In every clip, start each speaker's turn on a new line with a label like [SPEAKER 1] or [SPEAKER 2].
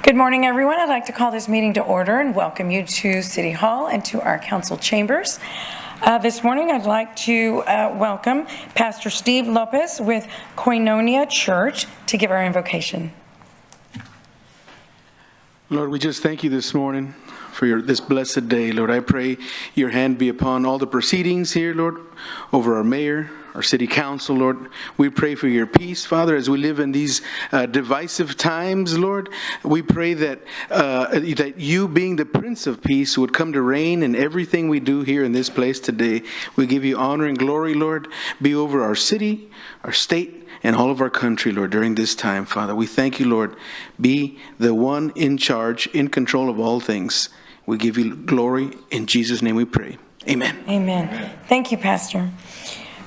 [SPEAKER 1] Good morning, everyone. I'd like to call this meeting to order and welcome you to City Hall and to our council chambers. This morning, I'd like to welcome Pastor Steve Lopez with Koinonia Church to give our invocation.
[SPEAKER 2] Lord, we just thank you this morning for this blessed day. Lord, I pray your hand be upon all the proceedings here, Lord, over our mayor, our city council, Lord. We pray for your peace, Father, as we live in these divisive times, Lord. We pray that that you, being the Prince of Peace, would come to reign in everything we do here in this place today. We give you honor and glory, Lord. Be over our city, our state, and all of our country, Lord, during this time, Father. We thank you, Lord. Be the one in charge, in control of all things. We give you glory. In Jesus' name we pray. Amen.
[SPEAKER 1] Amen. Thank you, Pastor.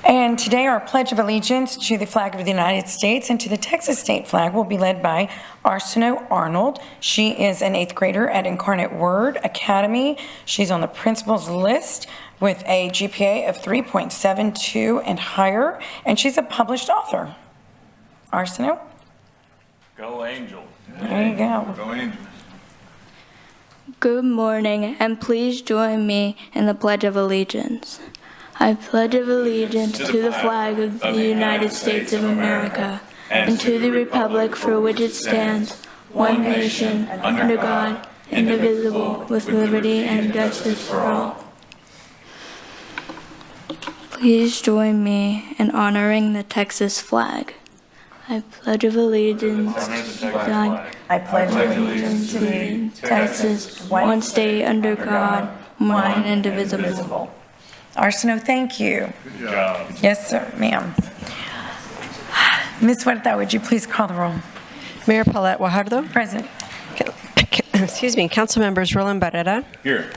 [SPEAKER 1] And today our Pledge of Allegiance to the flag of the United States and to the Texas state flag will be led by Arsenault Arnold. She is an 8th grader at Incarnate Word Academy. She's on the principal's list with a GPA of 3.72 and higher, and she's a published author. Arsenault?
[SPEAKER 3] Go Angel.
[SPEAKER 1] There you go.
[SPEAKER 3] Go Angel.
[SPEAKER 4] Good morning, and please join me in the Pledge of Allegiance. I pledge allegiance to the flag of the United States of America and to the republic for which it stands, one nation, under God, indivisible, with liberty and justice for all. Please join me in honoring the Texas flag. I pledge allegiance to the flag.
[SPEAKER 1] I pledge allegiance to
[SPEAKER 4] Texas, one state under God, one and indivisible.
[SPEAKER 1] Arsenault, thank you.
[SPEAKER 3] Good job.
[SPEAKER 1] Yes, sir, ma'am. Ms. Huerta, would you please call the roll?
[SPEAKER 5] Mayor Paulette Guajardo.
[SPEAKER 1] Present.
[SPEAKER 5] Excuse me. Council members Roland Barrera.
[SPEAKER 3] Here.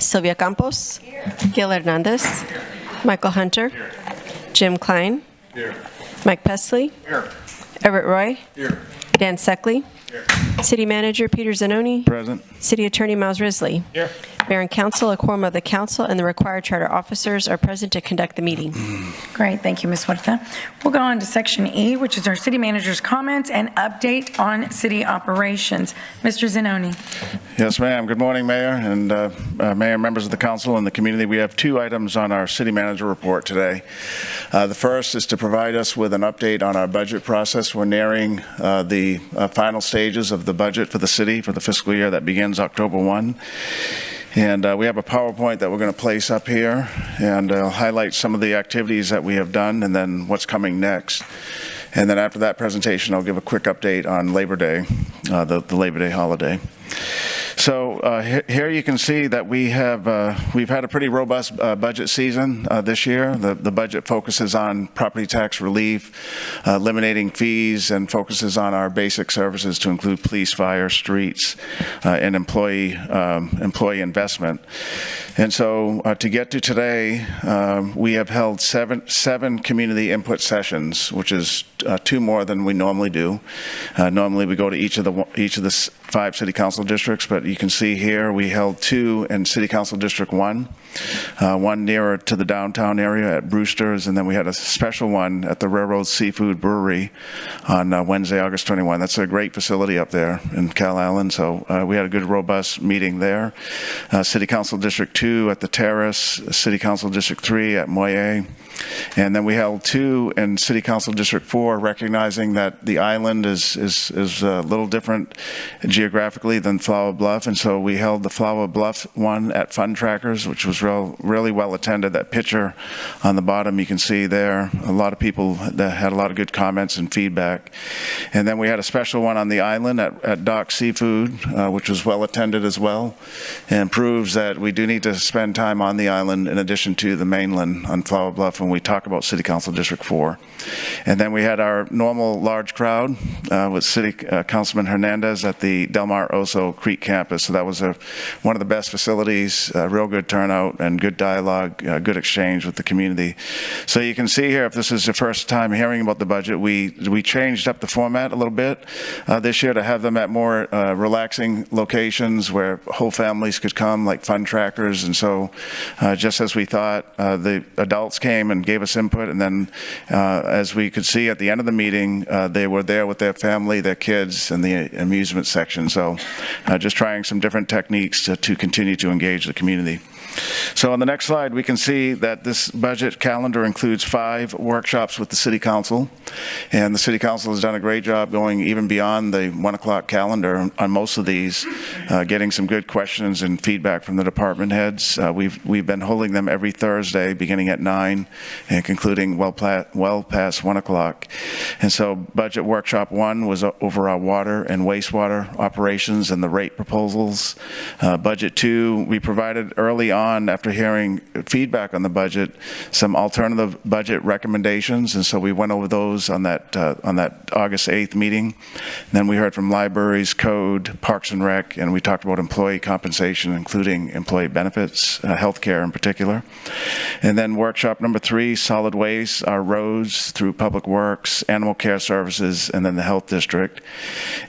[SPEAKER 5] Sylvia Campos. Here. Gil Hernandez. Here. Michael Hunter.
[SPEAKER 3] Here.
[SPEAKER 5] Jim Klein.
[SPEAKER 3] Here.
[SPEAKER 5] Mike Pesley.
[SPEAKER 3] Here.
[SPEAKER 5] Everett Roy.
[SPEAKER 3] Here.
[SPEAKER 5] Dan Seckley.
[SPEAKER 3] Here.
[SPEAKER 5] City Manager Peter Zanoni.
[SPEAKER 3] Present.
[SPEAKER 5] City Attorney Miles Risley.
[SPEAKER 3] Here.
[SPEAKER 5] Mayor and Council, a quorum of the Council, and the required charter officers are present to conduct the meeting.
[SPEAKER 1] Great, thank you, Ms. Huerta. We'll go on to Section E, which is our City Manager's comments and update on city operations. Mr. Zanoni.
[SPEAKER 6] Yes, ma'am. Good morning, Mayor and Mayor, members of the Council, and the community. We have 2 items on our City Manager report today. The first is to provide us with an update on our budget process. We're nearing the final stages of the budget for the city for the fiscal year that begins October 1. And we have a PowerPoint that we're going to place up here, and I'll highlight some of the activities that we have done and then what's coming next. And then after that presentation, I'll give a quick update on Labor Day, the Labor Day holiday. So here you can see that we've had a pretty robust budget season this year. The budget focuses on property tax relief, eliminating fees, and focuses on our basic services to include police, fire, streets, and employee investment. And so to get to today, we have held seven community input sessions, which is 2 more than we normally do. Normally we go to each of the 5 city council districts, but you can see here we held 2 in City Council District 1, one nearer to the downtown area at Brewster's, and then we had a special one at the Railroad Seafood Brewery on Wednesday, August 21. That's a great facility up there in Cal Allen, so we had a good, robust meeting there. City Council District 2 at the Terrace, City Council District 3 at Moyer, and then we held 2 in City Council District 4, recognizing that the island is a little different geographically than Flower Bluff, and so we held the Flower Bluff one at Fun Trackers, which was really well attended. That picture on the bottom you can see there, a lot of people that had a lot of good comments and feedback. And then we had a special one on the island at Dock Seafood, which was well attended as well, and proves that we do need to spend time on the island in addition to the mainland on Flower Bluff when we talk about City Council District 4. And then we had our normal large crowd with City Councilman Hernandez at the Del Mar Oso Creek campus. So that was one of the best facilities, real good turnout and good dialogue, good exchange with the community. So you can see here, if this is your first time hearing about the budget, we changed up the format a little bit this year to have them at more relaxing locations where whole families could come, like fun trackers. And so just as we thought, the adults came and gave us input, and then as we could see at the end of the meeting, they were there with their family, their kids, and the amusement section. So just trying some different techniques to continue to engage the community. So on the next slide, we can see that this budget calendar includes 5 workshops with the City Council, and the City Council has done a great job going even beyond the 1 o'clock calendar on most of these, getting some good questions and feedback from the department heads. We've been holding them every Thursday, beginning at 9 and concluding well past 1 o'clock. And so Budget Workshop 1 was over our water and wastewater operations and the rate proposals. Budget 2, we provided early on, after hearing feedback on the budget, some alternative budget recommendations, and so we went over those on that August 8th meeting. Then we heard from libraries, code, Parks and Rec, and we talked about employee compensation, including employee benefits, healthcare in particular. And then workshop number 3, solid waste, our roads through Public Works, Animal Care Services, and then the Health District.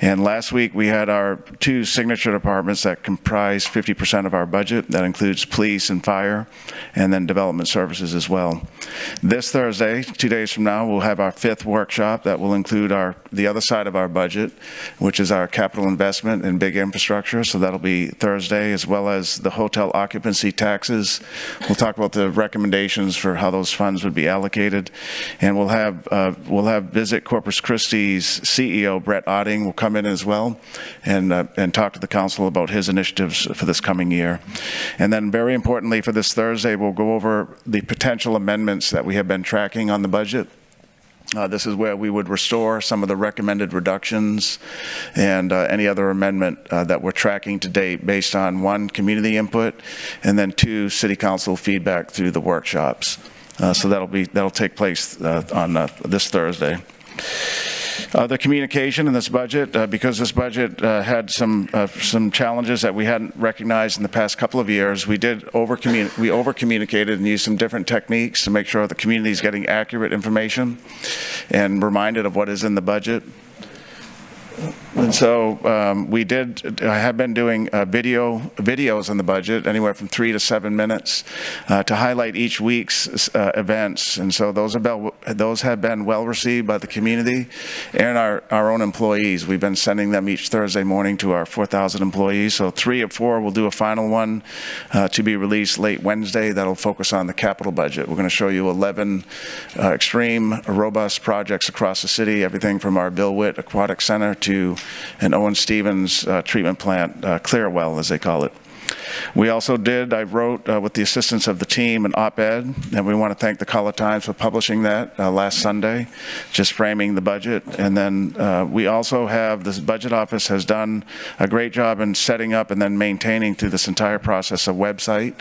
[SPEAKER 6] And last week we had our 2 signature departments that comprise 50% of our budget. That includes police and fire, and then development services as well. This Thursday, 2 days from now, we'll have our 5th workshop that will include the other side of our budget, which is our capital investment in big infrastructure. So that'll be Thursday, as well as the hotel occupancy taxes. We'll talk about the recommendations for how those funds would be allocated, and we'll have Visit Corpus Christi's CEO Brett Otting will come in as well, and talk to the council about his initiatives for this coming year. And then very importantly for this Thursday, we'll go over the potential amendments that we have been tracking on the budget. This is where we would restore some of the recommended reductions and any other amendment that we're tracking to date based on 1, community input, and then 2, City Council feedback through the workshops. So that'll take place on this Thursday. The communication in this budget, because this budget had some challenges that we hadn't recognized in the past couple of years, we over-communicated and used some different techniques to make sure the community is getting accurate information and reminded of what is in the budget. And so I have been doing videos on the budget, anywhere from 3 to 7 minutes, to highlight each week's events. And so those have been well received by the community and our own employees. We've been sending them each Thursday morning to our 4,000 employees. So 3 of 4 will do a final one to be released late Wednesday. That'll focus on the capital budget. We're going to show you 11 extreme, robust projects across the city, everything from our Bill Witt Aquatic Center to an Owen Stevens treatment plant, Clearwell, as they call it. I wrote with the assistance of the team an op-ed, and we want to thank the Caller Times for publishing that last Sunday, just framing the budget. And then we also have, this budget office has done a great job in setting up and then maintaining through this entire process a website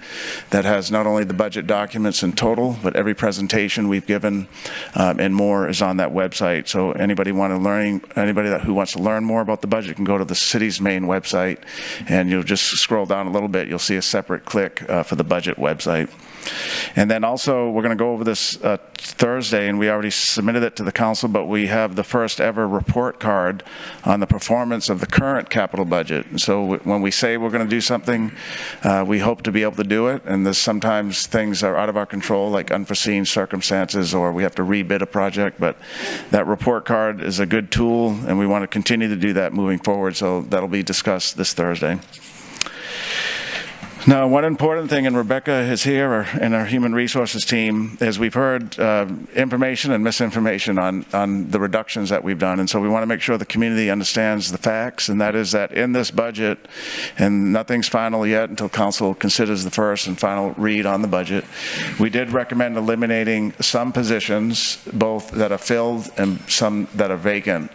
[SPEAKER 6] that has not only the budget documents in total, but every presentation we've given and more is on that website. So anybody who wants to learn more about the budget can go to the city's main website, and you'll just scroll down a little bit. You'll see a separate click for the budget website. And then also, we're going to go over this Thursday, and we already submitted it to the council, but we have the first ever report card on the performance of the current capital budget. And so when we say we're going to do something, we hope to be able to do it. And there's sometimes things are out of our control, like unforeseen circumstances, or we have to rebid a project. But that report card is a good tool, and we want to continue to do that moving forward. So that'll be discussed this Thursday. Now, one important thing, and Rebecca is here, and our human resources team, is we've heard information and misinformation on the reductions that we've done. And so we want to make sure the community understands the facts, and that is that in this budget, and nothing's final yet until council considers the first and final read on the budget, we did recommend eliminating some positions, both that are filled and some that are vacant.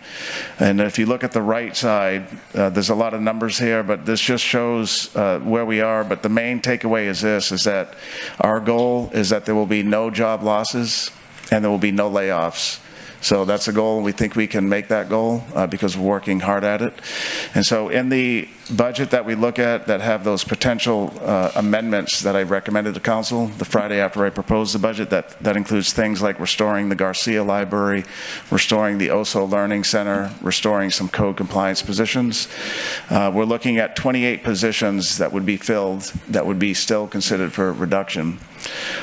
[SPEAKER 6] And if you look at the right side, there's a lot of numbers here, but this just shows where we are. But the main takeaway is this, is that our goal is that there will be no job losses and there will be no layoffs. So that's a goal. We think we can make that goal because we're working hard at it. And so in the budget that we look at that have those potential amendments that I recommended to council the Friday after I proposed the budget, that includes things like restoring the Garcia Library, restoring the OSO Learning Center, restoring some code compliance positions. We're looking at 28 positions that would be filled that would be still considered for reduction.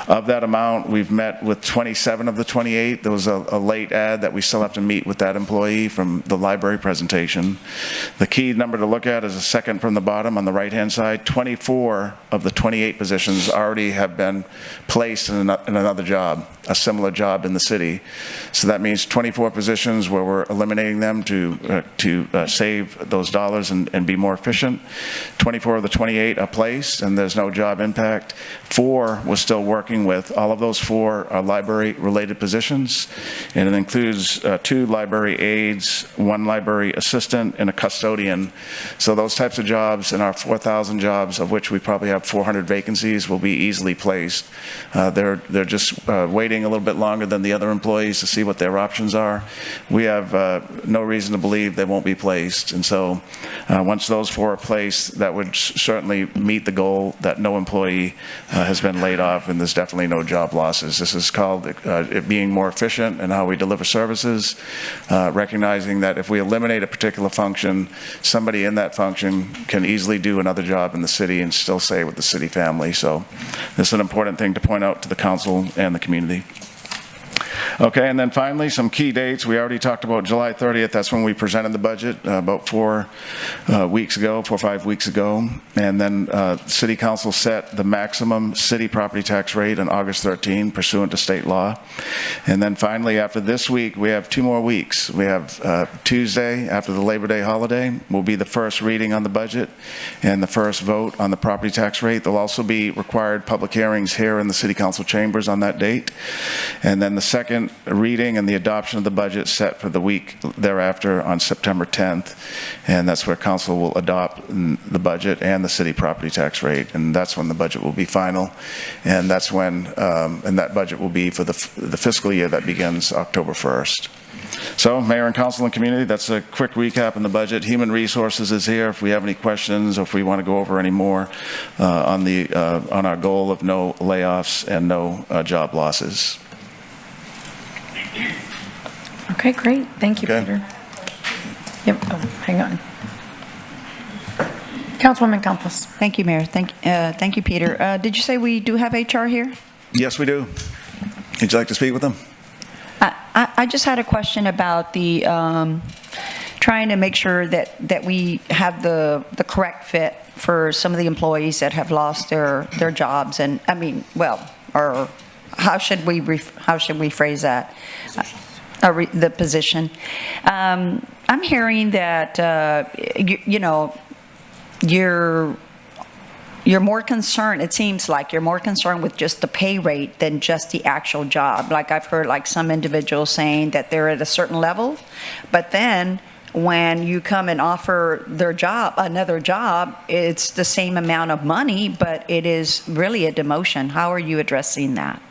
[SPEAKER 6] Of that amount, we've met with 27 of the 28. There was a late ad that we still have to meet with that employee from the library presentation. The key number to look at is the second from the bottom on the right-hand side. 24 of the 28 positions already have been placed in another job, a similar job in the city. So that means 24 positions where we're eliminating them to save those dollars and be more efficient. 24 of the 28 are placed, and there's no job impact. 4 we're still working with. All of those 4 are library-related positions, and it includes 2 library aides, 1 library assistant, and a custodian. So those types of jobs in our 4,000 jobs, of which we probably have 400 vacancies, will be easily placed. They're just waiting a little bit longer than the other employees to see what their options are. We have no reason to believe they won't be placed, and so once those 4 are placed, that would certainly meet the goal that no employee has been laid off, and there's definitely no job losses. This is called it being more efficient in how we deliver services, recognizing that if we eliminate a particular function, somebody in that function can easily do another job in the city and still stay with the city family. So this is an important thing to point out to the council and the community. Okay, and then finally, some key dates. We already talked about July 30th. That's when we presented the budget about 4 or 5 weeks ago. And then City Council set the maximum city property tax rate on August 13 pursuant to state law. And then finally, after this week, we have 2 more weeks. We have Tuesday, after the Labor Day holiday, will be the first reading on the budget and the first vote on the property tax rate. There'll also be required public hearings here in the City Council chambers on that date. And then the second reading and the adoption of the budget set for the week thereafter on September 10th. And that's where council will adopt the budget and the city property tax rate. And that's when the budget will be final. And that's when, and that budget will be for the fiscal year that begins October 1st. So, Mayor and Council and Community, that's a quick recap on the budget. Human Resources is here if we have any questions or if we want to go over any more on our goal of no layoffs and no job losses.
[SPEAKER 1] Okay, great. Thank you,
[SPEAKER 6] Okay.
[SPEAKER 1] Peter. Yep, oh, hang on. Councilwoman Campos.
[SPEAKER 7] Thank you, Mayor. Thank you, Peter. Did you say we do have HR here?
[SPEAKER 6] Yes, we do. Would you like to speak with them?
[SPEAKER 7] I just had a question about the trying to make sure that we have the correct fit for some of the employees that have lost their jobs, and I mean, well, or how should we phrase that? The position. I'm hearing that you're more concerned, it seems like you're more concerned with just the pay rate than just the actual job. Like I've heard like some individuals saying that they're at a certain level, but then when you come and offer their job, another job, it's the same amount of money, but it is really a demotion. How are you addressing that?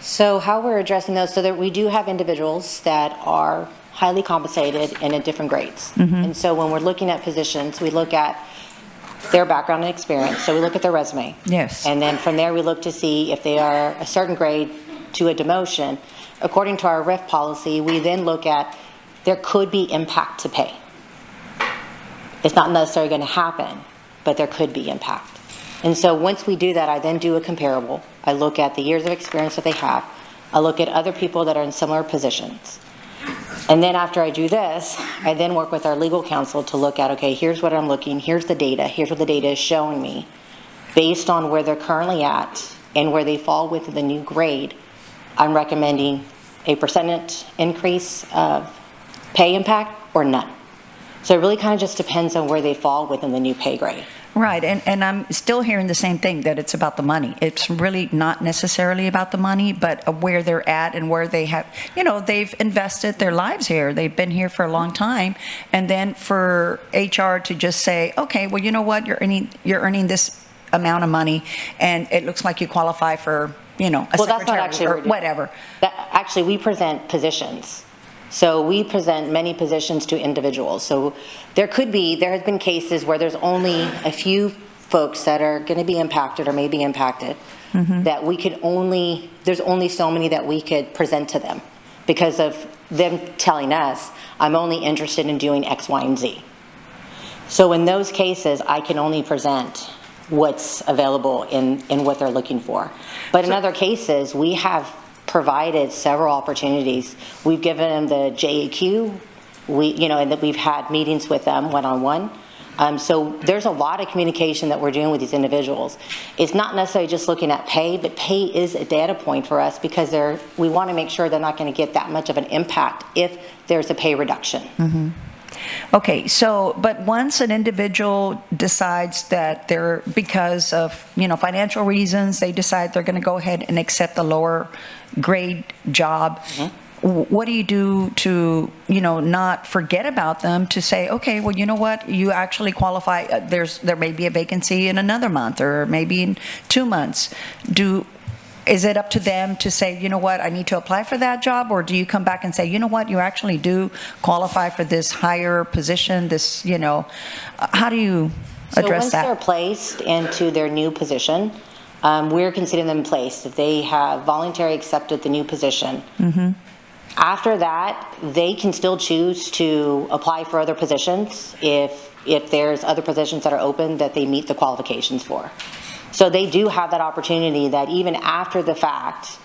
[SPEAKER 8] So how we're addressing those, so that we do have individuals that are highly compensated and at different grades. And so when we're looking at positions, we look at their background and experience. So we look at their resume.
[SPEAKER 7] Yes.
[SPEAKER 8] And then from there, we look to see if they are a certain grade to a demotion. According to our RIF policy, we then look at there could be impact to pay. It's not necessarily going to happen, but there could be impact. And so once we do that, I then do a comparable. I look at the years of experience that they have. I look at other people that are in similar positions. And then after I do this, I then work with our legal counsel to look at, okay, here's what I'm looking, here's the data, here's what the data is showing me. Based on where they're currently at and where they fall within the new grade, I'm recommending a percentage increase of pay impact or none. So it really kind of just depends on where they fall within the new pay grade.
[SPEAKER 7] Right, and I'm still hearing the same thing, that it's about the money. It's really not necessarily about the money, but where they're at and where they have, they've invested their lives here. They've been here for a long time. And then for HR to just say, okay, well, you know what, you're earning this amount of money, and it looks like you qualify for, a
[SPEAKER 8] Well, that's not
[SPEAKER 7] secretary
[SPEAKER 8] actually
[SPEAKER 7] or whatever.
[SPEAKER 8] Actually, we present positions. So we present many positions to individuals. So there has been cases where there's only a few folks that are going to be impacted or may be impacted, that there's only so many that we could present to them because of them telling us, I'm only interested in doing X, Y, and Z. So in those cases, I can only present what's available in what they're looking for. But in other cases, we have provided several opportunities. We've given them the JAQ, and that we've had meetings with them one-on-one. So there's a lot of communication that we're doing with these individuals. It's not necessarily just looking at pay, but pay is a data point for us because we want to make sure they're not going to get that much of an impact if there's a pay reduction.
[SPEAKER 7] Okay, so, but once an individual decides that they're, because of, financial reasons, they decide they're going to go ahead and accept the lower grade job, what do you do to, not forget about them, to say, okay, well, you know what, you actually qualify, there may be a vacancy in another month or maybe in 2 months. Is it up to them to say, you know what, I need to apply for that job? Or do you come back and say, you know what, you actually do qualify for this higher position, this, how do you address that?
[SPEAKER 8] So once they're placed into their new position, we're considering them placed. If they have voluntarily accepted the new position, after that, they can still choose to apply for other positions if there's other positions that are open that they meet the qualifications for. So they do have that opportunity that even after the fact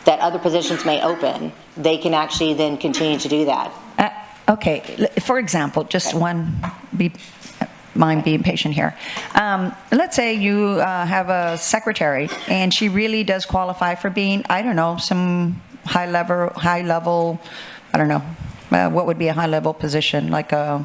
[SPEAKER 8] that other positions may open, they can actually then continue to do that.
[SPEAKER 7] Okay, for example, just mind being patient here. Let's say you have a secretary and she really does qualify for being, I don't know, some high level, I don't know, what would be a high level position, like a...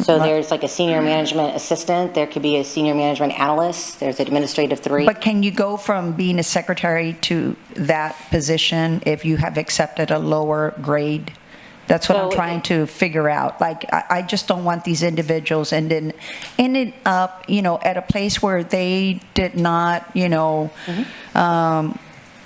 [SPEAKER 8] So there's like a senior management assistant, there could be a senior management analyst, there's administrative 3.
[SPEAKER 7] But can you go from being a secretary to that position if you have accepted a lower grade? That's what I'm trying to figure out. Like, I just don't want these individuals ended up, at a place where they did not,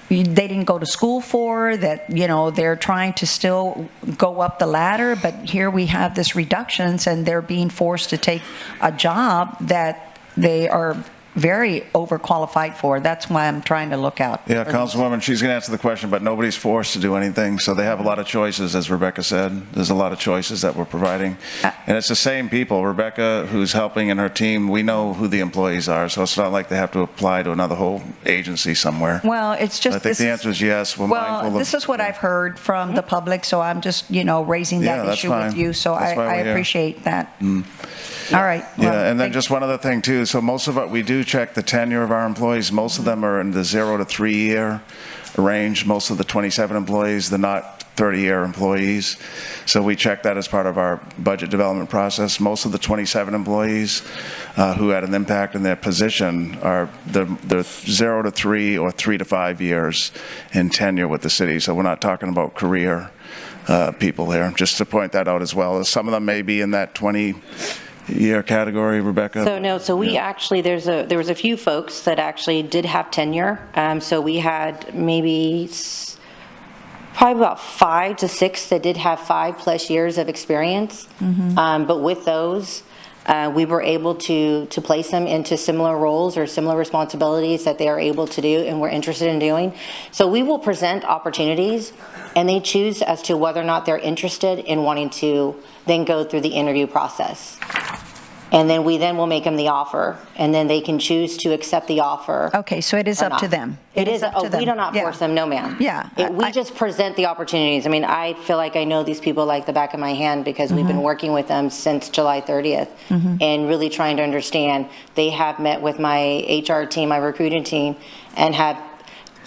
[SPEAKER 7] they didn't go to school for, that, they're trying to still go up the ladder, but here we have this reductions and they're being forced to take a job that they are very overqualified for. That's why I'm trying to look out.
[SPEAKER 6] Yeah, Councilwoman, she's going to answer the question, but nobody's forced to do anything, so they have a lot of choices, as Rebecca said. There's a lot of choices that we're providing. And it's the same people. Rebecca, who's helping, and her team, we know who the employees are, so it's not like they have to apply to another whole agency somewhere.
[SPEAKER 7] Well, it's just...
[SPEAKER 6] I think the answer is yes. We're mindful of...
[SPEAKER 7] this is what I've heard from the public, so I'm just, raising that issue with you, so I appreciate that. All right.
[SPEAKER 6] Yeah, and then just one other thing too. So most of what we do check the tenure of our employees. Most of them are in the 0 to 3 year range. Most of the 27 employees, they're not 30-year employees. So we check that as part of our budget development process. Most of the 27 employees who had an impact in their position are they're 0 to 3 or 3 to 5 years in tenure with the city. So we're not talking about career people here. Just to point that out as well. Some of them may be in that 20-year category, Rebecca?
[SPEAKER 8] So we actually, there was a few folks that actually did have tenure. So we had maybe probably about 5 to 6 that did have 5+ years of experience. But with those, we were able to place them into similar roles or similar responsibilities that they are able to do and we're interested in doing. So we will present opportunities and they choose as to whether or not they're interested in wanting to then go through the interview process. And then we will make them the offer, and then they can choose to accept the offer.
[SPEAKER 7] Okay, so it is up to them.
[SPEAKER 8] It is up to them. We do not force them, no ma'am.
[SPEAKER 7] Yeah.
[SPEAKER 8] We just present the opportunities. I mean, I feel like I know these people like the back of my hand because we've been working with them since July 30th and really trying to understand. They have met with my HR team, my recruiting team, and have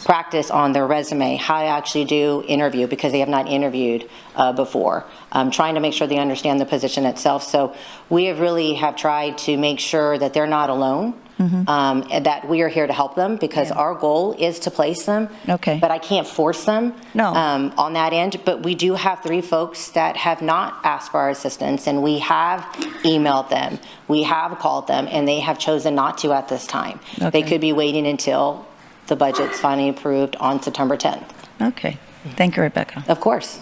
[SPEAKER 8] practice on their resume, how to actually do interview because they have not interviewed before. Trying to make sure they understand the position itself. So we have tried to make sure that they're not alone, and that we are here to help them because our goal is to place them.
[SPEAKER 7] Okay.
[SPEAKER 8] But I can't force them on that end. But we do have 3 folks that have not asked for our assistance, and we have emailed them, we have called them, and they have chosen not to at this time.
[SPEAKER 7] Okay.
[SPEAKER 8] They could be waiting until the budget's finally approved on September 10th.
[SPEAKER 7] Okay. Thank you, Rebecca.
[SPEAKER 8] Of course.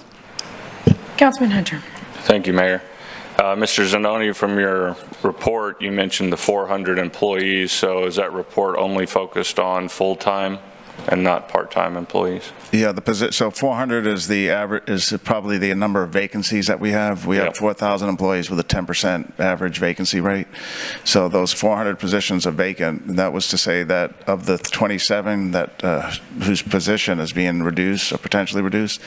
[SPEAKER 1] Councilman Hunter.
[SPEAKER 3] Thank you, Mayor. Mr. Zanoni, from your report, you mentioned the 400 employees. So is that report only focused on full-time and not part-time employees?
[SPEAKER 6] Yeah, so 400 is the average, is probably the number of vacancies that we have. We have 4,000 employees with a 10% average vacancy rate. So those 400 positions are vacant. And that was to say that of the 27 that whose position is being reduced or potentially reduced,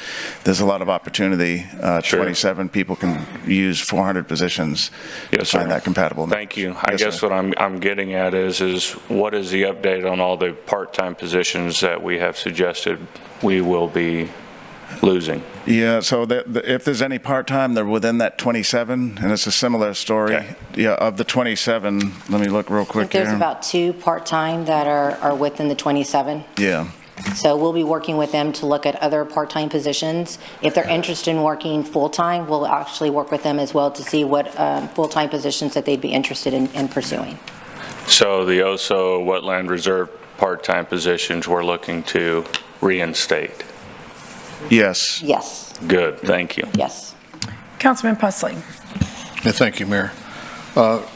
[SPEAKER 6] there's a lot of opportunity. 27 people can use 400 positions.
[SPEAKER 3] Yes, sir.
[SPEAKER 6] Find that compatible.
[SPEAKER 3] Thank you.
[SPEAKER 6] Yes,
[SPEAKER 3] I guess
[SPEAKER 6] sir.
[SPEAKER 3] what I'm getting at is what is the update on all the part-time positions that we have suggested we will be losing?
[SPEAKER 6] Yeah, so if there's any part-time, they're within that 27, and it's a similar story.
[SPEAKER 3] Okay.
[SPEAKER 6] Yeah, of the 27, let me look real
[SPEAKER 8] I
[SPEAKER 6] quick
[SPEAKER 8] think there's
[SPEAKER 6] here.
[SPEAKER 8] about 2 part-time that are within the 27.
[SPEAKER 6] Yeah.
[SPEAKER 8] So we'll be working with them to look at other part-time positions. If they're interested in working full-time, we'll actually work with them as well to see what full-time positions that they'd be interested in pursuing.
[SPEAKER 3] So the OSO Wetland Reserve part-time positions we're looking to reinstate?
[SPEAKER 6] Yes.
[SPEAKER 8] Yes,
[SPEAKER 3] Good, thank you.
[SPEAKER 8] yes.
[SPEAKER 1] Councilman Pusley.
[SPEAKER 9] Yeah, thank you, Mayor.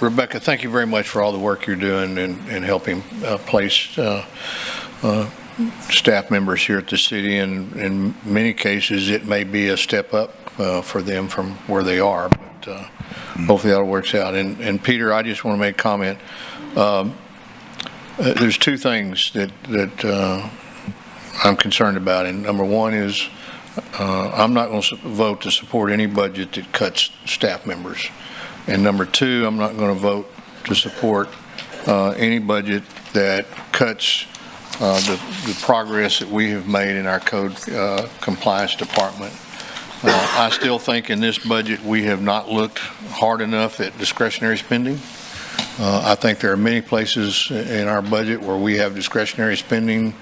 [SPEAKER 9] Rebecca, thank you very much for all the work you're doing in helping place staff members here at the city. And in many cases, it may be a step up for them from where they are, but hopefully that works out. And Peter, I just want to make a comment. There's 2 things that I'm concerned about. And number one is I'm not going to vote to support any budget that cuts staff members. And number 2, I'm not going to vote to support any budget that cuts the progress that we have made in our code compliance department. I still think in this budget we have not looked hard enough at discretionary spending. I think there are many places in our budget where we have discretionary spending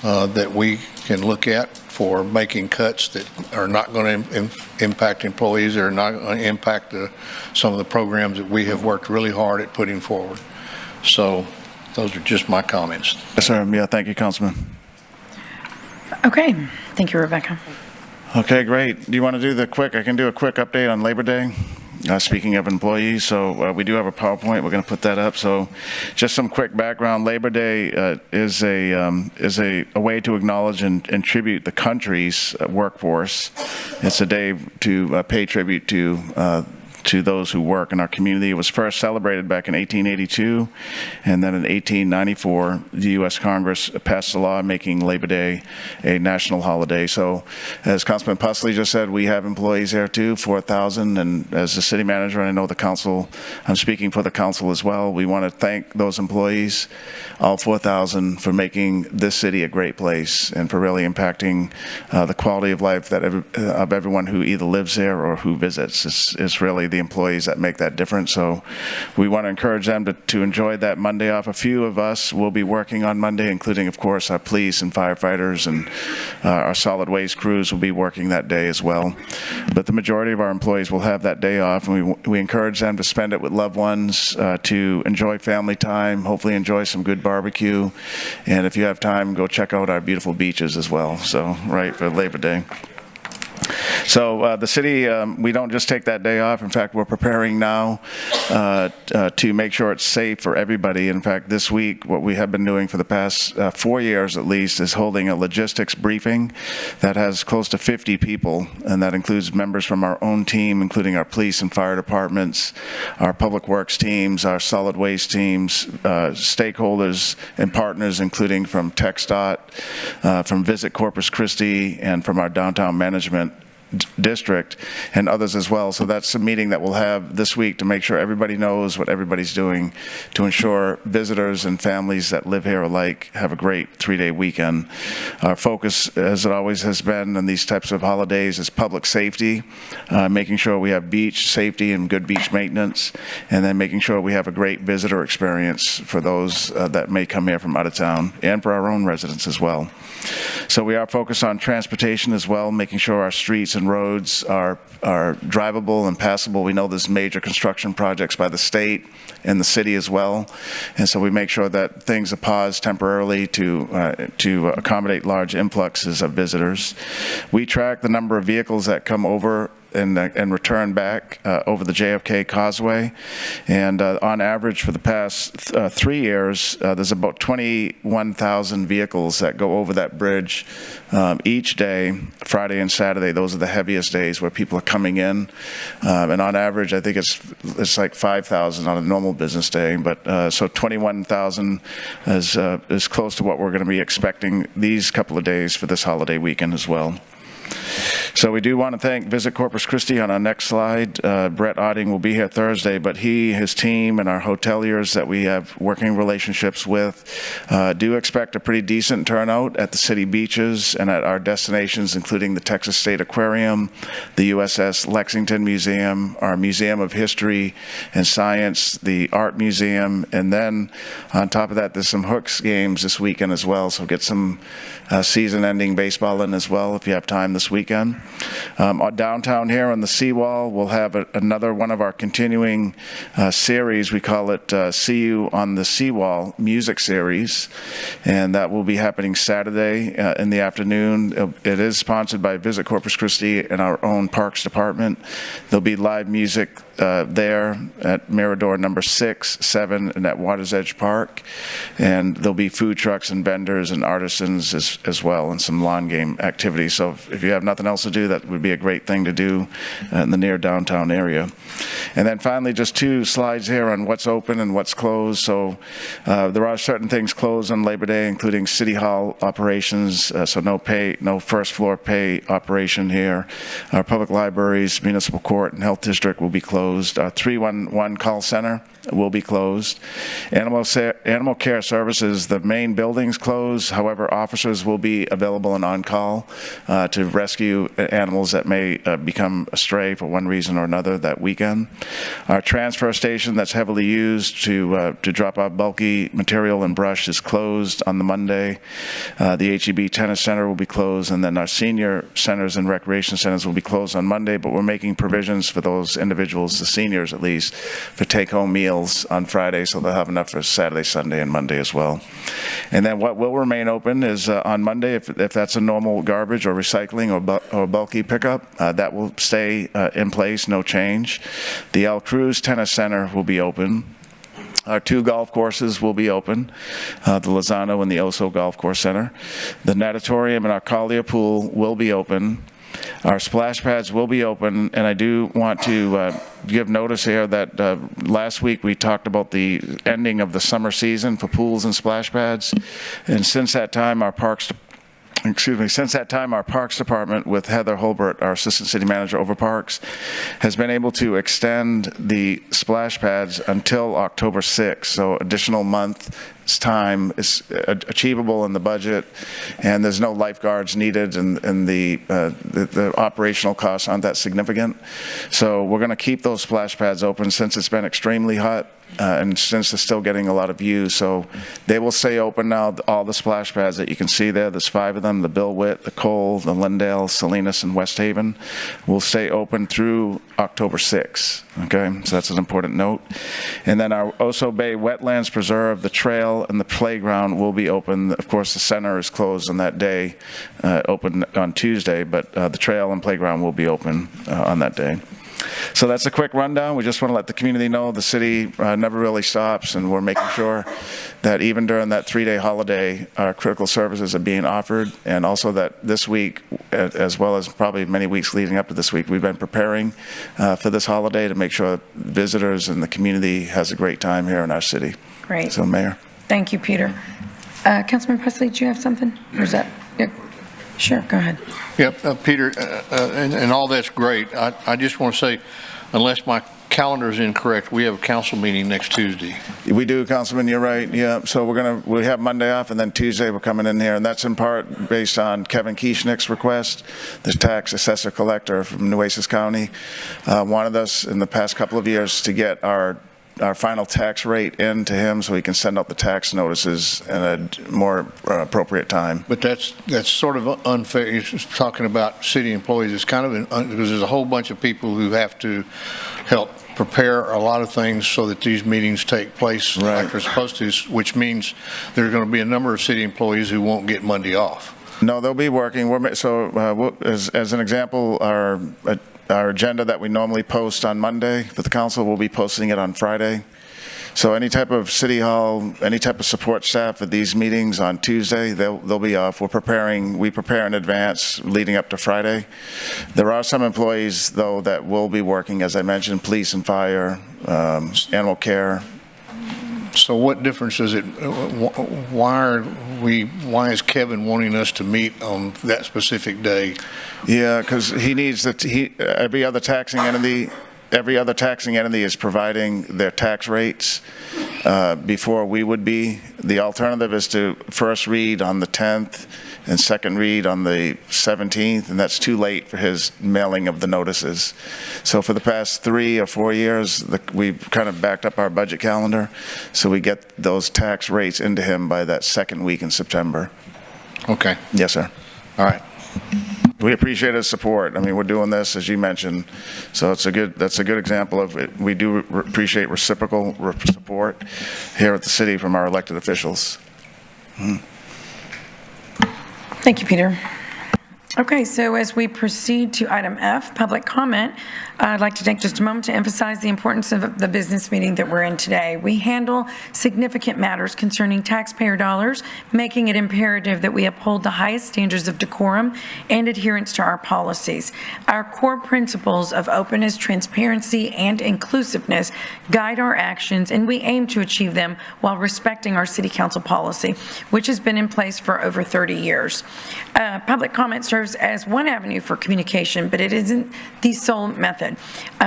[SPEAKER 9] that we can look at for making cuts that are not going to impact employees or not going to impact some of the programs that we have worked really hard at putting forward. So those are just my comments.
[SPEAKER 6] Yes, sir. Yeah, thank you, Councilman.
[SPEAKER 1] Okay, thank you, Rebecca.
[SPEAKER 6] Okay, great. Do you want to do I can do a quick update on Labor Day. Speaking of employees, so we do have a PowerPoint. We're going to put that up. So just some quick background. Labor Day is a way to acknowledge and tribute the country's workforce. It's a day to pay tribute to those who work in our community. It was first celebrated back in 1882, and then in 1894, the U.S. Congress passed a law making Labor Day a national holiday. So, as Councilman Pusley just said, we have employees there too, 4,000, and as the city manager, and I know the council, I'm speaking for the council as well, we want to thank those employees, all 4,000, for making this city a great place and for really impacting the quality of life of everyone who either lives there or who visits. It's really the employees that make that difference. So we want to encourage them to enjoy that Monday off. A few of us will be working on Monday, including, of course, our police and firefighters, and our solid waste crews will be working that day as well. But the majority of our employees will have that day off, and we encourage them to spend it with loved ones, to enjoy family time, hopefully enjoy some good barbecue, and if you have time, go check out our beautiful beaches as well. So, right, for Labor Day. So the city, we don't just take that day off. In fact, we're preparing now to make sure it's safe for everybody. In fact, this week, what we have been doing for the past 4 years at least is holding a logistics briefing that has close to 50 people, and that includes members from our own team, including our police and fire departments, our public works teams, our solid waste teams, stakeholders and partners, including from TxDOT, from Visit Corpus Christi, and from our downtown management district, and others as well. So that's a meeting that we'll have this week to make sure everybody knows what everybody's doing to ensure visitors and families that live here alike have a great 3-day weekend. Our focus, as it always has been in these types of holidays, is public safety, making sure we have beach safety and good beach maintenance, and then making sure we have a great visitor experience for those that may come here from out of town, and for our own residents as well. So we are focused on transportation as well, making sure our streets and roads are drivable and passable. We know there's major construction projects by the state and the city as well, and so we make sure that things are paused temporarily to accommodate large influxes of visitors. We track the number of vehicles that come over and return back over the JFK Causeway. And on average for the past 3 years, there's about 21,000 vehicles that go over that bridge each day, Friday and Saturday. Those are the heaviest days where people are coming in. And on average, I think it's like 5,000 on a normal business day. But so 21,000 is close to what we're going to be expecting these couple of days for this holiday weekend as well. So we do want to thank Visit Corpus Christi on our next slide. Brett Otting will be here Thursday, but he, his team, and our hoteliers that we have working relationships with do expect a pretty decent turnout at the city beaches and at our destinations, including the Texas State Aquarium, the USS Lexington Museum, our Museum of History and Science, the Art Museum, and then on top of that, there's some Hooks games this weekend as well, so get some season-ending baseball in as well if you have time this weekend. Downtown here on the seawall, we'll have another one of our continuing series. We call it See You on the Seawall music series, and that will be happening Saturday in the afternoon. It is sponsored by Visit Corpus Christi and our own Parks Department. There'll be live music there at Mirador number 6, 7, and at Water's Edge Park. And there'll be food trucks and vendors and artisans as well, and some lawn game activities. So if you have nothing else to do, that would be a great thing to do in the near downtown area. And then finally, just 2 slides here on what's open and what's closed. So there are certain things closed on Labor Day, including City Hall operations, so no first floor pay operation here. Our public libraries, municipal court, and health district will be closed. Our 311 call center will be closed. Animal care services, the main building's closed. However, officers will be available and on call to rescue animals that may become astray for one reason or another that weekend. Our transfer station that's heavily used to drop off bulky material and brush is closed on the Monday. The HEB Tennis Center will be closed, and then our senior centers and recreation centers will be closed on Monday, but we're making provisions for those individuals, the seniors at least, for take-home meals on Friday, so they'll have enough for Saturday, Sunday, and Monday as well. And then what will remain open is on Monday, if that's a normal garbage or recycling or bulky pickup, that will stay in place, no change. The El Cruz Tennis Center will be open. Our 2 golf courses will be open, the Lozano and the Oso Golf Course Center. The natatorium and our Collier Pool will be open. Our splash pads will be open, and I do want to give notice here that last week we talked about the ending of the summer season for pools and splash pads, and since that time our Parks Department with Heather Holbert, our Assistant City Manager over Parks, has been able to extend the splash pads until October 6th, so additional month's time is achievable in the budget, and there's no lifeguards needed, and the operational costs aren't that significant. So we're going to keep those splash pads open since it's been extremely hot. And since they're still getting a lot of views, so they will stay open now. All the splash pads that you can see there's 5 of them, the Bill Witt, the Cole, the Lindale, Salinas, and West Haven, will stay open through October 6th, okay? So that's an important note. And then our Oso Bay Wetlands Preserve, the trail, and the playground will be open. Of course, the center is closed on that day, open on Tuesday, but the trail and playground will be open on that day. So that's a quick rundown. We just want to let the community know the city never really stops, and we're making sure that even during that 3-day holiday, our critical services are being offered, and also that this week, as well as probably many weeks leading up to this week, we've been preparing for this holiday to make sure visitors and the community has a great time here in our city.
[SPEAKER 1] Great.
[SPEAKER 6] So, Mayor.
[SPEAKER 1] Thank you, Peter. Councilman Presley, do you have something? Or is that? Yeah. Sure, go ahead.
[SPEAKER 9] Yep, Peter, and all that's great. I just want to say, unless my calendar is incorrect, we have a council meeting next Tuesday.
[SPEAKER 6] We do, Councilman, you're right. Yeah, so we have Monday off, and then Tuesday we're coming in here, and that's in part based on Kevin Kieschnick's request. The tax assessor collector from Nueces County wanted us in the past couple of years to get our final tax rate in to him so he can send out the tax notices in a more appropriate time.
[SPEAKER 9] But that's sort of unfair. You're just talking about city employees. It's kind of because there's a whole bunch of people who have to help prepare a lot of things so that these meetings take place like they're supposed to, which means there's going to be a number of city employees who won't get Monday off.
[SPEAKER 6] No, they'll be working. As an example, our our agenda that we normally post on Monday for the council, we'll be posting it on Friday. So any type of city hall, any type of support staff at these meetings on Tuesday, they'll be off. We prepare in advance leading up to Friday. There are some employees, though, that will be working, as I mentioned, police and fire, animal care.
[SPEAKER 9] So what difference is it, why is Kevin wanting us to meet on that specific day?
[SPEAKER 6] Yeah, because he needs every other taxing entity is providing their tax rates before we would be. The alternative is to first read on the 10th and second read on the 17th, and that's too late for his mailing of the notices. So for the past 3 or 4 years, we've kind of backed up our budget calendar, so we get those tax rates into him by that second week in September.
[SPEAKER 9] Okay.
[SPEAKER 6] Yes, sir.
[SPEAKER 9] All right.
[SPEAKER 6] We appreciate his support. I mean, we're doing this, as you mentioned, so that's a good example of it. We do appreciate reciprocal support here at the city from our elected officials.
[SPEAKER 1] Thank you, Peter. Okay, so as we proceed to item F, public comment, I'd like to take just a moment to emphasize the importance of the business meeting that we're in today. We handle significant matters concerning taxpayer dollars, making it imperative that we uphold the highest standards of decorum and adherence to our policies. Our core principles of openness, transparency, and inclusiveness guide our actions, and we aim to achieve them while respecting our city council policy, which has been in place for over 30 years. Public comment serves as one avenue for communication, but it isn't the sole method.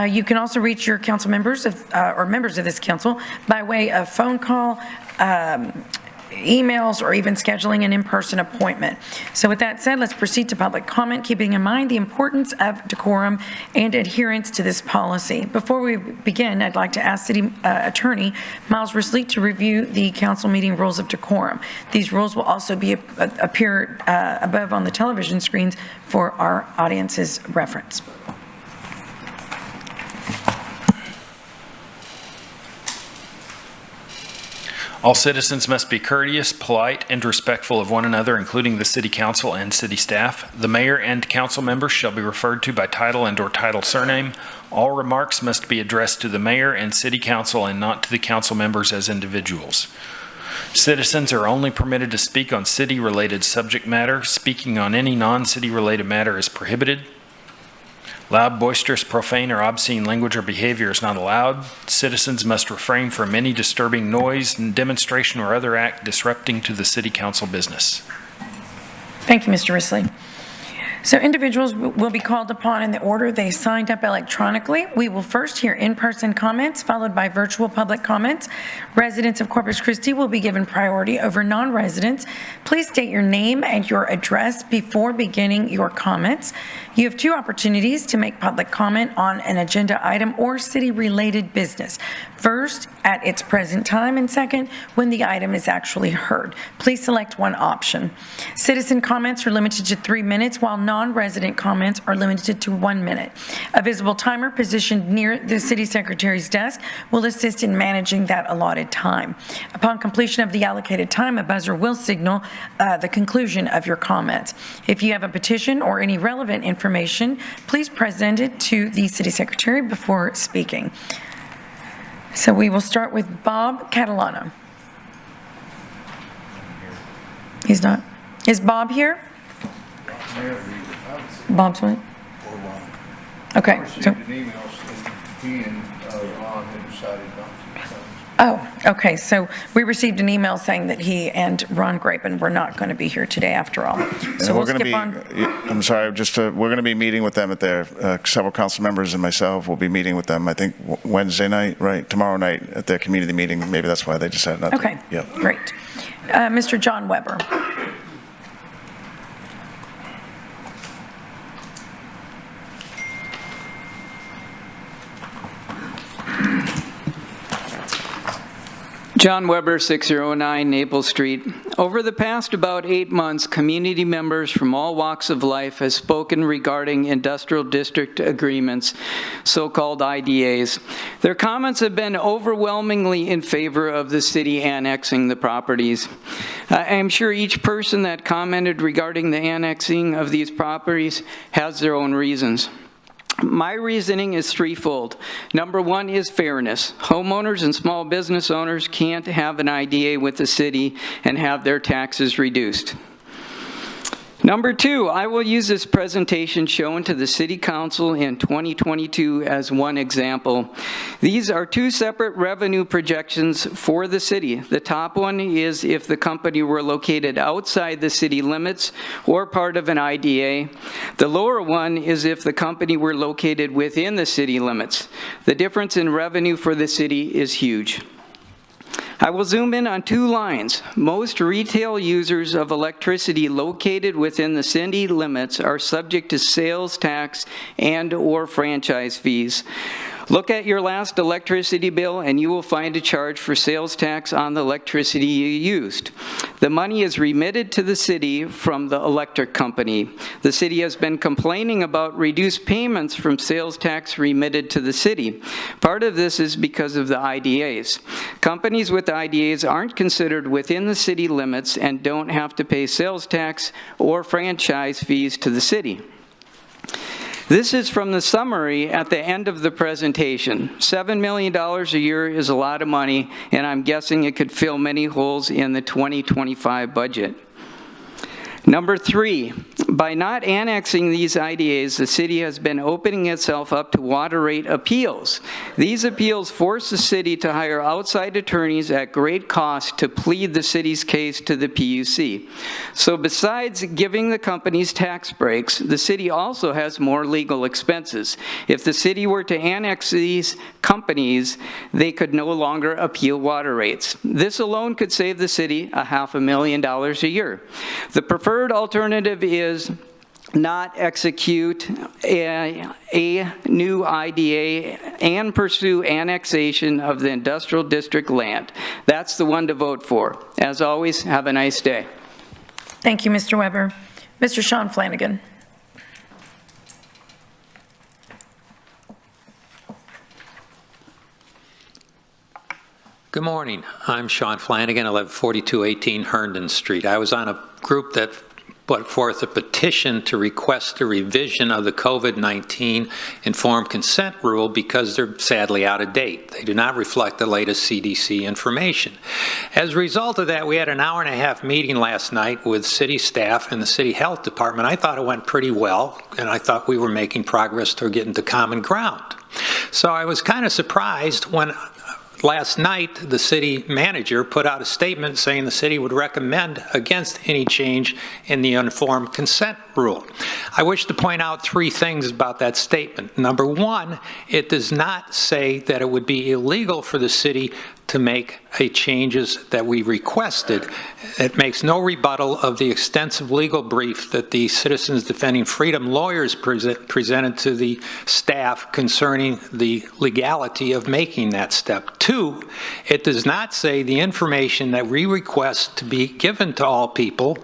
[SPEAKER 1] You can also reach your council members or members of this council by way of phone call, emails, or even scheduling an in-person appointment. So with that said, let's proceed to public comment, keeping in mind the importance of decorum and adherence to this policy. Before we begin, I'd like to ask City Attorney Miles Risley to review the council meeting rules of decorum. These rules will also appear above on the television screens for our audience's reference.
[SPEAKER 10] All citizens must be courteous, polite, and respectful of one another, including the city council and city staff. The mayor and council members shall be referred to by title and/or title surname. All remarks must be addressed to the mayor and city council and not to the council members as individuals. Citizens are only permitted to speak on city-related subject matter. Speaking on any non-city related matter is prohibited. Loud, boisterous, profane, or obscene language or behavior is not allowed. Citizens must refrain from any disturbing noise, demonstration, or other act disrupting to the city council business.
[SPEAKER 1] Thank you, Mr. Risley. So individuals will be called upon in the order they signed up electronically. We will first hear in-person comments, followed by virtual public comments. Residents of Corpus Christi will be given priority over non-residents. Please state your name and your address before beginning your comments. You have 2 opportunities to make public comment on an agenda item or city-related business. First, at its present time, and second, when the item is actually heard. Please select one option. Citizen comments are limited to 3 minutes, while non-resident comments are limited to 1 minute. A visible timer positioned near the city secretary's desk will assist in managing that allotted time. Upon completion of the allocated time, a buzzer will signal the conclusion of your comments. If you have a petition or any relevant information, please present it to the city secretary before speaking. So we will start with Bob Catalano. He's not. Is Bob here? Bob's what? Okay. So. Oh, okay. So we received an email saying that he and Ron Grapen were not going to be here today after all. So we'll skip on.
[SPEAKER 6] I'm sorry, we're going to be meeting with them at their, several council members and myself will be meeting with them, I think, Wednesday night, right? Tomorrow night at their community meeting. Maybe that's why they decided not to.
[SPEAKER 1] Okay,
[SPEAKER 6] Yep.
[SPEAKER 1] great. Mr. John Weber.
[SPEAKER 11] John Weber, 6009 Naples Street. Over the past about 8 months, community members from all walks of life have spoken regarding industrial district agreements, so-called IDAs. Their comments have been overwhelmingly in favor of the city annexing the properties. I'm sure each person that commented regarding the annexing of these properties has their own reasons. My reasoning is threefold. Number one is fairness. Homeowners and small business owners can't have an IDA with the city and have their taxes reduced. Number two, I will use this presentation shown to the City Council in 2022 as one example. These are two separate revenue projections for the city. The top one is if the company were located outside the city limits or part of an IDA. The lower one is if the company were located within the city limits. The difference in revenue for the city is huge. I will zoom in on two lines. Most retail users of electricity located within the city limits are subject to sales tax and/or franchise fees. Look at your last electricity bill and you will find a charge for sales tax on the electricity you used. The money is remitted to the city from the electric company. The city has been complaining about reduced payments from sales tax remitted to the city. Part of this is because of the IDAs. Companies with IDAs aren't considered within the city limits and don't have to pay sales tax or franchise fees to the city. This is from the summary at the end of the presentation. $7 million a year is a lot of money, and I'm guessing it could fill many holes in the 2025 budget. Number three, by not annexing these IDAs, the city has been opening itself up to water rate appeals. These appeals force the city to hire outside attorneys at great cost to plead the city's case to the PUC. So besides giving the companies tax breaks, the city also has more legal expenses. If the city were to annex these companies, they could no longer appeal water rates. This alone could save the city $500,000 a year. The preferred alternative is not execute a new IDA and pursue annexation of the industrial district land. That's the one to vote for. As always, have a nice day.
[SPEAKER 1] Thank you, Mr. Weber. Mr. Sean Flanagan.
[SPEAKER 12] Good morning. I'm Sean Flanagan. I live at 4218 Herndon Street. I was on a group that put forth a petition to request a revision of the COVID-19 informed consent rule because they're sadly out of date. They do not reflect the latest CDC information. As a result of that, we had an hour-and-a-half meeting last night with city staff and the city health department. I thought it went pretty well, and I thought we were making progress toward getting to common ground. So I was kind of surprised when last night, the city manager put out a statement saying the city would recommend against any change in the informed consent rule. I wish to point out three things about that statement. Number one, it does not say that it would be illegal for the city to make changes that we requested. It makes no rebuttal of the extensive legal brief that the Citizens Defending Freedom lawyers presented to the staff concerning the legality of making that step. Two, it does not say the information that we request to be given to all people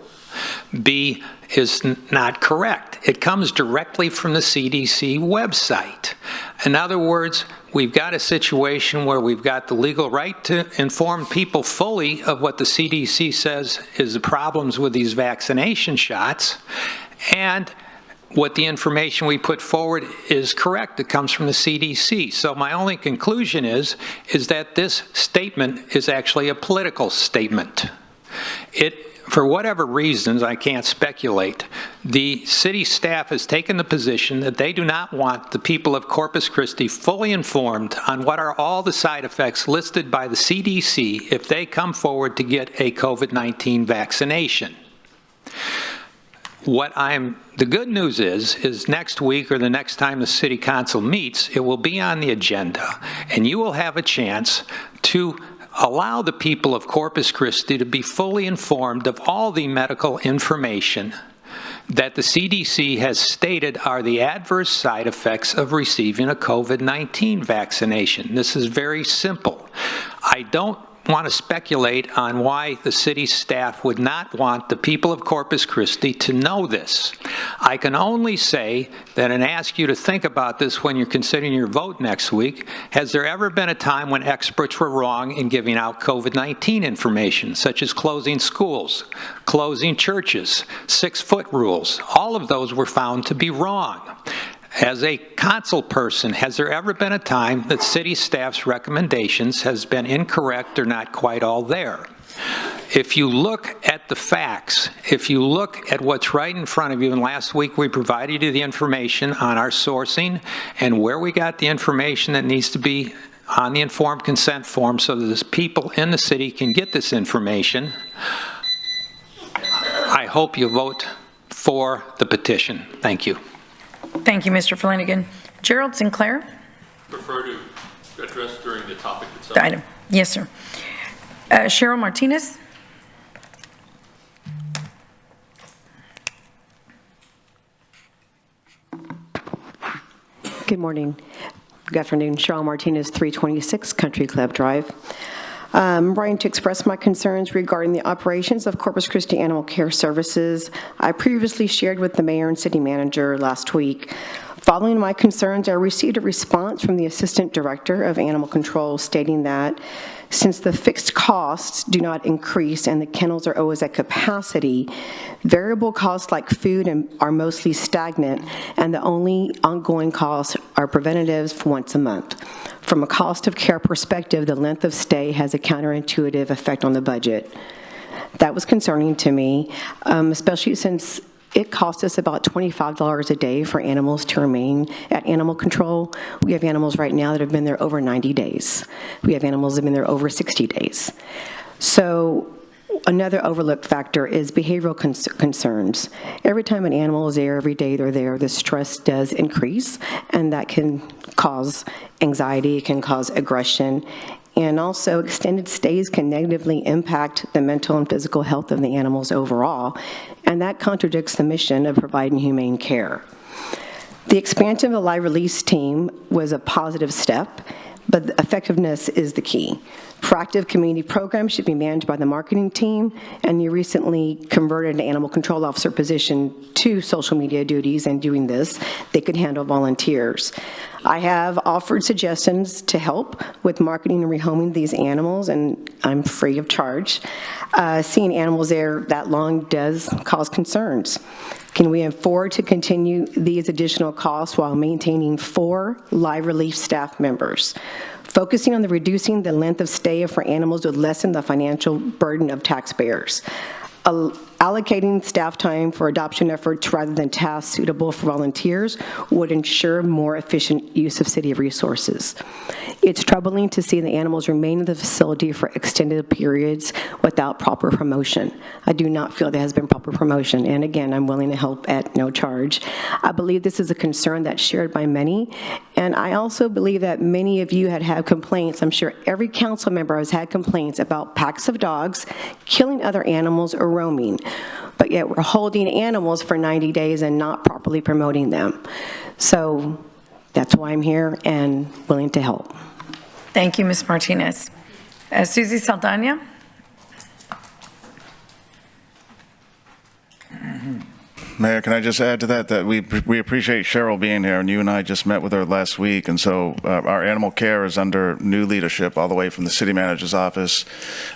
[SPEAKER 12] is not correct. It comes directly from the CDC website. In other words, we've got a situation where we've got the legal right to inform people fully of what the CDC says is the problems with these vaccination shots, and what the information we put forward is correct. It comes from the CDC. So my only conclusion is that this statement is actually a political statement. For whatever reasons, I can't speculate, the city staff has taken the position that they do not want the people of Corpus Christi fully informed on what are all the side effects listed by the CDC if they come forward to get a COVID-19 vaccination. The good news is next week or the next time the city council meets, it will be on the agenda, and you will have a chance to allow the people of Corpus Christi to be fully informed of all the medical information that the CDC has stated are the adverse side effects of receiving a COVID-19 vaccination. This is very simple. I don't want to speculate on why the city staff would not want the people of Corpus Christi to know this. I can only say that and ask you to think about this when you're considering your vote next week. Has there ever been a time when experts were wrong in giving out COVID-19 information, such as closing schools, closing churches, 6-foot rules? All of those were found to be wrong. As a council person, has there ever been a time that city staff's recommendations has been incorrect or not quite all there? If you look at the facts, if you look at what's right in front of you, and last week we provided you the information on our sourcing and where we got the information that needs to be on the informed consent form so that the people in the city can get this information, I hope you vote for the petition. Thank you.
[SPEAKER 1] Thank you, Mr. Flanagan. Gerald Sinclair?
[SPEAKER 3] Prefer to address during the topic itself.
[SPEAKER 1] The item. Yes, sir. Cheryl Martinez?
[SPEAKER 13] Good morning. Good afternoon. Cheryl Martinez, 326 Country Club Drive. I'm writing to express my concerns regarding the operations of Corpus Christi Animal Care Services. I previously shared with the mayor and city manager last week. Following my concerns, I received a response from the Assistant Director of Animal Control stating that since the fixed costs do not increase and the kennels are always at capacity, variable costs like food are mostly stagnant, and the only ongoing costs are preventatives once a month. From a cost of care perspective, the length of stay has a counterintuitive effect on the budget. That was concerning to me, especially since it costs us about $25 a day for animals to remain at animal control. We have animals right now that have been there over 90 days. We have animals that have been there over 60 days. So another overlooked factor is behavioral concerns. Every time an animal is there, every day they're there, the stress does increase, and that can cause anxiety, it can cause aggression, and also extended stays can negatively impact the mental and physical health of the animals overall, and that contradicts the mission of providing humane care. The expansion of the live release team was a positive step, but effectiveness is the key. Proactive community programs should be managed by the marketing team, and you recently converted an animal control officer position to social media duties, and doing this, they could handle volunteers. I have offered suggestions to help with marketing and rehoming these animals, and I'm free of charge. Seeing animals there that long does cause concerns. Can we afford to continue these additional costs while maintaining 4 live relief staff members? Focusing on reducing the length of stay for animals would lessen the financial burden of taxpayers. Allocating staff time for adoption efforts rather than tasks suitable for volunteers would ensure more efficient use of city resources. It's troubling to see the animals remain in the facility for extended periods without proper promotion. I do not feel there has been proper promotion, and again, I'm willing to help at no charge. I believe this is a concern that's shared by many, and I also believe that many of you had complaints. I'm sure every council member has had complaints about packs of dogs killing other animals or roaming, but yet we're holding animals for 90 days and not properly promoting them. So that's why I'm here and willing to help.
[SPEAKER 1] Thank you, Ms. Martinez. Susie Saldana?
[SPEAKER 6] Mayor, can I just add to that we appreciate Cheryl being here, and you and I just met with her last week, and so our animal care is under new leadership all the way from the city manager's office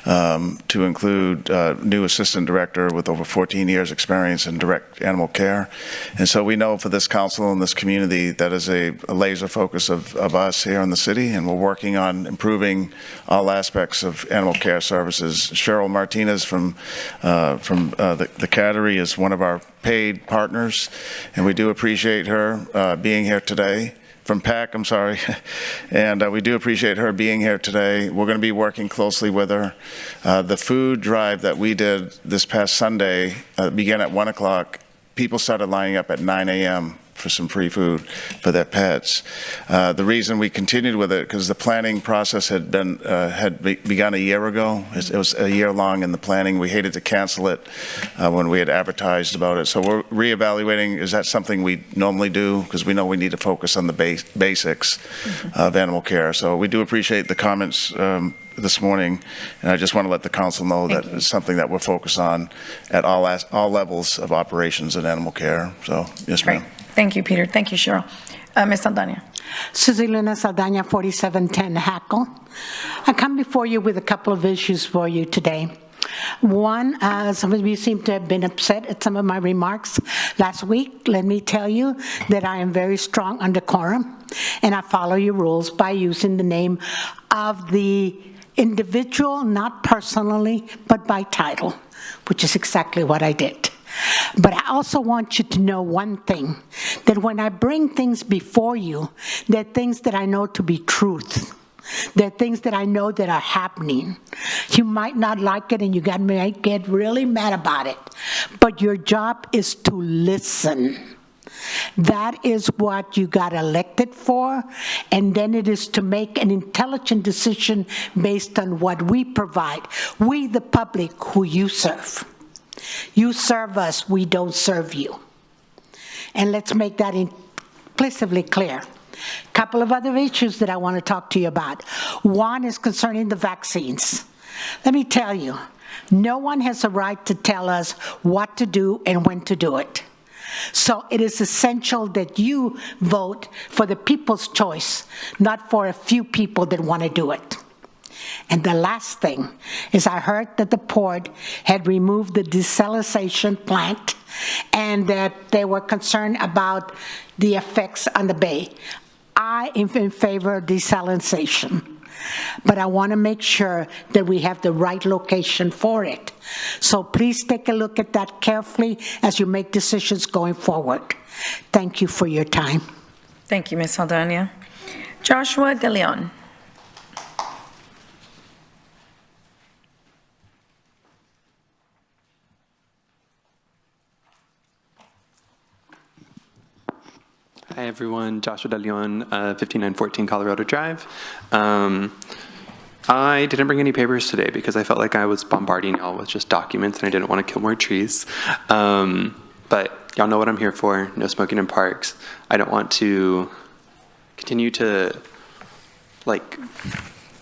[SPEAKER 6] to include new assistant director with over 14 years experience in direct animal care. And so we know for this council and this community that is a laser focus of us here in the city, and we're working on improving all aspects of animal care services. Cheryl Martinez from the Cattery is one of our paid partners, and we do appreciate her being here today. From PAC, I'm sorry. And we do appreciate her being here today. We're going to be working closely with her. The food drive that we did this past Sunday began at 1 o'clock. People started lining up at 9 a.m. for some free food for their pets. The reason we continued with it, because the planning process had begun a year ago. It was a year long in the planning. We hated to cancel it when we had advertised about it. So we're reevaluating, is that something we normally do? Because we know we need to focus on the basics of animal care. So we do appreciate the comments this morning, and I just want to let the council know that it's something that we're focused on at all levels of operations in animal care. So, yes, ma'am.
[SPEAKER 1] Thank you, Peter. Thank you, Cheryl. Ms. Saldana.
[SPEAKER 14] Susie Luna Saldana, 4710 Hackle. I come before you with a couple of issues for you today. One, some of you seem to have been upset at some of my remarks last week. Let me tell you that I am very strong under quorum, and I follow your rules by using the name of the individual, not personally, but by title, which is exactly what I did. But I also want you to know one thing, that when I bring things before you, they're things that I know to be truth. They're things that I know that are happening. You might not like it and you might get really mad about it, but your job is to listen. That is what you got elected for, and then it is to make an intelligent decision based on what we provide. We, the public, who you serve. You serve us, we don't serve you. And let's make that implicitly clear. A couple of other issues that I want to talk to you about. One is concerning the vaccines. Let me tell you, no one has a right to tell us what to do and when to do it. So it is essential that you vote for the people's choice, not for a few people that want to do it. And the last thing is I heard that the port had removed the desalination plant and that they were concerned about the effects on the bay. I am in favor of desalination, but I want to make sure that we have the right location for it. So please take a look at that carefully as you make decisions going forward. Thank you for your time.
[SPEAKER 1] Thank you, Ms. Saldana. Joshua De Leon.
[SPEAKER 15] Hi everyone, Joshua De Leon, 5914 Colorado Drive. I didn't bring any papers today because I felt like I was bombarding y'all with just documents and I didn't want to kill more trees. But y'all know what I'm here for, no smoking in parks. I don't want to continue to, I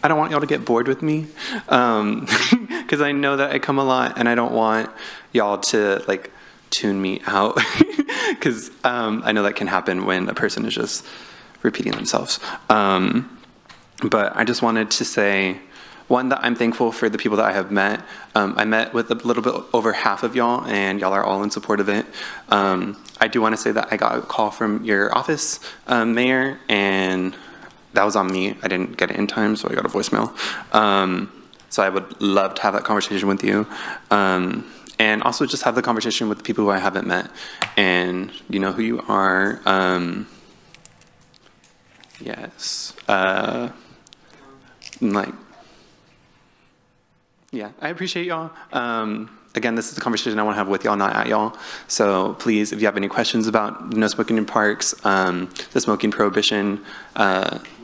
[SPEAKER 15] don't want y'all to get bored with me because I know that I come a lot and I don't want y'all to tune me out because I know that can happen when a person is just repeating themselves. But I just wanted to say, one, that I'm thankful for the people that I have met. I met with a little bit over half of y'all, and y'all are all in support of it. I do want to say that I got a call from your office, Mayor, and that was on me. I didn't get it in time, so I got a voicemail. So I would love to have that conversation with you. And also just have the conversation with the people who I haven't met. And you know who you are. Yes. Yeah, I appreciate y'all. Again, this is the conversation I want to have with y'all, not at y'all. So please, if you have any questions about no smoking in parks, the smoking prohibition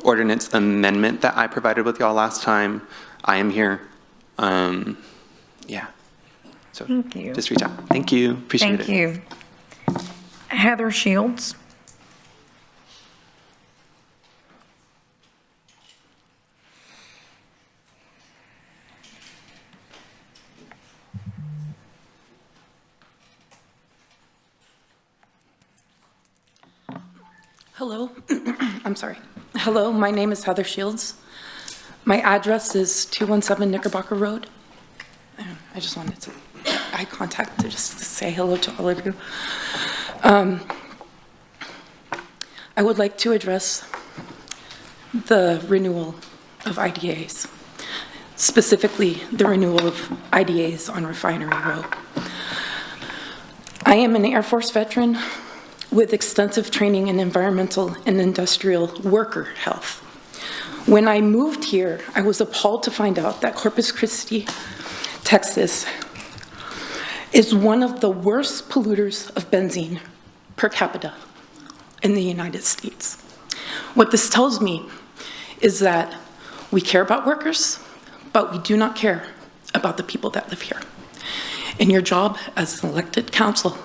[SPEAKER 15] ordinance amendment that I provided with y'all last time, I am here. Yeah. So
[SPEAKER 1] thank you.
[SPEAKER 15] Just reach out. Thank you. Appreciate it.
[SPEAKER 1] Thank you. Heather Shields.
[SPEAKER 16] Hello. I'm sorry. Hello, my name is Heather Shields. My address is 217 Knickerbocker Road. I just wanted to eye contact just to say hello to all of you. I would like to address the renewal of IDAs, specifically the renewal of IDAs on Refinery Row. I am an Air Force veteran with extensive training in environmental and industrial worker health. When I moved here, I was appalled to find out that Corpus Christi, Texas, is one of the worst polluters of benzene per capita in the United States. What this tells me is that we care about workers, but we do not care about the people that live here. And your job as an elected council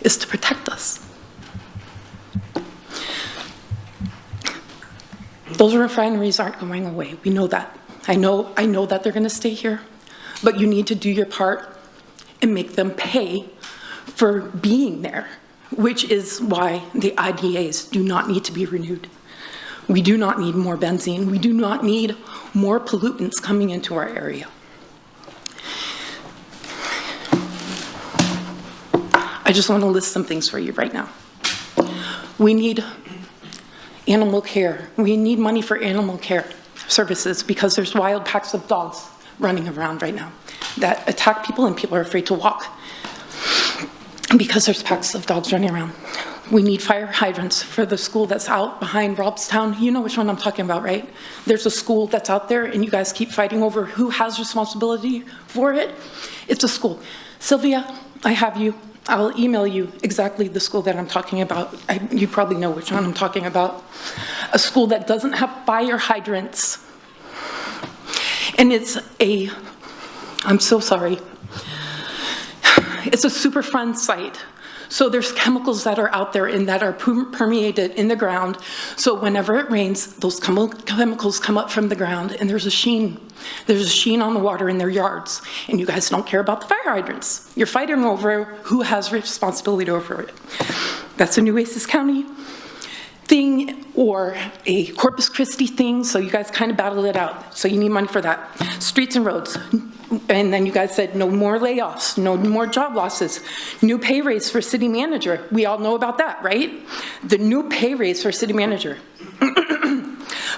[SPEAKER 16] is to protect us. Those refineries aren't going away. We know that. I know that they're going to stay here, but you need to do your part and make them pay for being there, which is why the IDAs do not need to be renewed. We do not need more benzene. We do not need more pollutants coming into our area. I just want to list some things for you right now. We need animal care. We need money for animal care services because there's wild packs of dogs running around right now that attack people and people are afraid to walk because there's packs of dogs running around. We need fire hydrants for the school that's out behind Robstown. You know which one I'm talking about, right? There's a school that's out there and you guys keep fighting over who has responsibility for it. It's a school. Sylvia, I have you. I'll email you exactly the school that I'm talking about. You probably know which one I'm talking about. A school that doesn't have fire hydrants. And it's I'm so sorry. It's a Superfund site. So there's chemicals that are out there and that are permeated in the ground. So whenever it rains, those chemicals come up from the ground and there's a sheen. There's a sheen on the water in their yards. And you guys don't care about the fire hydrants. You're fighting over who has responsibility over it. That's a Nueces County thing or a Corpus Christi thing, so you guys kind of battle it out. So you need money for that. Streets and roads. And then you guys said no more layoffs, no more job losses, new pay raise for city manager. We all know about that, right? The new pay raise for city manager.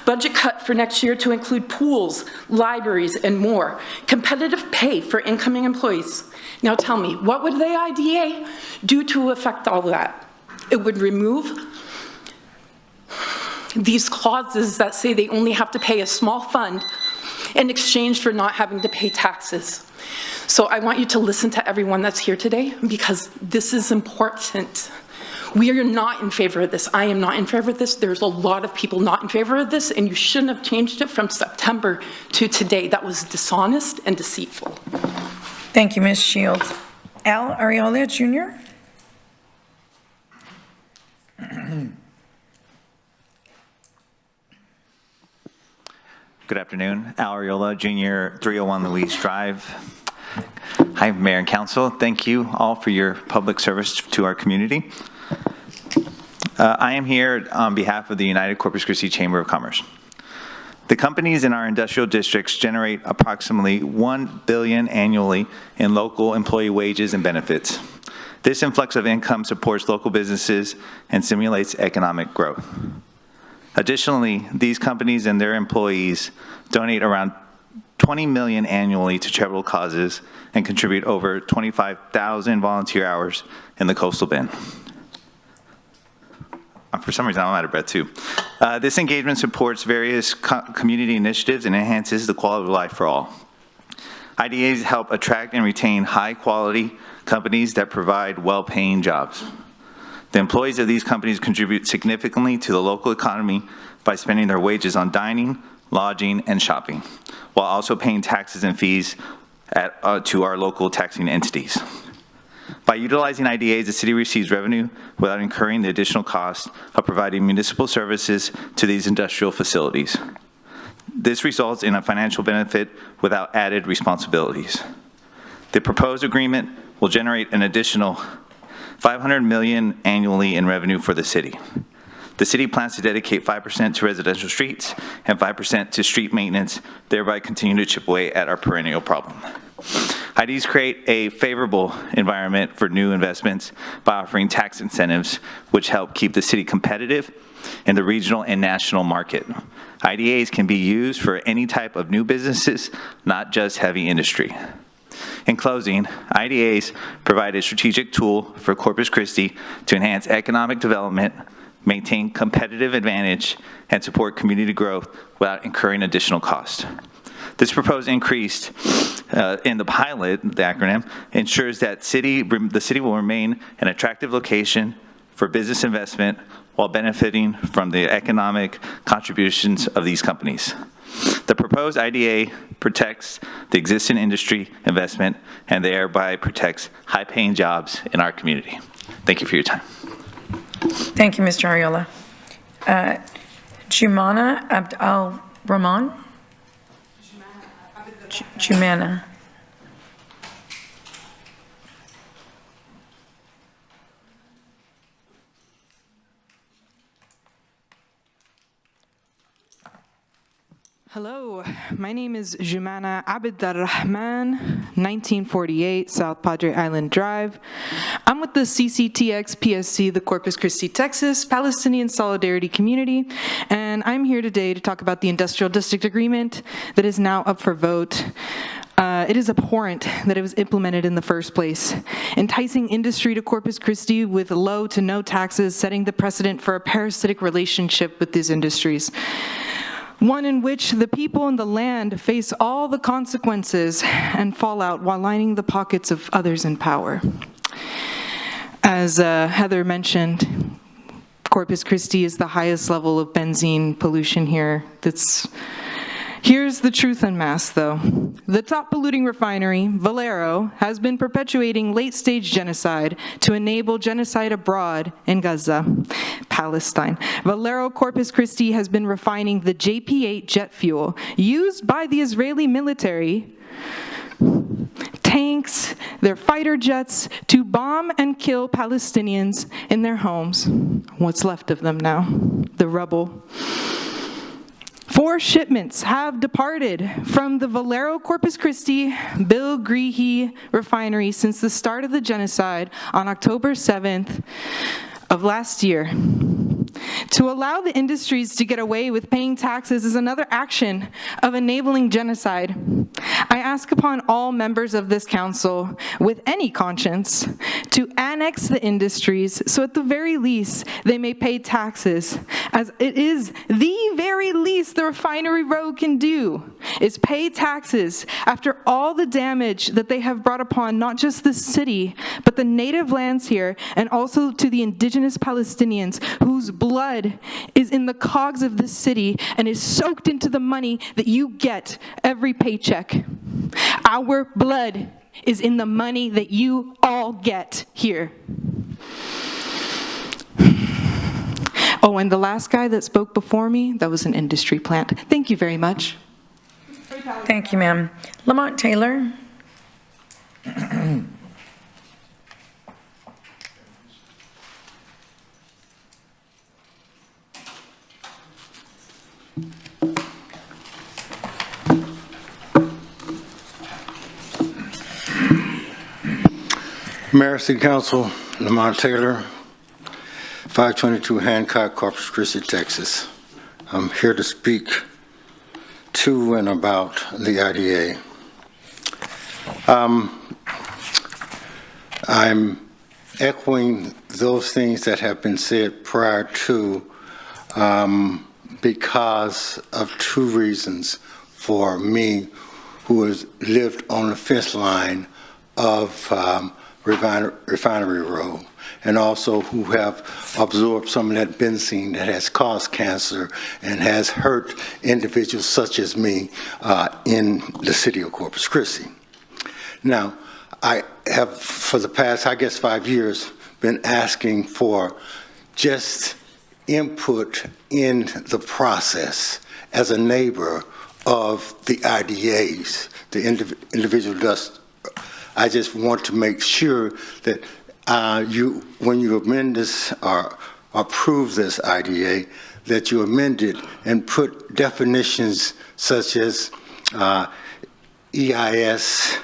[SPEAKER 16] Budget cut for next year to include pools, libraries, and more. Competitive pay for incoming employees. Now tell me, what would the IDA do to affect all of that? It would remove these clauses that say they only have to pay a small fund in exchange for not having to pay taxes. So I want you to listen to everyone that's here today because this is important. We are not in favor of this. I am not in favor of this. There's a lot of people not in favor of this, and you shouldn't have changed it from September to today. That was dishonest and deceitful.
[SPEAKER 1] Thank you, Ms. Shields. Al Ariola, Jr.
[SPEAKER 17] Good afternoon. Al Ariola, Jr., 301 Louise Drive. Hi, Mayor and Council. Thank you all for your public service to our community. I am here on behalf of the United Corpus Christi Chamber of Commerce. The companies in our industrial districts generate approximately $1 billion annually in local employee wages and benefits. This influx of income supports local businesses and stimulates economic growth. Additionally, these companies and their employees donate around $20 million annually to charitable causes and contribute over 25,000 volunteer hours in the Coastal Bend. For some reason, I'm out of breath too. This engagement supports various community initiatives and enhances the quality of life for all. IDAs help attract and retain high-quality companies that provide well-paying jobs. The employees of these companies contribute significantly to the local economy by spending their wages on dining, lodging, and shopping, while also paying taxes and fees to our local taxing entities. By utilizing IDAs, the city receives revenue without incurring the additional cost of providing municipal services to these industrial facilities. This results in a financial benefit without added responsibilities. The proposed agreement will generate an additional $500 million annually in revenue for the city. The city plans to dedicate 5% to residential streets and 5% to street maintenance, thereby continuing to chip away at our perennial problem. IDs create a favorable environment for new investments by offering tax incentives, which help keep the city competitive in the regional and national market. IDAs can be used for any type of new businesses, not just heavy industry. In closing, IDAs provide a strategic tool for Corpus Christi to enhance economic development, maintain competitive advantage, and support community growth without incurring additional cost. This proposed increase in the pilot, the acronym, ensures that the city will remain an attractive location for business investment while benefiting from the economic contributions of these companies. The proposed IDA protects the existing industry investment and thereby protects high-paying jobs in our community. Thank you for your time.
[SPEAKER 1] Thank you, Mr. Ariola. Jumana Abd al-Rahman? Jumana.
[SPEAKER 18] Hello, my name is Jumana Abd al-Rahman, 1948 South Padre Island Drive. I'm with the CCTX PSC, the Corpus Christi, Texas Palestinian Solidarity Community, and I'm here today to talk about the Industrial District Agreement that is now up for vote. It is abhorrent that it was implemented in the first place, enticing industry to Corpus Christi with low to no taxes, setting the precedent for a parasitic relationship with these industries. One in which the people and the land face all the consequences and fallout while lining the pockets of others in power. As Heather mentioned, Corpus Christi is the highest level of benzene pollution here. Here's the truth en masse, though. The top polluting refinery, Valero, has been perpetuating late-stage genocide to enable genocide abroad in Gaza, Palestine. Valero Corpus Christi has been refining the JP-8 jet fuel used by the Israeli military, tanks, their fighter jets, to bomb and kill Palestinians in their homes. What's left of them now? The rubble. 4 shipments have departed from the Valero Corpus Christi Bill Greehey refinery since the start of the genocide on October 7th of last year. To allow the industries to get away with paying taxes is another action of enabling genocide. I ask upon all members of this council, with any conscience, to annex the industries so at the very least they may pay taxes, as it is the very least the refinery road can do, is pay taxes after all the damage that they have brought upon not just the city, but the native lands here, and also to the indigenous Palestinians whose blood is in the cogs of this city and is soaked into the money that you get every paycheck. Our blood is in the money that you all get here. Oh, and the last guy that spoke before me, that was an industry plant. Thank you very much.
[SPEAKER 1] Thank you, ma'am. Lamont Taylor.
[SPEAKER 19] Mayor, City Council, Lamont Taylor, 522 Hancock, Corpus Christi, Texas. I'm here to speak to and about the IDA. I'm echoing those things that have been said prior to because of 2 reasons for me who has lived on the fence line of Refinery Road, and also who have absorbed some of that benzene that has caused cancer and has hurt individuals such as me in the city of Corpus Christi. Now, I have, for the past, I guess, 5 years, been asking for just input in the process as a neighbor of the IDAs, the individual dust. I just want to make sure that when you amend this or approve this IDA, that you amend it and put definitions such as EIS,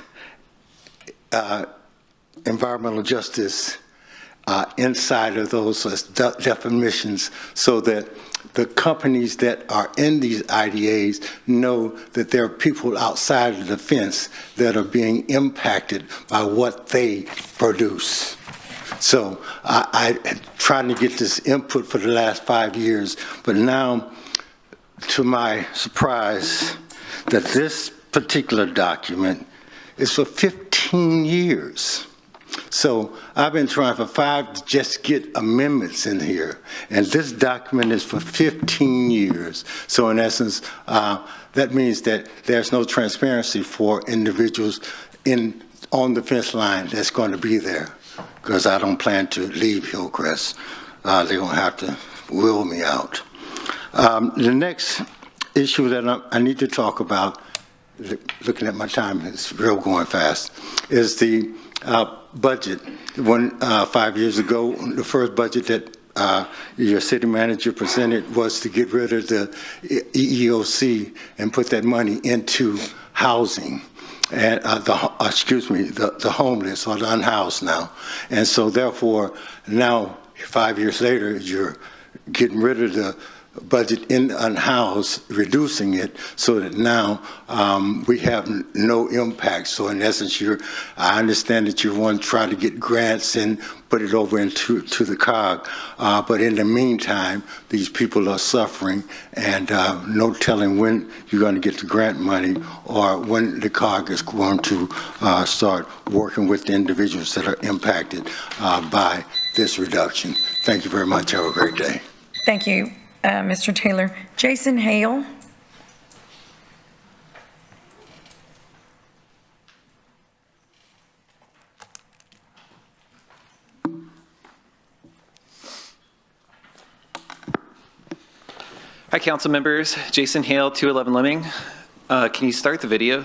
[SPEAKER 19] environmental justice, inside of those definitions, so that the companies that are in these IDAs know that there are people outside of the fence that are being impacted by what they produce. So I'm trying to get this input for the last 5 years, but now, to my surprise, that this particular document is for 15 years. So I've been trying for 5 to just get amendments in here, and this document is for 15 years. So in essence, that means that there's no transparency for individuals on the fence line that's going to be there, because I don't plan to leave Hillcrest. They're going to have to wheel me out. The next issue that I need to talk about, looking at my time, it's real going fast, is the budget. 5 years ago, the first budget that your city manager presented was to get rid of the EEOC and put that money into housing. and the homeless or the unhoused now. And so therefore, now 5 years later, you're getting rid of the budget in unhoused, reducing it so that now we have no impact. So in essence, I understand that you want to try to get grants and put it over into the COG, but in the meantime, these people are suffering, and no telling when you're going to get the grant money or when the COG is going to start working with the individuals that are impacted by this reduction. Thank you very much. Have a great day.
[SPEAKER 1] Thank you, Mr. Taylor. Jason Hale.
[SPEAKER 20] Hi, council members. Jason Hale, 211 Lemming. Can you start the video?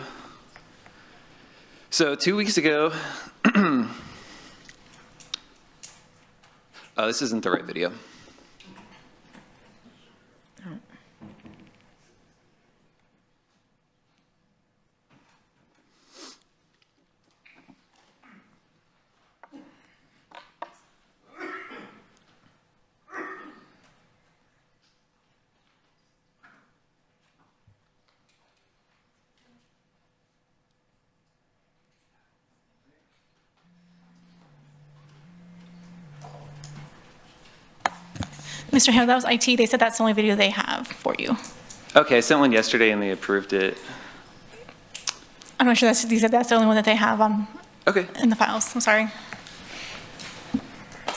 [SPEAKER 20] So 2 weeks ago, this isn't the right video.
[SPEAKER 21] Mr. Hale, that was IT. They said that's the only video they have for you.
[SPEAKER 20] Okay, I sent one yesterday and they approved it.
[SPEAKER 21] I'm not sure they said that's the only one that they have in the files. I'm sorry.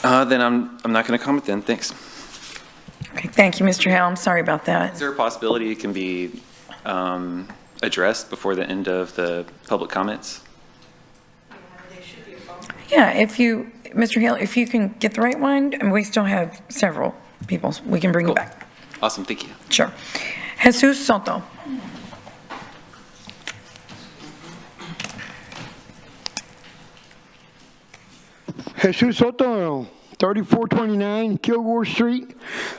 [SPEAKER 20] Then I'm not going to comment then. Thanks.
[SPEAKER 1] Okay, thank you, Mr. Hale. I'm sorry about that.
[SPEAKER 20] Is there a possibility it can be addressed before the end of the public comments?
[SPEAKER 1] Yeah, Mr. Hale, if you can get the right one, and we still have several people, we can bring it back.
[SPEAKER 20] Awesome, thank you.
[SPEAKER 1] Sure. Jesus Soto.
[SPEAKER 22] Jesus Soto, 3429 Kilgore Street.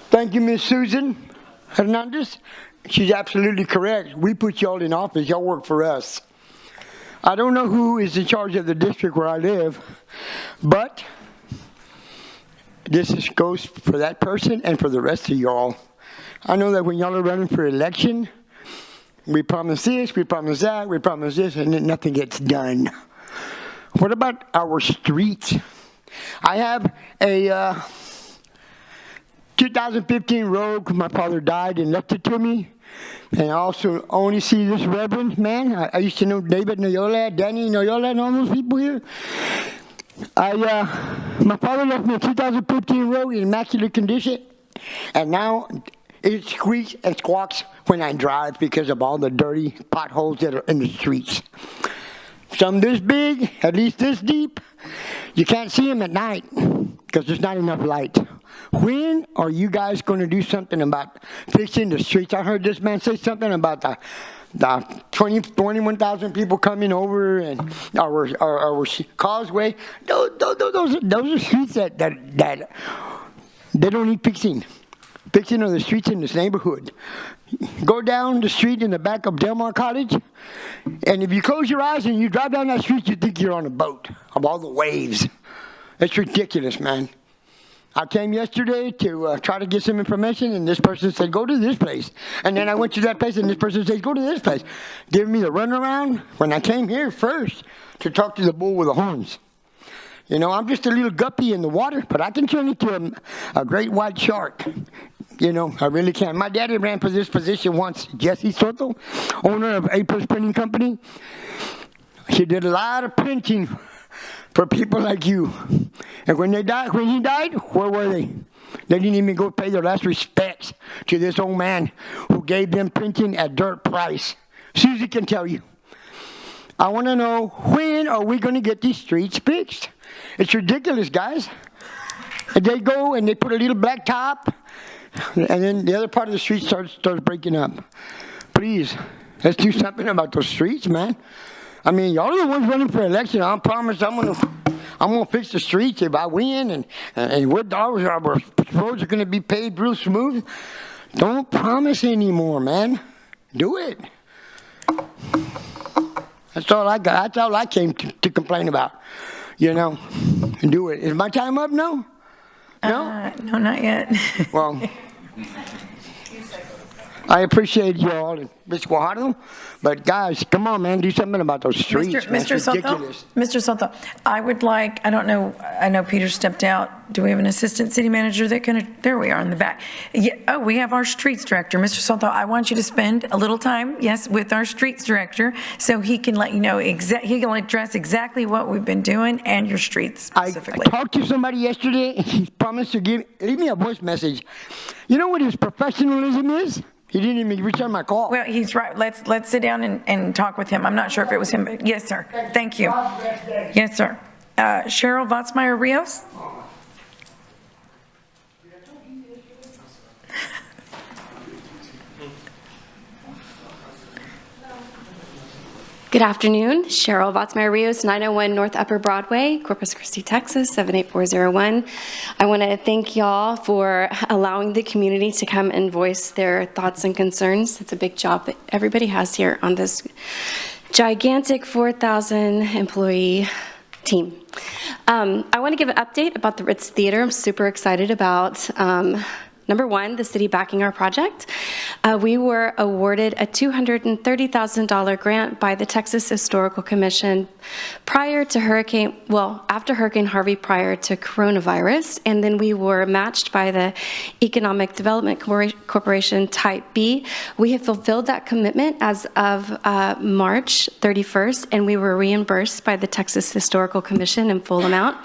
[SPEAKER 22] Thank you, Miss Susan Hernandez. She's absolutely correct. We put y'all in office. Y'all work for us. I don't know who is in charge of the district where I live, but this goes for that person and for the rest of y'all. I know that when y'all are running for election, we promise this, we promise that, we promise this, and then nothing gets done. What about our streets? I have a 2015 road. My father died and left it to me. And I also only see this reverend man. I used to know David Noyola, Danny Noyola, and all those people here. My father left me a 2015 road in immaculate condition, and now it squeaks and squawks when I drive because of all the dirty potholes that are in the streets. Some this big, at least this deep. You can't see them at night because there's not enough light. When are you guys going to do something about fixing the streets? I heard this man say something about the 21,000 people coming over and our causeway. Those are streets that they don't need fixing. Fixing of the streets in this neighborhood. Go down the street in the back of Delmar College, and if you close your eyes and you drive down that street, you think you're on a boat of all the waves. It's ridiculous, man. I came yesterday to try to get some information, and this person said, go to this place. And then I went to that place, and this person says, go to this place. Giving me the runaround when I came here first to talk to the bull with the horns. You know, I'm just a little guppy in the water, but I can turn into a great white shark. You know, I really can. My daddy ran for this position once, Jesse Soto, owner of April's Printing Company. He did a lot of printing for people like you. And when he died, where were they? They didn't even go pay their last respects to this old man who gave them printing at dirt price. Susie can tell you. I want to know, when are we going to get these streets fixed? It's ridiculous, guys. And they go and they put a little black top, and then the other part of the street starts breaking up. Please, let's do something about those streets, man. I mean, y'all are the ones running for election. I promise I'm gonna fix the streets if I win, and our roads are gonna be paved real smooth. Don't promise anymore, man. Do it. That's all I got. That's all I came to complain about, you know, and do it. Is my time up now? No?
[SPEAKER 1] No, not yet.
[SPEAKER 22] Well, I appreciate you all in Ms. Guajardo, but guys, come on, man, do something about those streets. man. It's
[SPEAKER 1] Mr. Soto,
[SPEAKER 22] ridiculous.
[SPEAKER 1] Mr. Soto, I would like, I don't know, I know Peter stepped out. Do we have an assistant city manager that can, there we are in the back. Yeah, oh, we have our streets director. Mr. Soto, I want you to spend a little time, yes, with our streets director, so he can let you know, he can address exactly what we've been doing and your streets specifically.
[SPEAKER 22] I talked to somebody yesterday, and he promised to leave me a voice message. You know what his professionalism is? He didn't even return my call.
[SPEAKER 1] Well, he's right. Let's sit down and talk with him. I'm not sure if it was him, but yes, sir. Thank you. Yes, sir. Cheryl Vatsmeyer Rios.
[SPEAKER 2] Good afternoon, Cheryl Vatsmeyer Rios, 901 North Upper Broadway, Corpus Christi, Texas, 78401. I want to thank y'all for allowing the community to come and voice their thoughts and concerns. It's a big job that everybody has here on this gigantic 4,000 employee team. I want to give an update about the Ritz Theater. I'm super excited about number one, the city backing our project. We were awarded a $230,000 grant by the Texas Historical Commission prior to after Hurricane Harvey, prior to coronavirus, and then we were matched by the Economic Development Corporation Type B. We have fulfilled that commitment as of March 31st, and we were reimbursed by the Texas Historical Commission in full amount.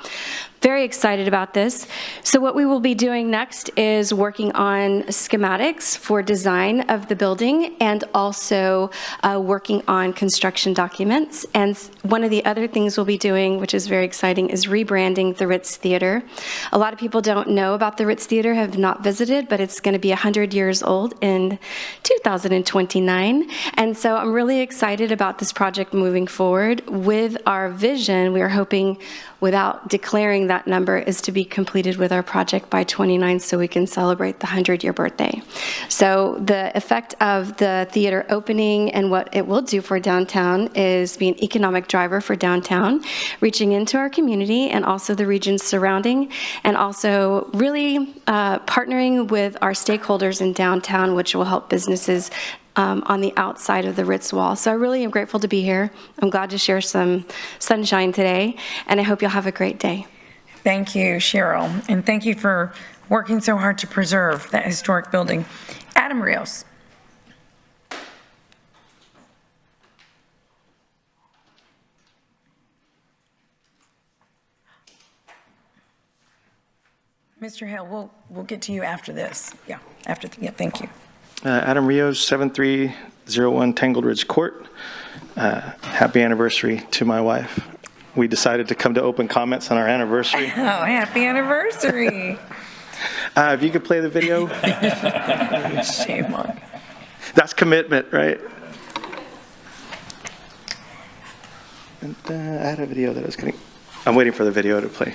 [SPEAKER 2] Very excited about this. So what we will be doing next is working on schematics for design of the building and also working on construction documents. And one of the other things we'll be doing, which is very exciting, is rebranding the Ritz Theater. A lot of people don't know about the Ritz Theater, have not visited, but it's going to be 100 years old in 2029. And so I'm really excited about this project moving forward. With our vision, we are hoping, without declaring that number, is to be completed with our project by 29 so we can celebrate the 100-year birthday. So the effect of the theater opening and what it will do for downtown is be an economic driver for downtown, reaching into our community and also the regions surrounding, and also really partnering with our stakeholders in downtown, which will help businesses on the outside of the Ritz wall. So I really am grateful to be here. I'm glad to share some sunshine today, and I hope you'll have a great day.
[SPEAKER 1] Thank you, Cheryl, and thank you for working so hard to preserve that historic building. Adam Rios. Mr. Hale, we'll get to you after this. Yeah, thank you.
[SPEAKER 4] Adam Rios, 7301 Tangled Ridge Court. Happy anniversary to my wife. We decided to come to open comments on our anniversary.
[SPEAKER 1] Oh, happy anniversary.
[SPEAKER 4] If you could play the video.
[SPEAKER 1] Shame on you.
[SPEAKER 4] That's commitment, right? And I had a video that I was going to, I'm waiting for the video to play.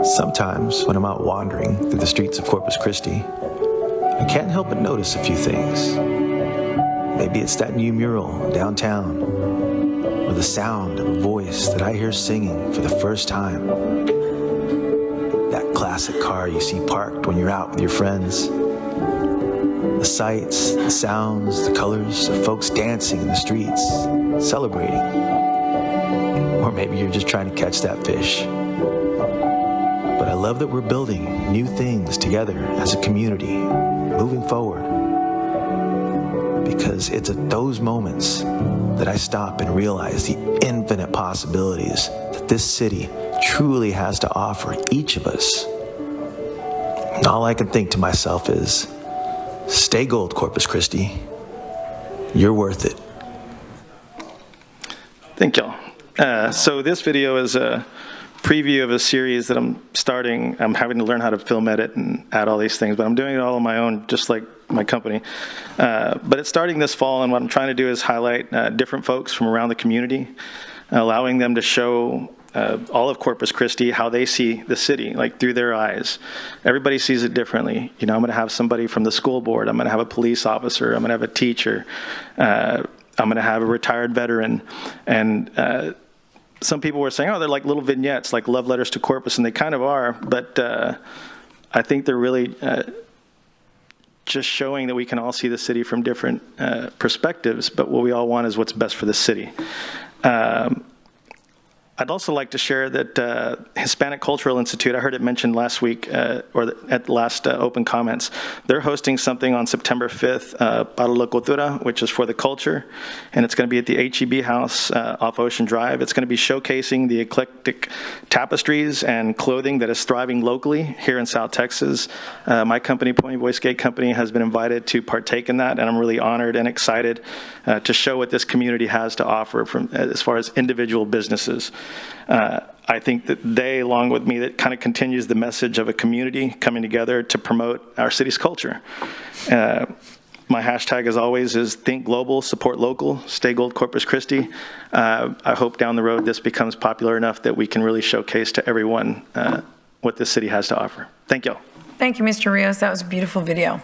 [SPEAKER 23] Sometimes when I'm out wandering through the streets of Corpus Christi, I can't help but notice a few things. Maybe it's that new mural downtown, or the sound of a voice that I hear singing for the first time. That classic car you see parked when you're out with your friends. The sights, the sounds, the colors of folks dancing in the streets, celebrating. Or maybe you're just trying to catch that fish. But I love that we're building new things together as a community, moving forward. Because it's at those moments that I stop and realize the infinite possibilities that this city truly has to offer each of us. And all I can think to myself is, stay gold, Corpus Christi. You're worth it.
[SPEAKER 4] Thank y'all. So this video is a preview of a series that I'm starting. I'm having to learn how to film edit and add all these things, but I'm doing it all on my own, just like my company. But it's starting this fall, and what I'm trying to do is highlight different folks from around the community, allowing them to show all of Corpus Christi, how they see the city, like through their eyes. Everybody sees it differently. You know, I'm going to have somebody from the school board. I'm going to have a police officer. I'm going to have a teacher. I'm going to have a retired veteran. And some people were saying, oh, they're like little vignettes, like love letters to Corpus, and they kind of are. But I think they're really just showing that we can all see the city from different perspectives, but what we all want is what's best for the city. I'd also like to share that Hispanic Cultural Institute, I heard it mentioned last week, or at the last open comments, they're hosting something on September 5th, Para la Cultura, which is for the culture, and it's going to be at the HEB House off Ocean Drive. It's going to be showcasing the eclectic tapestries and clothing that is thriving locally here in South Texas. My company, Pony Boy Skate Company, has been invited to partake in that, and I'm really honored and excited to show what this community has to offer from as far as individual businesses. I think that they, along with me, that kind of continues the message of a community coming together to promote our city's culture. My hashtag, as always, is think global, support local, stay gold Corpus Christi. I hope down the road this becomes popular enough that we can really showcase to everyone what this city has to offer. Thank you.
[SPEAKER 1] Thank you, Mr. Rios. That was a beautiful video.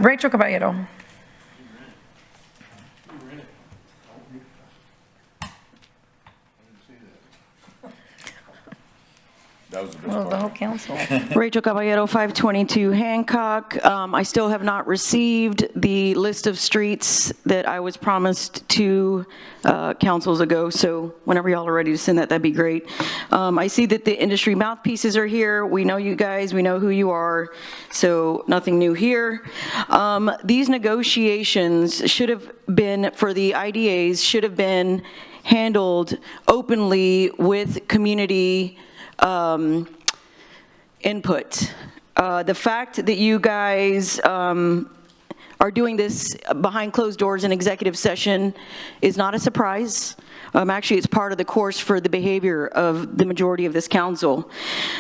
[SPEAKER 1] Rachel Caballero. Well, the whole council.
[SPEAKER 5] Rachel Caballero, 522 Hancock. I still have not received the list of streets that I was promised 2 councils ago, so whenever y'all are ready to send that, that'd be great. I see that the industry mouthpieces are here. We know you guys, we know who you are, so nothing new here. These negotiations should have been, for the IDAs, should have been handled openly with community input. The fact that you guys are doing this behind closed doors in executive session is not a surprise. Actually, it's part of the course for the behavior of the majority of this council.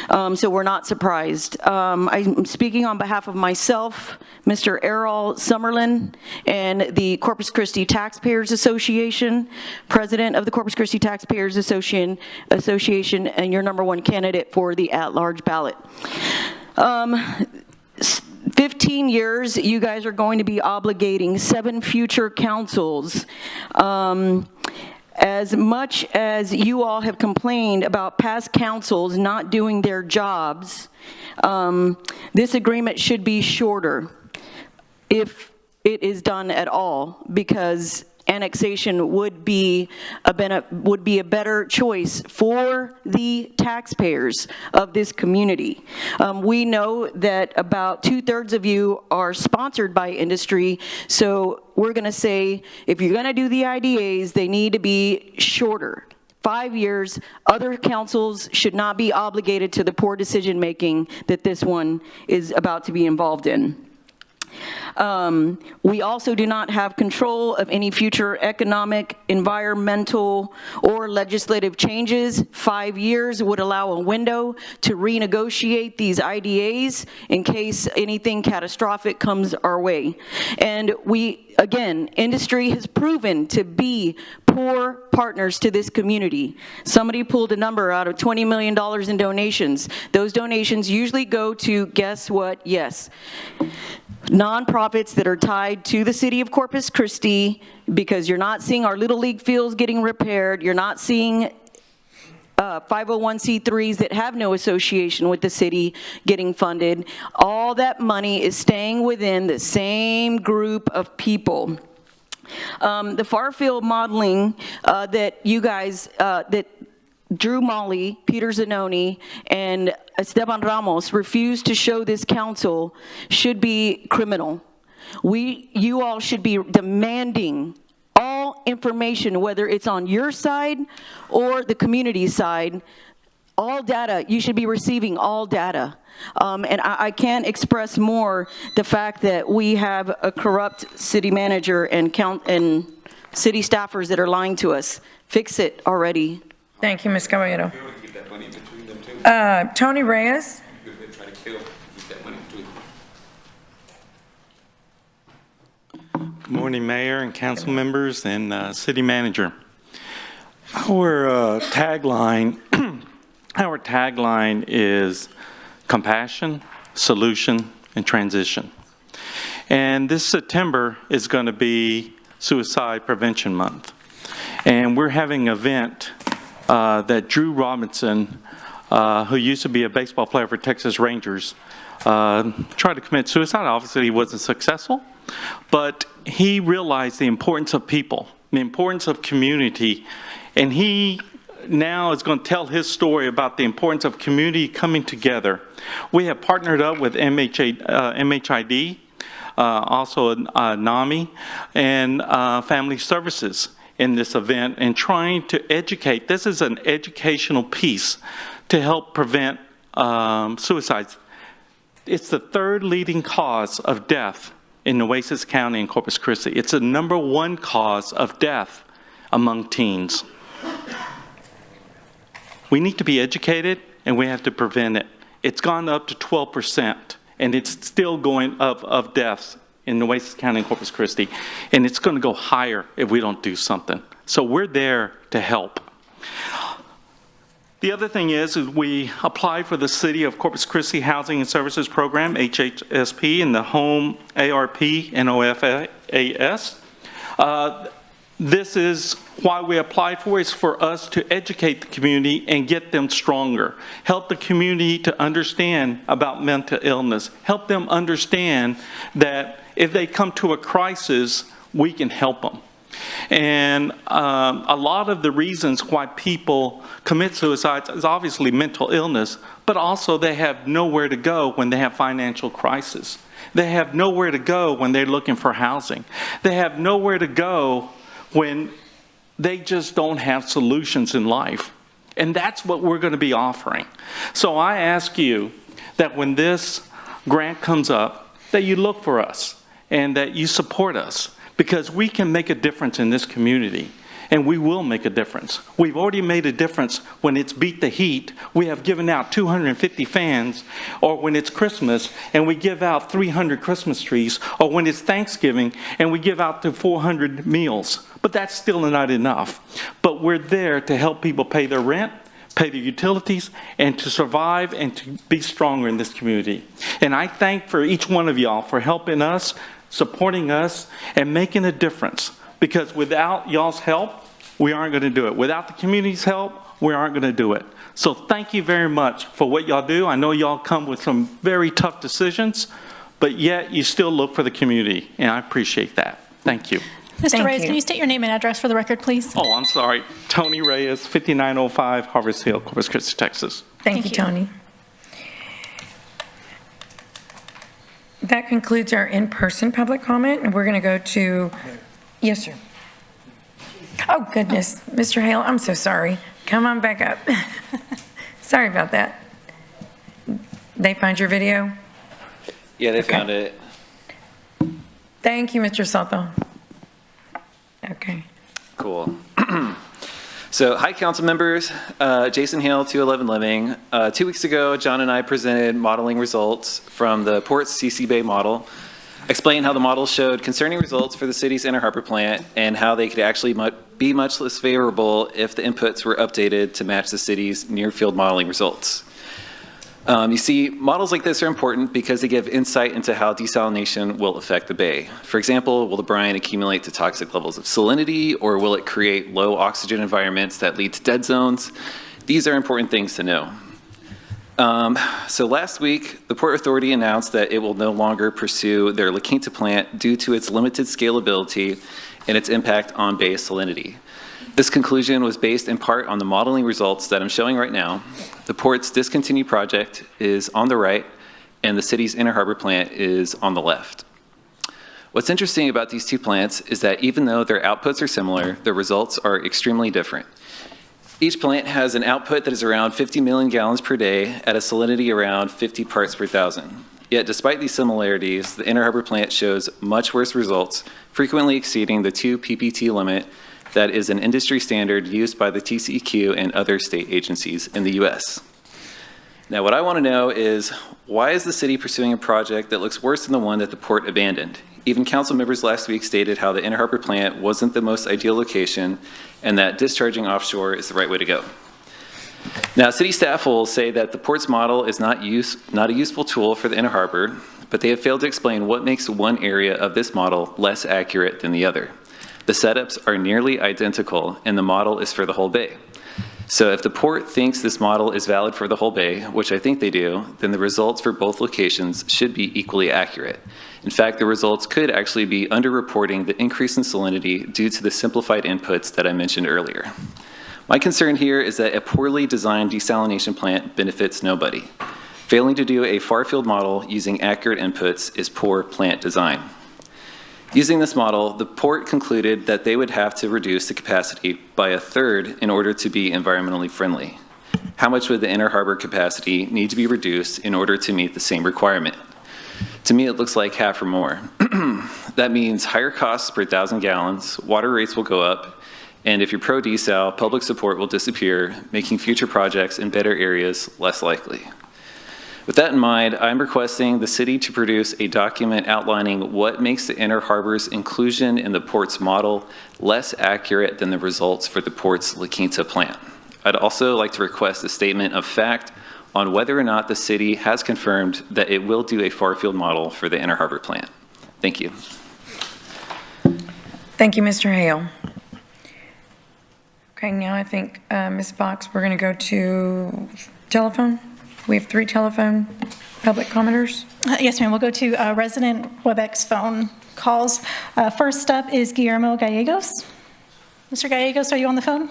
[SPEAKER 5] So we're not surprised. I'm speaking on behalf of myself, Mr. Errol Summerlin, and the Corpus Christi Taxpayers Association, president of the Corpus Christi Taxpayers Association, and your #1 candidate for the at-large ballot. 15 years, you guys are going to be obligating 7 future councils. As much as you all have complained about past councils not doing their jobs, this agreement should be shorter if it is done at all, because annexation would be a better choice for the taxpayers of this community. We know that about 2/3 of you are sponsored by industry, so we're going to say if you're going to do the IDAs, they need to be shorter. 5 years. Other councils should not be obligated to the poor decision making that this one is about to be involved in. We also do not have control of any future economic, environmental, or legislative changes. 5 years would allow a window to renegotiate these IDAs in case anything catastrophic comes our way. And we, again, industry has proven to be poor partners to this community. Somebody pulled a number out of $20 million in donations. Those donations usually go to, guess what? Yes, nonprofits that are tied to the city of Corpus Christi, because you're not seeing our Little League fields getting repaired. You're not seeing 501c3s that have no association with the city getting funded. All that money is staying within the same group of people. The far field modeling that you guys, that Drew Molly, Peter Zanoni, and Esteban Ramos refused to show this council should be criminal. You all should be demanding all information, whether it's on your side or the community side. All data, you should be receiving all data. And I can't express more the fact that we have a corrupt city manager and city staffers that are lying to us. Fix it already.
[SPEAKER 1] Thank you, Ms. Caballero. Tony Reyes.
[SPEAKER 7] Good morning, Mayor and council members and City Manager. Our tagline is compassion, solution, and transition. And this September is going to be Suicide Prevention Month. And we're having an event that Drew Robinson, who used to be a baseball player for Texas Rangers, tried to commit suicide. Obviously, he wasn't successful, but he realized the importance of people, the importance of community, and he now is going to tell his story about the importance of community coming together. We have partnered up with MHID, also NAMI, and Family Services in this event, and trying to educate. This is an educational piece to help prevent suicides. It's the third leading cause of death in Nueces County and Corpus Christi. It's the #1 cause of death among teens. We need to be educated, and we have to prevent it. It's gone up to 12%, and it's still going up of deaths in Nueces County and Corpus Christi, and it's going to go higher if we don't do something. So we're there to help. The other thing is we applied for the City of Corpus Christi Housing and Services Program, HHSP, and the Home ARP NOFAS. This is why we applied for it, is for us to educate the community and get them stronger. Help the community to understand about mental illness. Help them understand that if they come to a crisis, we can help them. And a lot of the reasons why people commit suicides is obviously mental illness, but also they have nowhere to go when they have financial crisis. They have nowhere to go when they're looking for housing. They have nowhere to go when they just don't have solutions in life. And that's what we're going to be offering. So I ask you that when this grant comes up, that you look for us and that you support us, because we can make a difference in this community, and we will make a difference. We've already made a difference when it's Beat the Heat. We have given out 250 fans, or when it's Christmas and we give out 300 Christmas trees, or when it's Thanksgiving and we give out to 400 meals. But that's still not enough. But we're there to help people pay their rent, pay their utilities, and to survive and to be stronger in this community. And I thank for each one of y'all for helping us, supporting us, and making a difference. Because without y'all's help, we aren't going to do it. Without the community's help, we aren't going to do it. So thank you very much for what y'all do. I know y'all come with some very tough decisions, but yet you still look for the community, and I appreciate that. Thank you.
[SPEAKER 21] Mr. Reyes, can you state your name and address for the record, please?
[SPEAKER 7] Oh, I'm sorry. Tony Reyes, 5905 Harvest Hill, Corpus Christi, Texas.
[SPEAKER 1] Thank you, Tony. That concludes our in-person public comment, and we're going to go to, yes, sir. Oh, goodness. Mr. Hale, I'm so sorry. Come on back up. Sorry about that. They find your video?
[SPEAKER 20] Yeah, they found it.
[SPEAKER 1] Thank you, Mr. Soto. Okay.
[SPEAKER 20] Cool. So, hi, council members. Jason Hale, 211 Living. 2 weeks ago, John and I presented modeling results from the Port's CC Bay model, explained how the model showed concerning results for the city's Inner Harbor plant and how they could actually be much less favorable if the inputs were updated to match the city's near-field modeling results. You see, models like this are important because they give insight into how desalination will affect the bay. For example, will the brine accumulate to toxic levels of salinity, or will it create low oxygen environments that lead to dead zones? These are important things to know. So last week, the Port Authority announced that it will no longer pursue their La Quinta plant due to its limited scalability and its impact on bay salinity. This conclusion was based in part on the modeling results that I'm showing right now. The port's discontinued project is on the right, and the city's Inner Harbor plant is on the left. What's interesting about these two plants is that even though their outputs are similar, the results are extremely different. Each plant has an output that is around 50 million gallons per day at a salinity around 50 parts per thousand. Yet despite these similarities, the Inner Harbor plant shows much worse results, frequently exceeding the 2 ppt limit that is an industry standard used by the TCEQ and other state agencies in the US. Now, what I want to know is, why is the city pursuing a project that looks worse than the one that the port abandoned? Even council members last week stated how the Inner Harbor plant wasn't the most ideal location and that discharging offshore is the right way to go. Now, city staff will say that the port's model is not a useful tool for the Inner Harbor, but they have failed to explain what makes one area of this model less accurate than the other. The setups are nearly identical, and the model is for the whole bay. So if the port thinks this model is valid for the whole bay, which I think they do, then the results for both locations should be equally accurate. In fact, the results could actually be underreporting the increase in salinity due to the simplified inputs that I mentioned earlier. My concern here is that a poorly designed desalination plant benefits nobody. Failing to do a far-field model using accurate inputs is poor plant design. Using this model, the port concluded that they would have to reduce the capacity by a third in order to be environmentally friendly. How much would the Inner Harbor capacity need to be reduced in order to meet the same requirement? To me, it looks like half or more. That means higher costs per 1,000 gallons, water rates will go up, and if you're pro-desal, public support will disappear, making future projects in better areas less likely. With that in mind, I'm requesting the city to produce a document outlining what makes the Inner Harbor's inclusion in the port's model less accurate than the results for the port's La Quinta plant. I'd also like to request a statement of fact on whether or not the city has confirmed that it will do a far-field model for the Inner Harbor plant. Thank you.
[SPEAKER 1] Thank you, Mr. Hale. Okay, now I think, Ms. Box, we're going to go to telephone. We have 3 telephone public commenters.
[SPEAKER 21] Yes, ma'am. We'll go to resident WebEx phone calls. First up is Guillermo Gallegos. Mr. Gallegos, are you on the phone?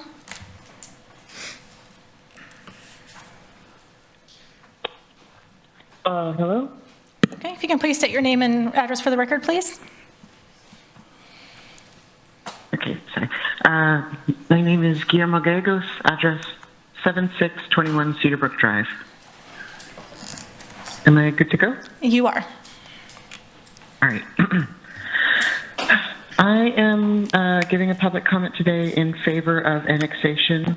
[SPEAKER 8] Hello?
[SPEAKER 21] Okay, if you can please state your name and address for the record, please.
[SPEAKER 8] Okay, sorry. My name is Guillermo Gallegos, address 7621 Cedarbrook Drive. Am I good to go?
[SPEAKER 21] You are.
[SPEAKER 8] All right. I am giving a public comment today in favor of annexation.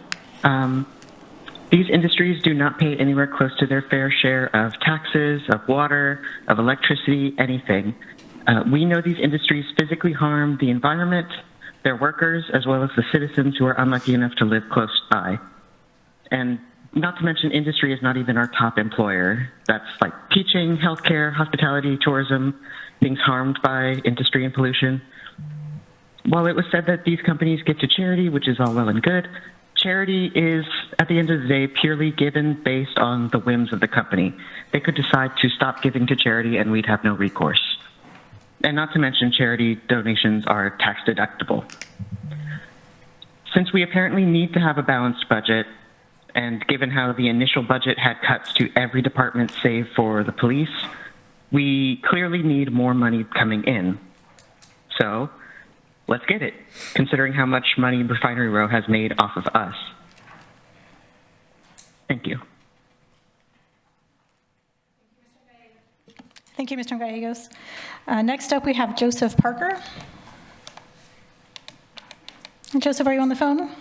[SPEAKER 8] These industries do not pay anywhere close to their fair share of taxes, of water, of electricity, anything. We know these industries physically harm the environment, their workers, as well as the citizens who are unlucky enough to live close by. And not to mention, industry is not even our top employer. That's like teaching, healthcare, hospitality, tourism, things harmed by industry and pollution. While it was said that these companies give to charity, which is all well and good, charity is, at the end of the day, purely given based on the whims of the company. They could decide to stop giving to charity and we'd have no recourse. And not to mention, charity donations are tax deductible. Since we apparently need to have a balanced budget, and given how the initial budget had cuts to every department save for the police, we clearly need more money coming in. So let's get it, considering how much money Refinery Row has made off of us. Thank you.
[SPEAKER 21] Thank you, Mr. Gallegos. Next up, we have Joseph Parker. Joseph, are you on the phone?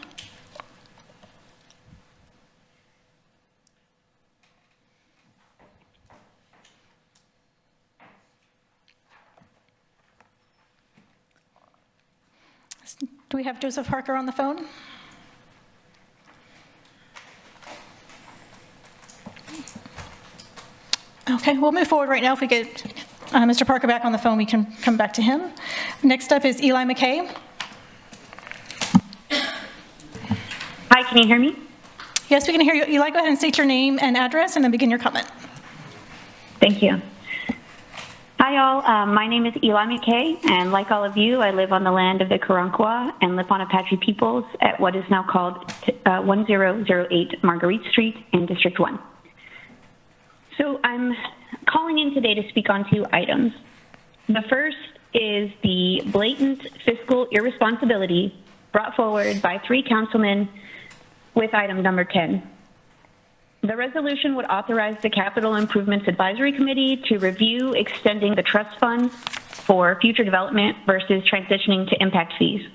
[SPEAKER 21] Do we have Joseph Parker on the phone? Okay, we'll move forward right now. If we get Mr. Parker back on the phone, we can come back to him. Next up is Eli McKay.
[SPEAKER 9] Hi, can you hear me?
[SPEAKER 21] Yes, we can hear you. Eli, go ahead and state your name and address and then begin your comment.
[SPEAKER 9] Thank you. Hi, all. My name is Eli McKay, and like all of you, I live on the land of the Karankawa and Lippon Apache peoples at what is now called 1008 Marguerite Street in District 1. So I'm calling in today to speak on 2 items. The first is the blatant fiscal irresponsibility brought forward by 3 councilmen with item number 10. The resolution would authorize the Capital Improvements Advisory Committee to review extending the trust fund for future development versus transitioning to impact fees.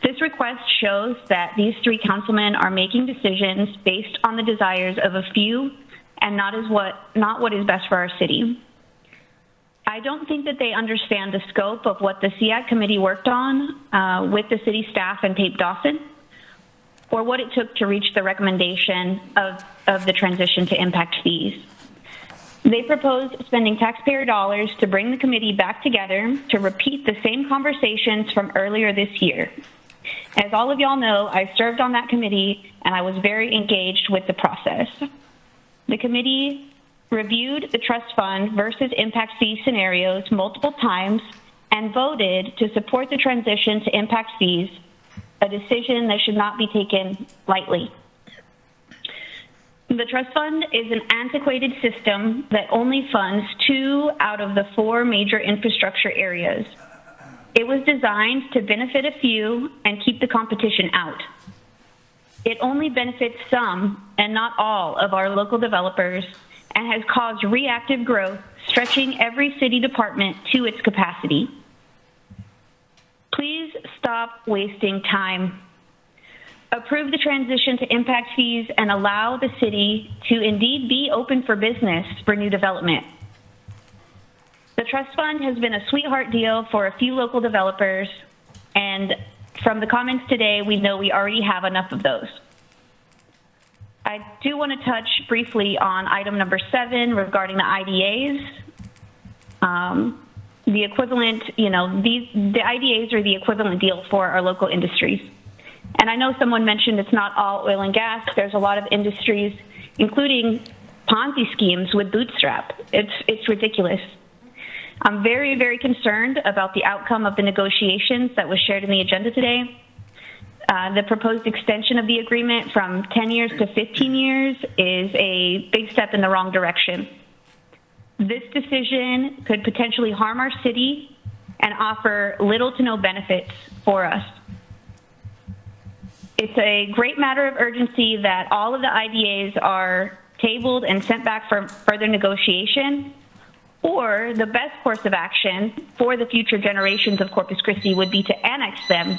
[SPEAKER 9] This request shows that these 3 councilmen are making decisions based on the desires of a few and not what is best for our city. I don't think that they understand the scope of what the SEAC committee worked on with the city staff and Pape Dawson, or what it took to reach the recommendation of the transition to impact fees. They proposed spending taxpayer dollars to bring the committee back together to repeat the same conversations from earlier this year. As all of y'all know, I served on that committee and I was very engaged with the process. The committee reviewed the trust fund versus impact fee scenarios multiple times and voted to support the transition to impact fees, a decision that should not be taken lightly. The trust fund is an antiquated system that only funds 2 out of the 4 major infrastructure areas. It was designed to benefit a few and keep the competition out. It only benefits some and not all of our local developers and has caused reactive growth, stretching every city department to its capacity. Please stop wasting time. Approve the transition to impact fees and allow the city to indeed be open for business for new development. The trust fund has been a sweetheart deal for a few local developers, and from the comments today, we know we already have enough of those. I do want to touch briefly on item number 7 regarding the IDAs. The equivalent, the IDAs are the equivalent deal for our local industries. And I know someone mentioned it's not all oil and gas. There's a lot of industries, including Ponzi schemes with Bootstrap. It's ridiculous. I'm very, very concerned about the outcome of the negotiations that was shared in the agenda today. The proposed extension of the agreement from 10 years to 15 years is a big step in the wrong direction. This decision could potentially harm our city and offer little to no benefits for us. It's a great matter of urgency that all of the IDAs are tabled and sent back for further negotiation, or the best course of action for the future generations of Corpus Christi would be to annex them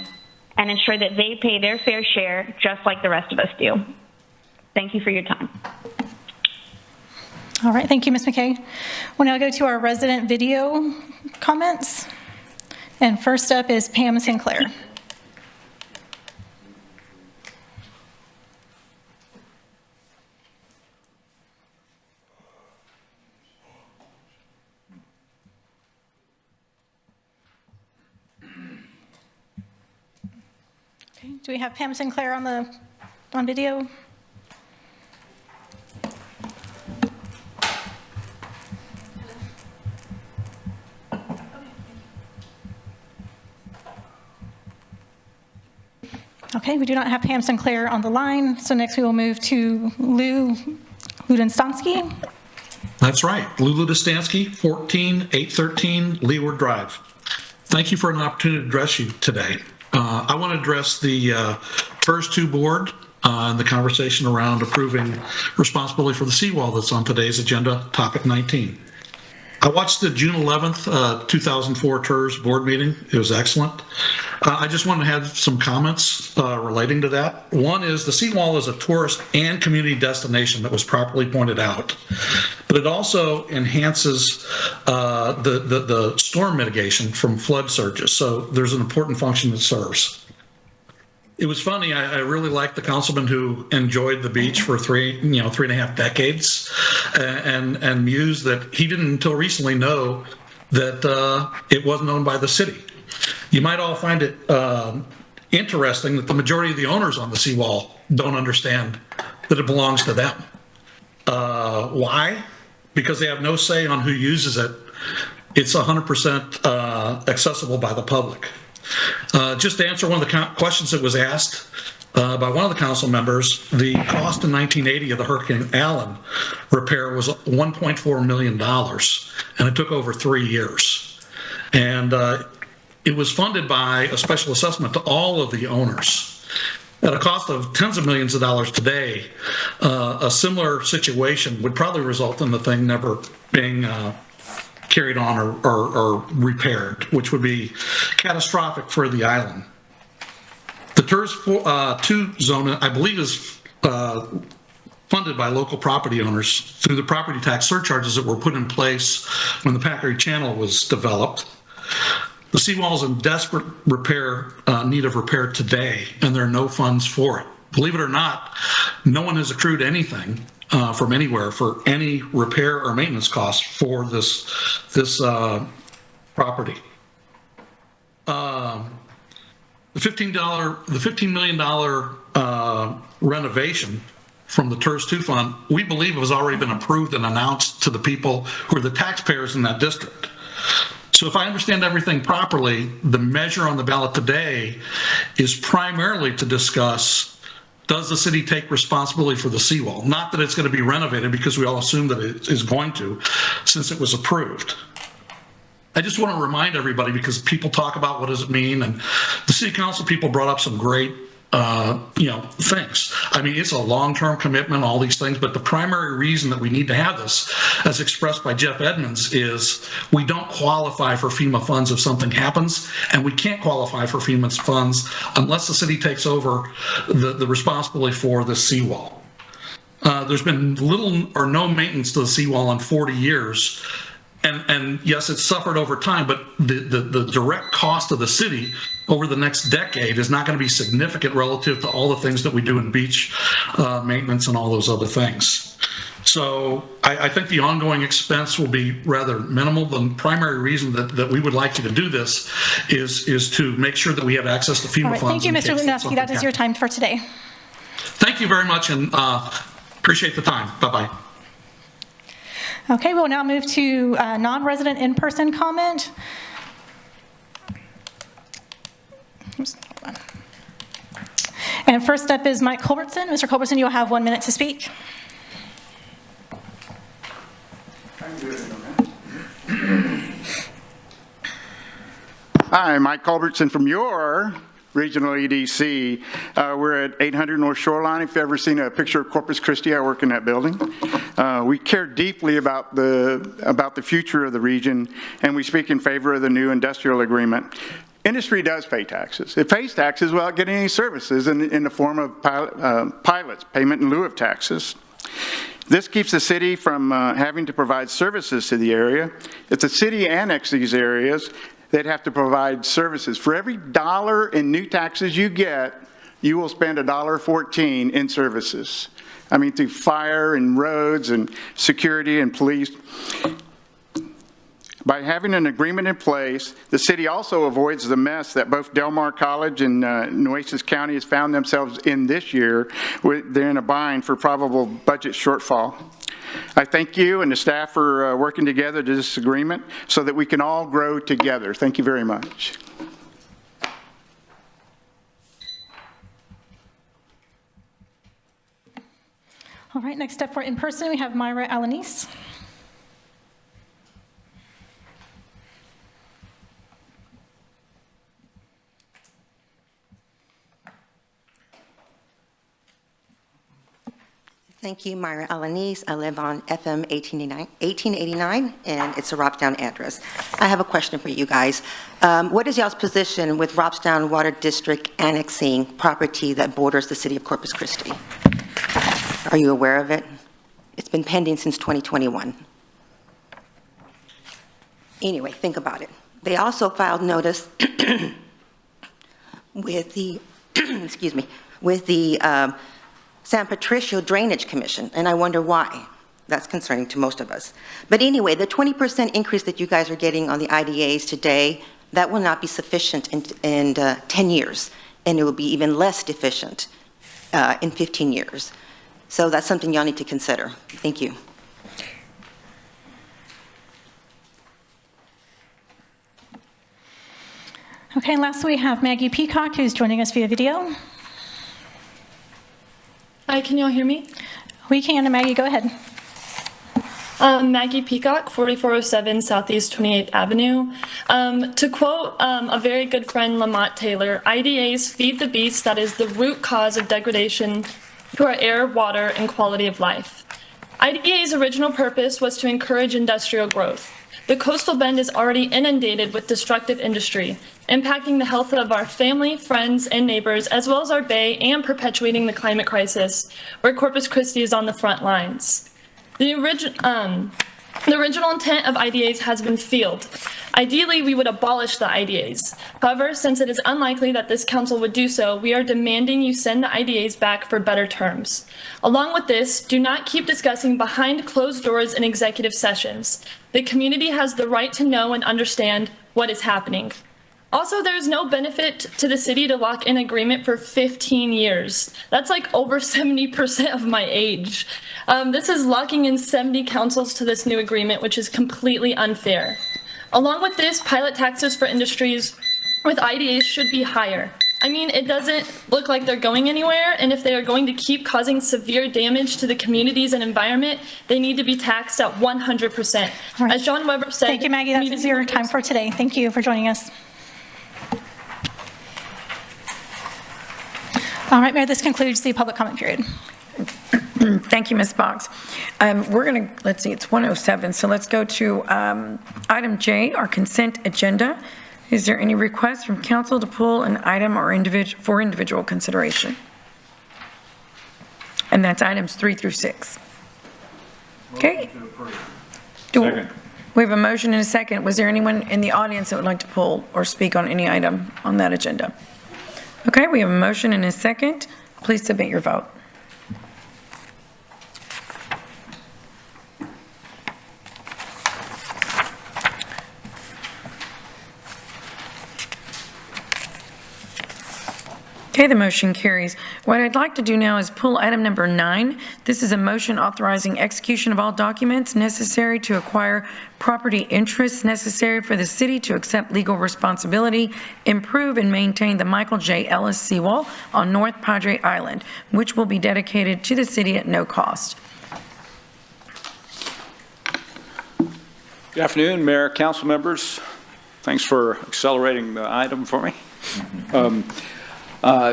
[SPEAKER 9] and ensure that they pay their fair share just like the rest of us do. Thank you for your time.
[SPEAKER 21] All right, thank you, Ms. McKay. We'll now go to our resident video comments. And first up is Pam Sinclair. Okay, do we have Pam Sinclair on video? Okay, we do not have Pam Sinclair on the line, so next we will move to Lou Ludenstansky.
[SPEAKER 10] That's right, Lou Ludenstansky, 14813 Leeward Drive. Thank you for an opportunity to address you today. I want to address the first 2 board and the conversation around approving responsibility for the seawall that's on today's agenda, topic 19. I watched the June 11th, 2004 TERS board meeting. It was excellent. I just want to have some comments relating to that. One is the seawall is a tourist and community destination that was properly pointed out, but it also enhances the storm mitigation from flood surges. So there's an important function it serves. It was funny. I really liked the councilman who enjoyed the beach for 3.5 decades, and mused that he didn't until recently know that it wasn't owned by the city. You might all find it interesting that the majority of the owners on the seawall don't understand that it belongs to them. Why? Because they have no say on who uses it. It's 100% accessible by the public. Just to answer one of the questions that was asked by one of the council members, the cost in 1980 of the Hurricane Allen repair was $1.4 million, and it took over 3 years. And it was funded by a special assessment to all of the owners. At a cost of tens of millions of dollars today, a similar situation would probably result in the thing never being carried on or repaired, which would be catastrophic for the island. The TERS 2 zone, I believe, is funded by local property owners through the property tax surcharges that were put in place when the Packery Channel was developed. The seawall is in desperate repair, need of repair today, and there are no funds for it. Believe it or not, no one has accrued anything from anywhere for any repair or maintenance costs for this property. The $15 million renovation from the TERS 2 fund, we believe has already been approved and announced to the people who are the taxpayers in that district. So if I understand everything properly, the measure on the ballot today is primarily to discuss, does the city take responsibility for the seawall? Not that it's going to be renovated, because we all assume that it is going to, since it was approved. I just want to remind everybody, because people talk about what does it mean, and the city council people brought up some great things. I mean, it's a long-term commitment, all these things, but the primary reason that we need to have this, as expressed by Jeff Edmonds, is we don't qualify for FEMA funds if something happens, and we can't qualify for FEMA funds unless the city takes over the responsibility for the seawall. There's been little or no maintenance to the seawall in 40 years. And yes, it's suffered over time, but the direct cost of the city over the next decade is not going to be significant relative to all the things that we do in beach maintenance and all those other things. So I think the ongoing expense will be rather minimal. The primary reason that we would like you to do this is to make sure that we have access to FEMA
[SPEAKER 21] All right,
[SPEAKER 10] funds.
[SPEAKER 21] thank you, Mr. Lutnowski. That is your time for today.
[SPEAKER 10] Thank you very much, and appreciate the time. Bye-bye.
[SPEAKER 21] Okay, we'll now move to non-resident in-person comment. And first up is Mike Culbertson. Mr. Culbertson, you'll have 1 minute to speak.
[SPEAKER 3] Hi, Mike Culbertson from your regional EDC. We're at 800 North Shoreline. If you've ever seen a picture of Corpus Christi, I work in that building. We care deeply about the future of the region, and we speak in favor of the new industrial agreement. Industry does pay taxes. It pays taxes without getting any services in the form of pilots, payment in lieu of taxes. This keeps the city from having to provide services to the area. If the city annexes these areas, they'd have to provide services. For every $1 in new taxes you get, you will spend $1.14 in services. I mean, through fire and roads and security and police. By having an agreement in place, the city also avoids the mess that both Del Mar College and Nueces County has found themselves in this year. They're in a bind for probable budget shortfall. I thank you and the staff for working together to this agreement so that we can all grow together. Thank you very much.
[SPEAKER 21] All right, next up for in-person, we have Myra Alanis.
[SPEAKER 11] Thank you, Myra Alanis. I live on FM 1889, and it's a Robstown address. I have a question for you guys. What is y'all's position with Robstown Water District annexing property that borders the city of Corpus Christi? Are you aware of it? It's been pending since 2021. Anyway, think about it. They also filed notice with the, excuse me, with the San Patricio Drainage Commission, and I wonder why. That's concerning to most of us. But anyway, the 20% increase that you guys are getting on the IDAs today, that will not be sufficient in 10 years, and it will be even less deficient in 15 years. So that's something y'all need to consider. Thank you.
[SPEAKER 21] Okay, and last we have Maggie Peacock, who's joining us via video.
[SPEAKER 12] Hi, can y'all hear me?
[SPEAKER 21] We can, and Maggie, go ahead.
[SPEAKER 12] Maggie Peacock, 4407 Southeast 28th Avenue. To quote a very good friend, Lamont Taylor, IDAs feed the beast that is the root cause of degradation to our air, water, and quality of life. IDA's original purpose was to encourage industrial growth. The coastal bend is already inundated with destructive industry, impacting the health of our family, friends, and neighbors, as well as our bay, and perpetuating the climate crisis, where Corpus Christi is on the front lines. The original intent of IDAs has been fulfilled. Ideally, we would abolish the IDAs. However, since it is unlikely that this council would do so, we are demanding you send the IDAs back for better terms. Along with this, do not keep discussing behind closed doors in executive sessions. The community has the right to know and understand what is happening. Also, there is no benefit to the city to lock in agreement for 15 years. That's like over 70% of my age. This is locking in 70 councils to this new agreement, which is completely unfair. Along with this, pilot taxes for industries with IDAs should be higher. I mean, it doesn't look like they're going anywhere, and if they are going to keep causing severe damage to the communities and environment, they need to be taxed at 100%.
[SPEAKER 21] Right.
[SPEAKER 12] As John Weber said—
[SPEAKER 21] Thank you, Maggie. That is your time for today. Thank you for joining us. All right, Mayor, this concludes the public comment period.
[SPEAKER 1] Thank you, Ms. Box. We're going to, let's see, it's 1:07, so let's go to item J, our consent agenda. Is there any request from council to pull an item or for individual consideration? And that's items 3 through 6. Okay. We have a motion and a second. Was there anyone in the audience that would like to pull or speak on any item on that agenda? Okay, we have a motion and a second. Please submit your vote. Okay, the motion carries. What I'd like to do now is pull item number 9. This is a motion authorizing execution of all documents necessary to acquire property interests necessary for the city to accept legal responsibility, improve and maintain the Michael J. Ellis seawall on North Padre Island, which will be dedicated to the city at no cost.
[SPEAKER 6] Good afternoon, Mayor, council members. Thanks for accelerating the item for me.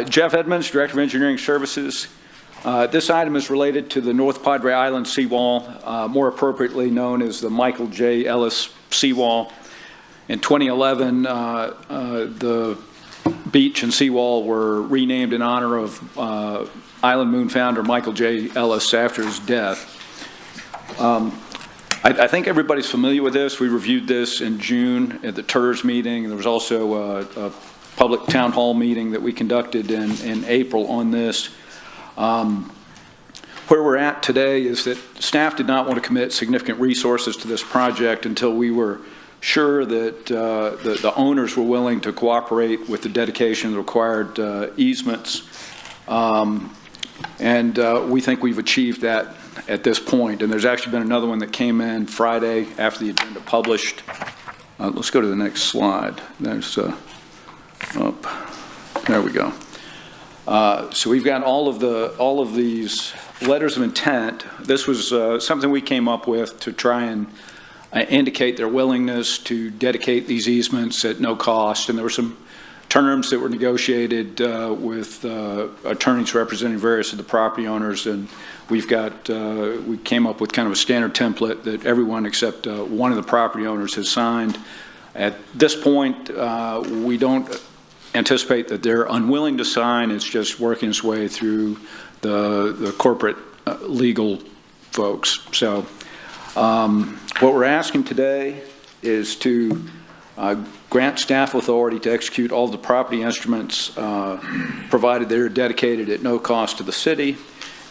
[SPEAKER 6] Jeff Edmonds, Director of Engineering Services. This item is related to the North Padre Island seawall, more appropriately known as the Michael J. Ellis seawall. In 2011, the beach and seawall were renamed in honor of Island Moon founder Michael J. Ellis after his death. I think everybody's familiar with this. We reviewed this in June at the TERS meeting. There was also a public town hall meeting that we conducted in April on this. Where we're at today is that staff did not want to commit significant resources to this project until we were sure that the owners were willing to cooperate with the dedication of the required easements. We think we've achieved that at this point. And there's actually been another one that came in Friday after the agenda published. Let's go to the next slide. There's there we go. So we've got all of these letters of intent. This was something we came up with to try and indicate their willingness to dedicate these easements at no cost. And there were some terms that were negotiated with attorneys representing various of the property owners. And we came up with kind of a standard template that everyone except one of the property owners has signed. At this point, we don't anticipate that they're unwilling to sign. It's just working its way through the corporate legal folks. So what we're asking today is to grant staff authority to execute all the property instruments provided they're dedicated at no cost to the city,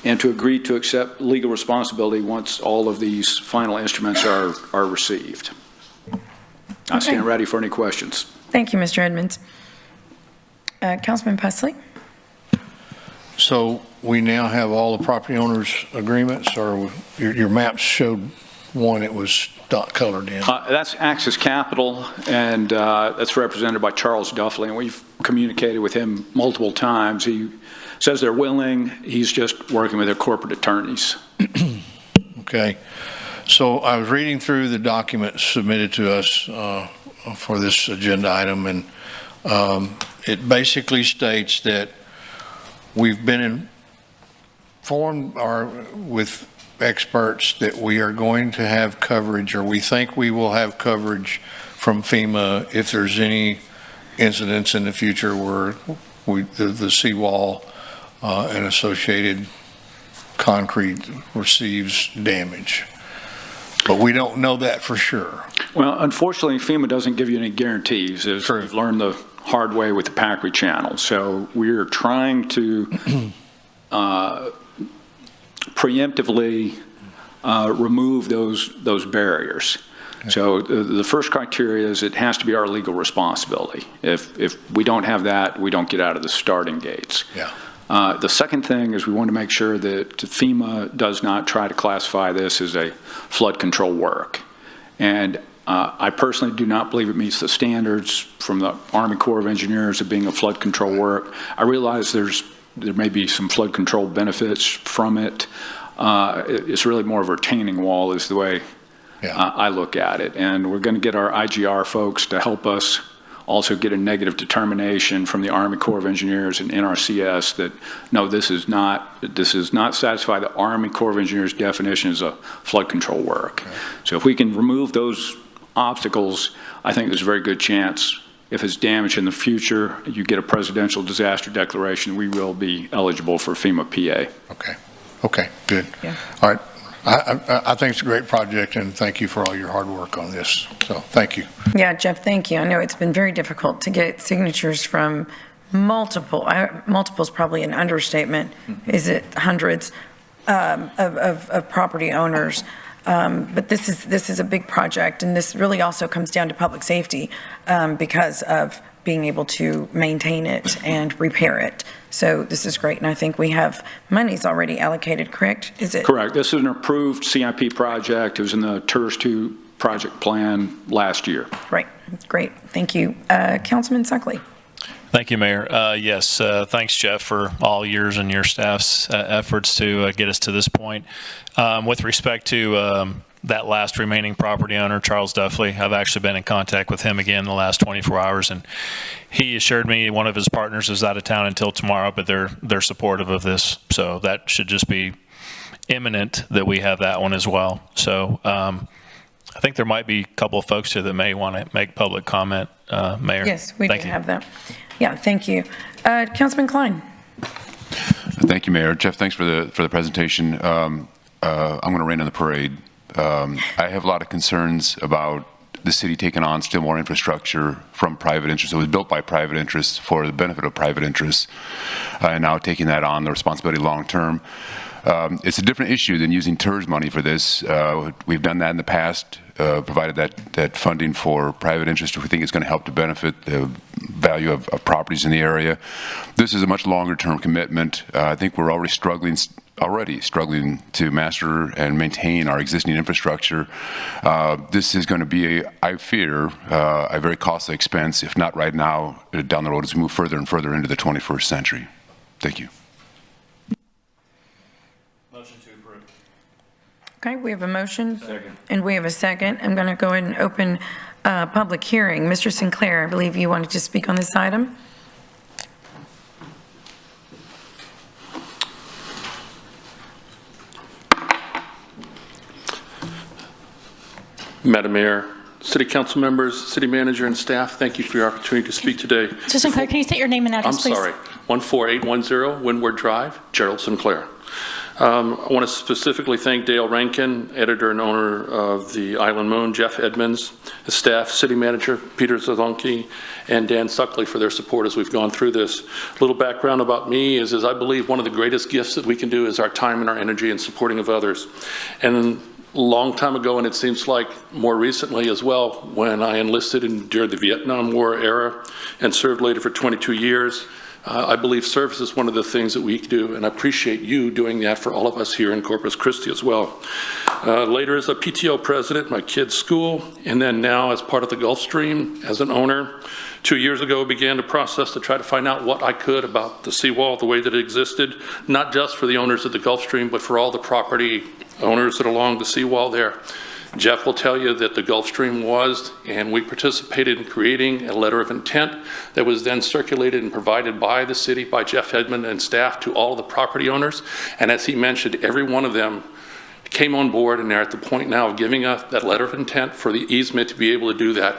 [SPEAKER 6] and to agree to accept legal responsibility once all of these final instruments are received. I stand ready for any questions.
[SPEAKER 1] Thank you, Mr. Edmonds. Councilman Pusley.
[SPEAKER 13] So we now have all the property owners' agreements, or your maps showed one it was not colored in?
[SPEAKER 6] That's Axis Capital, and that's represented by Charles Duffley, and we've communicated with him multiple times. He says they're willing. He's just working with their corporate attorneys.
[SPEAKER 13] Okay. So I was reading through the documents submitted to us for this agenda item, and it basically states that we've been informed with experts that we are going to have coverage, or we think we will have coverage from FEMA if there's any incidents in the future where the seawall and associated concrete receives damage. But we don't know that for sure.
[SPEAKER 6] Well, unfortunately, FEMA doesn't give you any guarantees, as we've learned the hard way with the Packery Channel. So we're trying to preemptively remove those barriers. Okay. So the first criteria is it has to be our legal responsibility. If we don't have that, we don't get out of the starting gates.
[SPEAKER 13] Yeah.
[SPEAKER 6] The second thing is we want to make sure that FEMA does not try to classify this as a flood control work. And I personally do not believe it meets the standards from the Army Corps of Engineers of being a flood control work. I realize there may be some flood control benefits from it. It's really more of a retaining wall is the way I look at it. And we're going to get our IGR folks to help us also get a negative determination from the Army Corps of Engineers and NRCS that, no, this does not satisfy the Army Corps of Engineers definition as a flood control work. Okay. So if we can remove those obstacles, I think there's a very good chance if it's damaged in the future, you get a presidential disaster declaration, we will be eligible for FEMA PA.
[SPEAKER 13] Okay, good. Yeah. All right. I think it's a great project, and thank you for all your hard work on this. So thank you.
[SPEAKER 1] Yeah, Jeff, thank you. I know it's been very difficult to get signatures from multiple is probably an understatement. Is it hundreds of property owners? But this is a big project, and this really also comes down to public safety because of being able to maintain it and repair it. So this is great, and I think we have monies already allocated, correct? Is it?
[SPEAKER 6] Correct. This is an approved CIP project. It was in the TERS 2 project plan last year.
[SPEAKER 1] Right. Great. Thank you. Councilman Suckley.
[SPEAKER 14] Thank you, Mayor. Yes, thanks, Jeff, for all yours and your staff's efforts to get us to this point. With respect to that last remaining property owner, Charles Duffley, I've actually been in contact with him again in the last 24 hours, and he assured me one of his partners is out of town until tomorrow, but they're supportive of this. So that should just be imminent that we have that one as well. So I think there might be a couple of folks here that may want to make public comment, Mayor.
[SPEAKER 1] Yes, we do have that. Yeah, thank you. Councilman Klein.
[SPEAKER 15] Thank you, Mayor. Jeff, thanks for the presentation. I'm going to rain on the parade. I have a lot of concerns about the city taking on still more infrastructure from private interests. It was built by private interests for the benefit of private interests, and now taking that on, the responsibility long term. It's a different issue than using TERS money for this. We've done that in the past, provided that funding for private interest if we think it's going to help to benefit the value of properties in the area. This is a much longer term commitment. I think we're already struggling to master and maintain our existing infrastructure. This is going to be, I fear, a very costly expense, if not right now, down the road as we move further and further into the 21st century. Thank you.
[SPEAKER 14] Motion to approve.
[SPEAKER 1] Okay, we have a motion. Second. And we have a second. I'm going to go ahead and open public hearing. Mr. Sinclair, I believe you wanted to speak on this item.
[SPEAKER 16] Madam Mayor, City Council members, City Manager, and staff, thank you for your opportunity to speak today.
[SPEAKER 21] Mr. Sinclair, can you state your name and address, please?
[SPEAKER 16] I'm sorry. 14810 Windward Drive, Gerald Sinclair. I want to specifically thank Dale Rankin, editor and owner of the Island Moon, Jeff Edmonds, his staff, City Manager Peter Zazonki, and Dan Suckley for their support as we've gone through this. A little background about me is I believe one of the greatest gifts that we can do is our time and our energy in supporting of others. And a long time ago, and it seems like more recently as well, when I enlisted during the Vietnam War era and served later for 22 years, I believe service is one of the things that we do, and I appreciate you doing that for all of us here in Corpus Christi as well. Later as a PTO president, my kids' school, and then now as part of the Gulf Stream as an owner. 2 years ago, began a process to try to find out what I could about the seawall, the way that it existed, not just for the owners of the Gulf Stream, but for all the property owners that along the seawall there. Jeff will tell you that the Gulf Stream was, and we participated in creating a letter of intent that was then circulated and provided by the city, by Jeff Edmond and staff to all of the property owners. And as he mentioned, every one of them came on board and they're at the point now of giving us that letter of intent for the easement to be able to do that.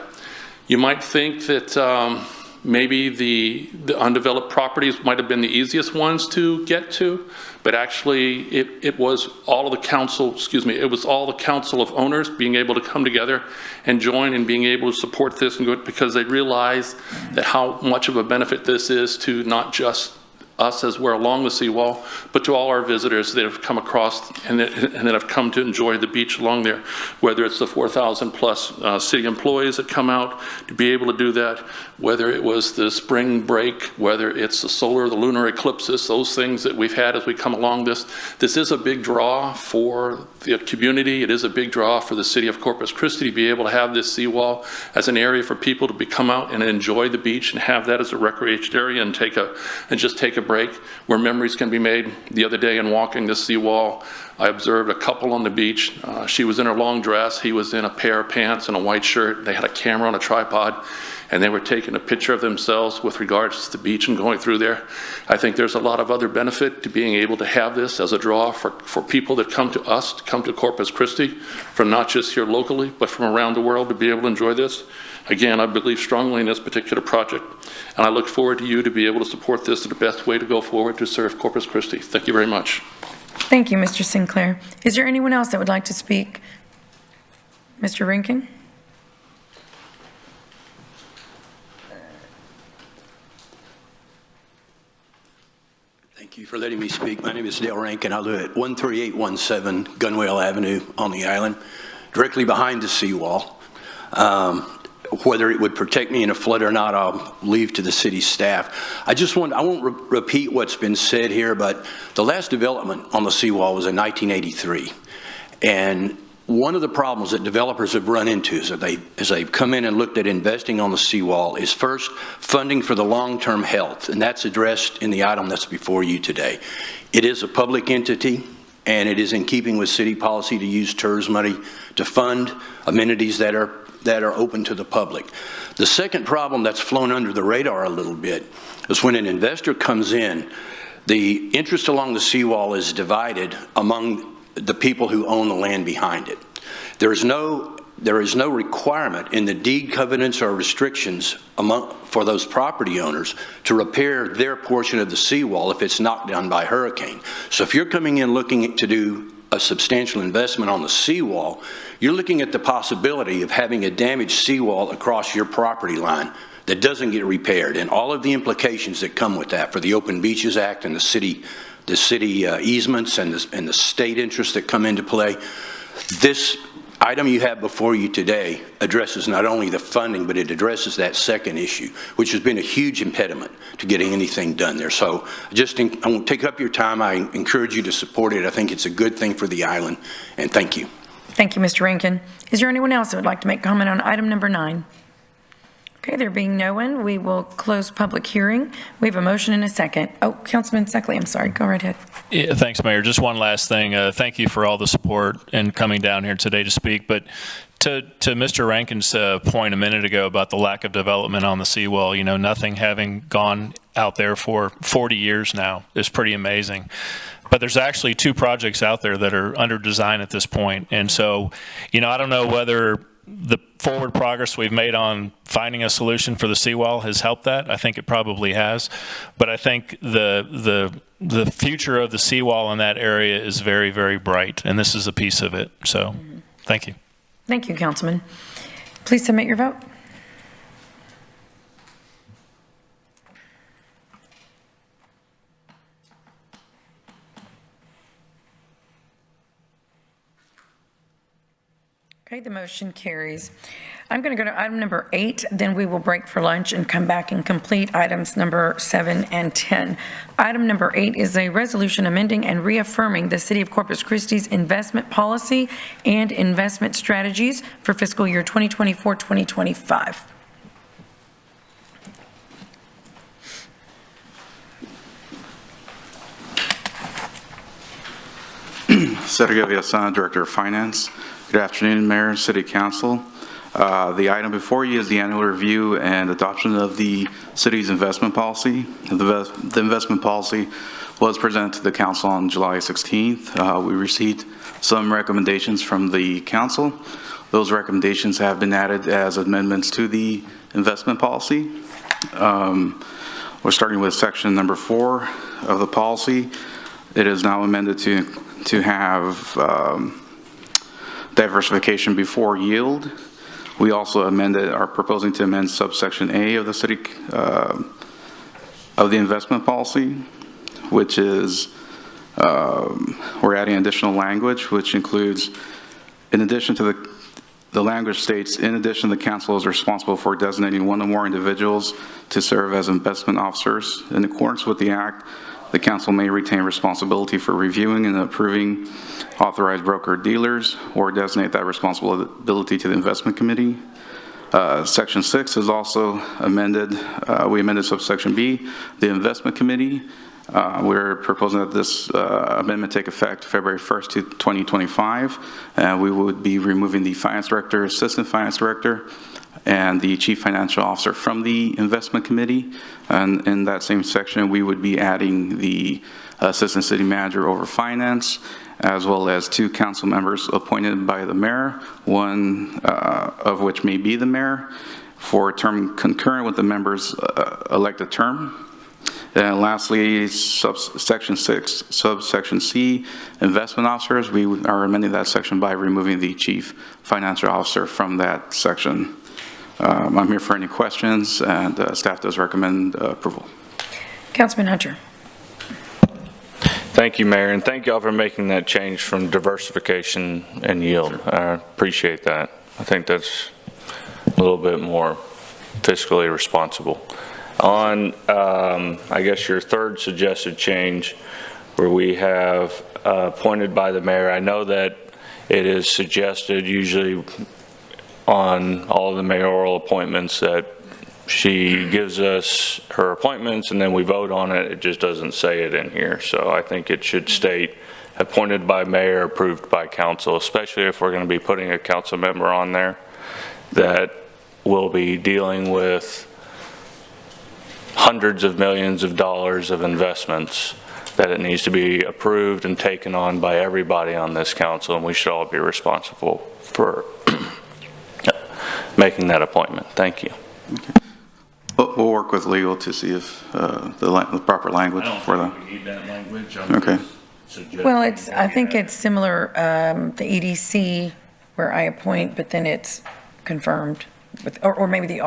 [SPEAKER 16] You might think that maybe the undeveloped properties might have been the easiest ones to get to, but actually it was all of the council, it was all the council of owners being able to come together and join and being able to support this and go, because they realize that how much of a benefit this is to not just us as we're along the seawall, but to all our visitors that have come across and that have come to enjoy the beach along there, whether it's the 4,000 plus city employees that come out to be able to do that, whether it was the spring break, whether it's the solar, the lunar eclipses, those things that we've had as we come along this. This is a big draw for the community. It is a big draw for the city of Corpus Christi to be able to have this seawall as an area for people to come out and enjoy the beach and have that as a recreation area and just take a break where memories can be made. The other day in walking this seawall, I observed a couple on the beach. She was in her long dress, he was in a pair of pants and a white shirt. They had a camera on a tripod and they were taking a picture of themselves with regards to the beach and going through there. I think there's a lot of other benefit to being able to have this as a draw for people that come to us, to come to Corpus Christi, from not just here locally, but from around the world to be able to enjoy this. Again, I believe strongly in this particular project, and I look forward to you to be able to support this as the best way to go forward to serve Corpus Christi. Thank you very much.
[SPEAKER 1] Thank you, Mr. Sinclair. Is there anyone else that would like to speak? Mr. Rankin?
[SPEAKER 17] Thank you for letting me speak. My name is Dale Rankin. I live at 13817 Gunwale Avenue on the island, directly behind the seawall. Whether it would protect me in a flood or not, I'll leave to the city staff. I won't repeat what's been said here, but the last development on the seawall was in 1983. And one of the problems that developers have run into is that as they've come in and looked at investing on the seawall is first funding for the long-term health, and that's addressed in the item that's before you today. It is a public entity, and it is in keeping with city policy to use TERS money to fund amenities that are open to the public. The second problem that's flown under the radar a little bit is when an investor comes in, the interest along the seawall is divided among the people who own the land behind it. There is no requirement in the deed covenants or restrictions for those property owners to repair their portion of the seawall if it's knocked down by hurricane. So if you're coming in looking to do a substantial investment on the seawall, you're looking at the possibility of having a damaged seawall across your property line that doesn't get repaired, and all of the implications that come with that for the Open Beaches Act and the city easements and the state interests that come into play. This item you have before you today addresses not only the funding, but it addresses that second issue, which has been a huge impediment to getting anything done there. So I won't take up your time. I encourage you to support it. I think it's a good thing for the island, and thank you.
[SPEAKER 1] Thank you, Mr. Rankin. Is there anyone else that would like to make comment on item number 9? Okay, there being no one, we will close public hearing. We have a motion and a second. Oh, Councilman Suckley, I'm sorry. Go right ahead.
[SPEAKER 14] Yeah, thanks, Mayor. Just one last thing. Thank you for all the support and coming down here today to speak. But to Mr. Rankin's point a minute ago about the lack of development on the seawall, nothing having gone out there for 40 years now is pretty amazing. But there's actually 2 projects out there that are under design at this point. And so, I don't know whether the forward progress we've made on finding a solution for the seawall has helped that. I think it probably has. But I think the future of the seawall in that area is very, very bright, and this is a piece of it. So, thank you.
[SPEAKER 1] Thank you, Councilman. Please submit your vote. Okay, the motion carries. I'm going to go to item number 8, then we will break for lunch and come back and complete items number 7 and 10. Item number 8 is a resolution amending and reaffirming the City of Corpus Christi's investment policy and investment strategies for fiscal year 2024-2025.
[SPEAKER 18] Sergio Villasana, Director of Finance. Good afternoon, Mayor, City Council. The item before you is the annual review and adoption of the city's investment policy. The investment policy was presented to the council on July 16th. We received some recommendations from the council. Those recommendations have been added as amendments to the investment policy. We're starting with section number 4 of the policy. It is now amended to have diversification before yield. We also are proposing to amend subsection A of the city of the investment policy, which is we're adding additional language, which includes, in addition to the language states, in addition, the council is responsible for designating one or more individuals to serve as investment officers. In accordance with the Act, the council may retain responsibility for reviewing and approving authorized broker-dealers or designate that responsibility to the investment committee. Section 6 is also amended. We amended subsection B, the investment committee. We're proposing that this amendment take effect February 1st, 2025. We would be removing the finance director, assistant finance director, and the chief financial officer from the investment committee. And in that same section, we would be adding the assistant city manager over finance, as well as 2 council members appointed by the mayor, one of which may be the mayor, for a term concurrent with the members' elected term. And lastly, section 6, subsection C, investment officers. We are amending that section by removing the chief financial officer from that section. I'm here for any questions, and staff does recommend approval.
[SPEAKER 1] Councilman Hunter.
[SPEAKER 2] Thank you, Mayor, and thank y'all for making that change from diversification and yield. I appreciate that. I think that's a little bit more fiscally responsible. On, I guess, your third suggested change, where we have appointed by the mayor, I know that it is suggested usually on all of the mayoral appointments that she gives us her appointments and then we vote on it. It just doesn't say it in here. So I think it should state appointed by mayor, approved by council, especially if we're going to be putting a council member on there that will be dealing with hundreds of millions of dollars of investments, that it needs to be approved and taken on by everybody on this council, and we should all be responsible for making that appointment. Thank you.
[SPEAKER 18] Okay. We'll work with legal to see if the proper language for them.
[SPEAKER 2] We need that language.
[SPEAKER 18] Okay.
[SPEAKER 1] Well, I think it's similar, the EDC, where I appoint, but then it's confirmed with, or maybe the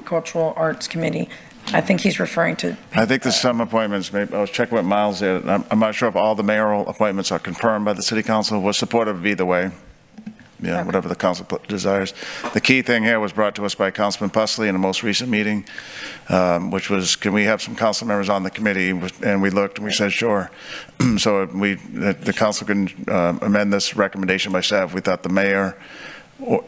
[SPEAKER 1] Cultural Arts Committee. I think he's referring to.
[SPEAKER 19] I think there's some appointments, maybe, I was checking with Miles there, I'm not sure if all the mayoral appointments are confirmed by the city council. We're supportive of either way. Yeah, whatever the council desires. The key thing here was brought to us by Councilman Pusley in the most recent meeting, which was, can we have some council members on the committee? And we looked and we said, sure. So the council can amend this recommendation by staff. We thought the mayor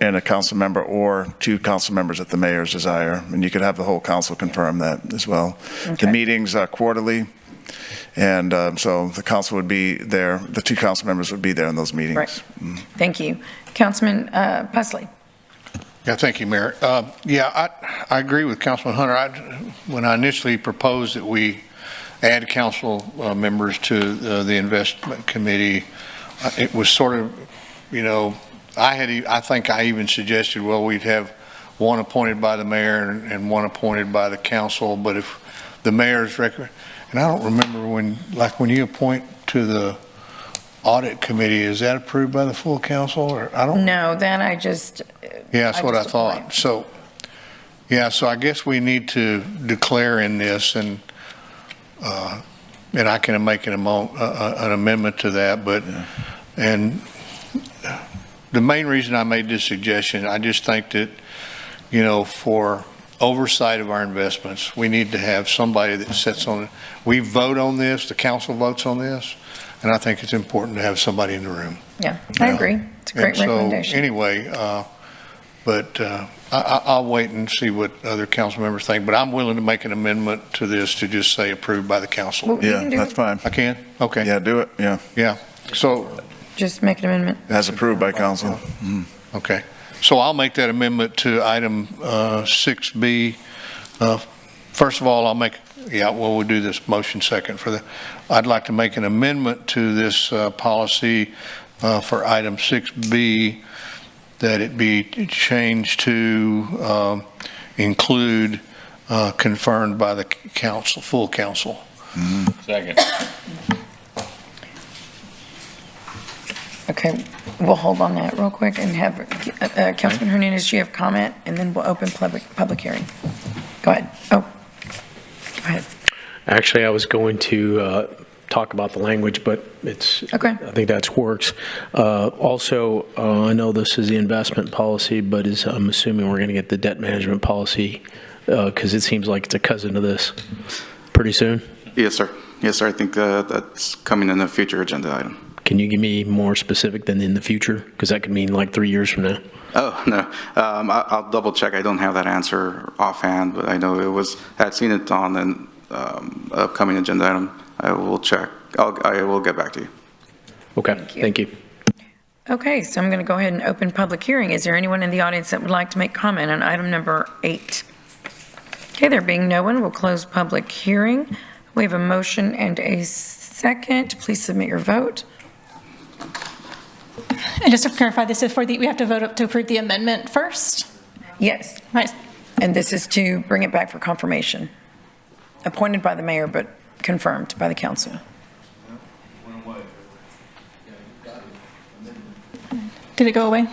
[SPEAKER 19] and a council member or 2 council members at the mayor's desire. And you could have the whole council confirm that as well. Okay. The meetings are quarterly. And so the council would be there, the 2 council members would be there in those meetings.
[SPEAKER 1] Right. Thank you. Councilman Pusley.
[SPEAKER 13] Yeah, thank you, Mayor. I agree with Councilman Hunter. When I initially proposed that we add council members to the investment committee, it was sort of, I think I even suggested, well, we'd have one appointed by the mayor and one appointed by the council, but if the mayor's record, and I don't remember when you appoint to the audit committee, is that approved by the full council, or I don't?
[SPEAKER 1] No, then I just.
[SPEAKER 13] Yeah, that's what I thought. So, so I guess we need to declare in this, and I can make an amendment to that, but, and the main reason I made this suggestion, I just think that, for oversight of our investments, we need to have somebody that sits on it. We vote on this, the council votes on this, and I think it's important to have somebody in the room.
[SPEAKER 1] Yeah, I agree. It's a great recommendation.
[SPEAKER 13] So anyway, I'll wait and see what other council members think, but I'm willing to make an amendment to this to just say approved by the council.
[SPEAKER 19] Well, yeah, that's fine.
[SPEAKER 13] I can? Okay.
[SPEAKER 19] Yeah, do it. Yeah.
[SPEAKER 13] Yeah. So.
[SPEAKER 1] Just make an amendment.
[SPEAKER 19] As approved by council.
[SPEAKER 13] Okay. So I'll make that amendment to item 6B. First of all, we'll do this motion second for the, I'd like to make an amendment to this policy for item 6B, that it be changed to include confirmed by the council, full council.
[SPEAKER 2] Second.
[SPEAKER 1] Okay, we'll hold on that real quick and have Councilman Hernandez, you have comment, and then we'll open public hearing. Go ahead. Oh, go ahead.
[SPEAKER 4] Actually, I was going to talk about the language, but it's,
[SPEAKER 1] okay.
[SPEAKER 4] I think that works. Also, I know this is the investment policy, but I'm assuming we're going to get the debt management policy because it seems like it's a cousin to this pretty soon.
[SPEAKER 18] Yes, sir. Yes, sir. I think that's coming in a future agenda item.
[SPEAKER 4] Can you give me more specific than in the future? Because that could mean like 3 years from now.
[SPEAKER 18] Oh, no. I'll double check. I don't have that answer offhand, but I know I'd seen it on an upcoming agenda item. I will check. I will get back to you.
[SPEAKER 4] Okay, thank you.
[SPEAKER 1] Okay, so I'm going to go ahead and open public hearing. Is there anyone in the audience that would like to make comment on item number 8? Okay, there being no one, we'll close public hearing. We have a motion and a second. Please submit your vote.
[SPEAKER 21] And just to clarify, this is we have to vote up to approve the amendment first?
[SPEAKER 1] Yes.
[SPEAKER 21] Right.
[SPEAKER 1] And this is to bring it back for confirmation. Appointed by the mayor, but confirmed by the council.
[SPEAKER 21] Did it go away?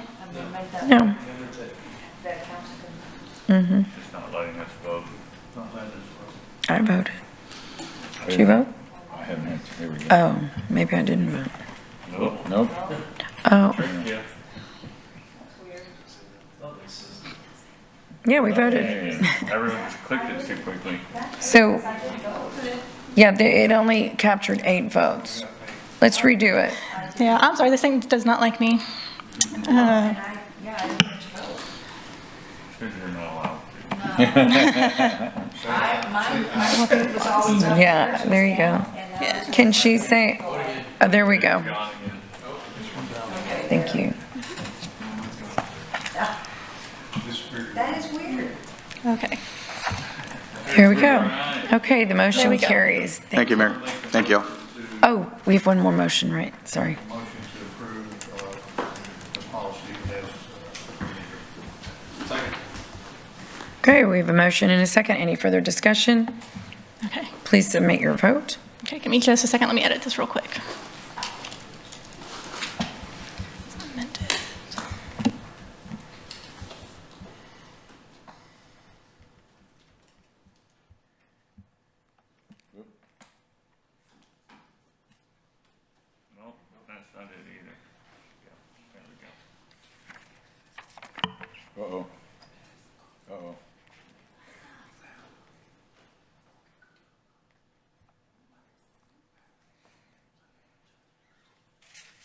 [SPEAKER 1] No. Mm-hmm.
[SPEAKER 2] Just not letting us vote.
[SPEAKER 1] I voted. Did you vote?
[SPEAKER 2] I haven't. Here we go.
[SPEAKER 1] Oh, maybe I didn't vote.
[SPEAKER 2] Nope. Nope.
[SPEAKER 1] Oh. Yeah, we voted.
[SPEAKER 2] Everyone just clicked it too quickly.
[SPEAKER 1] So, yeah, it only captured 8 votes. Let's redo it.
[SPEAKER 21] Yeah, I'm sorry, this thing does not like me. Yeah, there you go. Can she say, oh, there we go. Thank you. That is weird. Okay.
[SPEAKER 1] Here we go. Okay, the
[SPEAKER 21] There
[SPEAKER 1] motion
[SPEAKER 21] we go.
[SPEAKER 1] carries.
[SPEAKER 18] Thank you, Mayor. Thank you all.
[SPEAKER 1] Oh, we have one more motion, right? Sorry. Okay, we have a motion and a second. Any further discussion?
[SPEAKER 21] Okay.
[SPEAKER 1] Please submit your vote.
[SPEAKER 21] Okay, give me just a second. Let me edit this real quick.
[SPEAKER 2] Nope, that's not it either. There we go. Uh-oh. Uh-oh.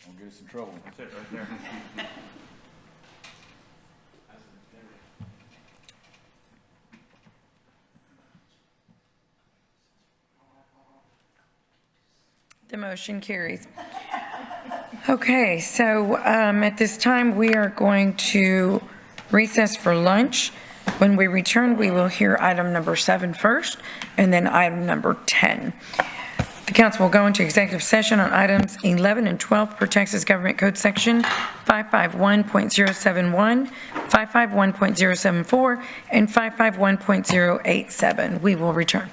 [SPEAKER 2] Don't get us in trouble. That's it right there.
[SPEAKER 1] The motion carries. Okay, so at this time, we are going to recess for lunch. When we return, we will hear item number 7 first, and then item number 10. The council will go into executive session on items 11 and 12 per Texas Government Code Section 551.071, 551.074, and 551.087. We will return.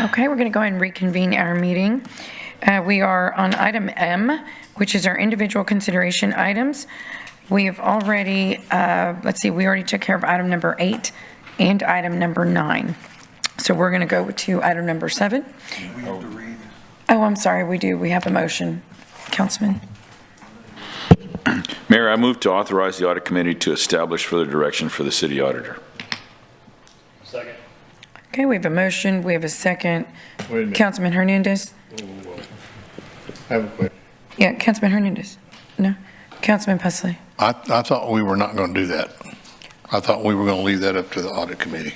[SPEAKER 1] Okay, we're going to go ahead and reconvene our meeting. We are on item M, which is our individual consideration items. We have already, we already took care of item number 8 and item number 9. So we're going to go to item number 7. Oh, I'm sorry, we do. We have a motion. Councilman.
[SPEAKER 5] Mayor, I move to authorize the audit committee to establish further direction for the city auditor.
[SPEAKER 14] Second.
[SPEAKER 1] Okay, we have a motion. We have a second.
[SPEAKER 13] Wait a minute.
[SPEAKER 1] Councilman Hernandez.
[SPEAKER 13] I have a question.
[SPEAKER 1] Yeah, Councilman Hernandez. No. Councilman Pusley.
[SPEAKER 13] I thought we were not going to do that. I thought we were going to leave that up to the audit committee.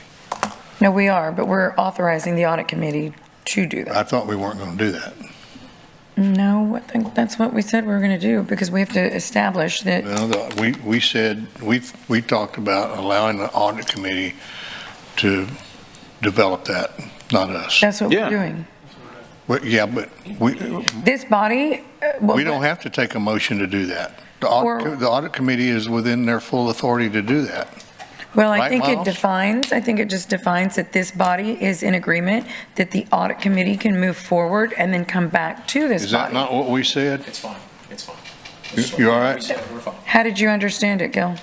[SPEAKER 1] No, we are, but we're authorizing the audit committee to do that.
[SPEAKER 13] I thought we weren't going to do that.
[SPEAKER 1] No, I think that's what we said we were going to do, because we have to establish that.
[SPEAKER 13] No, we said, we talked about allowing the audit committee to develop that, not us.
[SPEAKER 1] That's what we're doing.
[SPEAKER 13] Yeah, but we
[SPEAKER 1] This body.
[SPEAKER 13] we don't have to take a motion to do that. The audit committee is within their full authority to do that.
[SPEAKER 1] Well, I
[SPEAKER 13] Right,
[SPEAKER 1] think it
[SPEAKER 13] Miles?
[SPEAKER 1] defines, I think it just defines that this body is in agreement that the audit committee can move forward and then come back to this
[SPEAKER 13] Is that
[SPEAKER 1] body.
[SPEAKER 13] not what we said?
[SPEAKER 4] It's fine. It's fine.
[SPEAKER 13] You all right?
[SPEAKER 4] We're fine.
[SPEAKER 1] How did you understand it, Gil?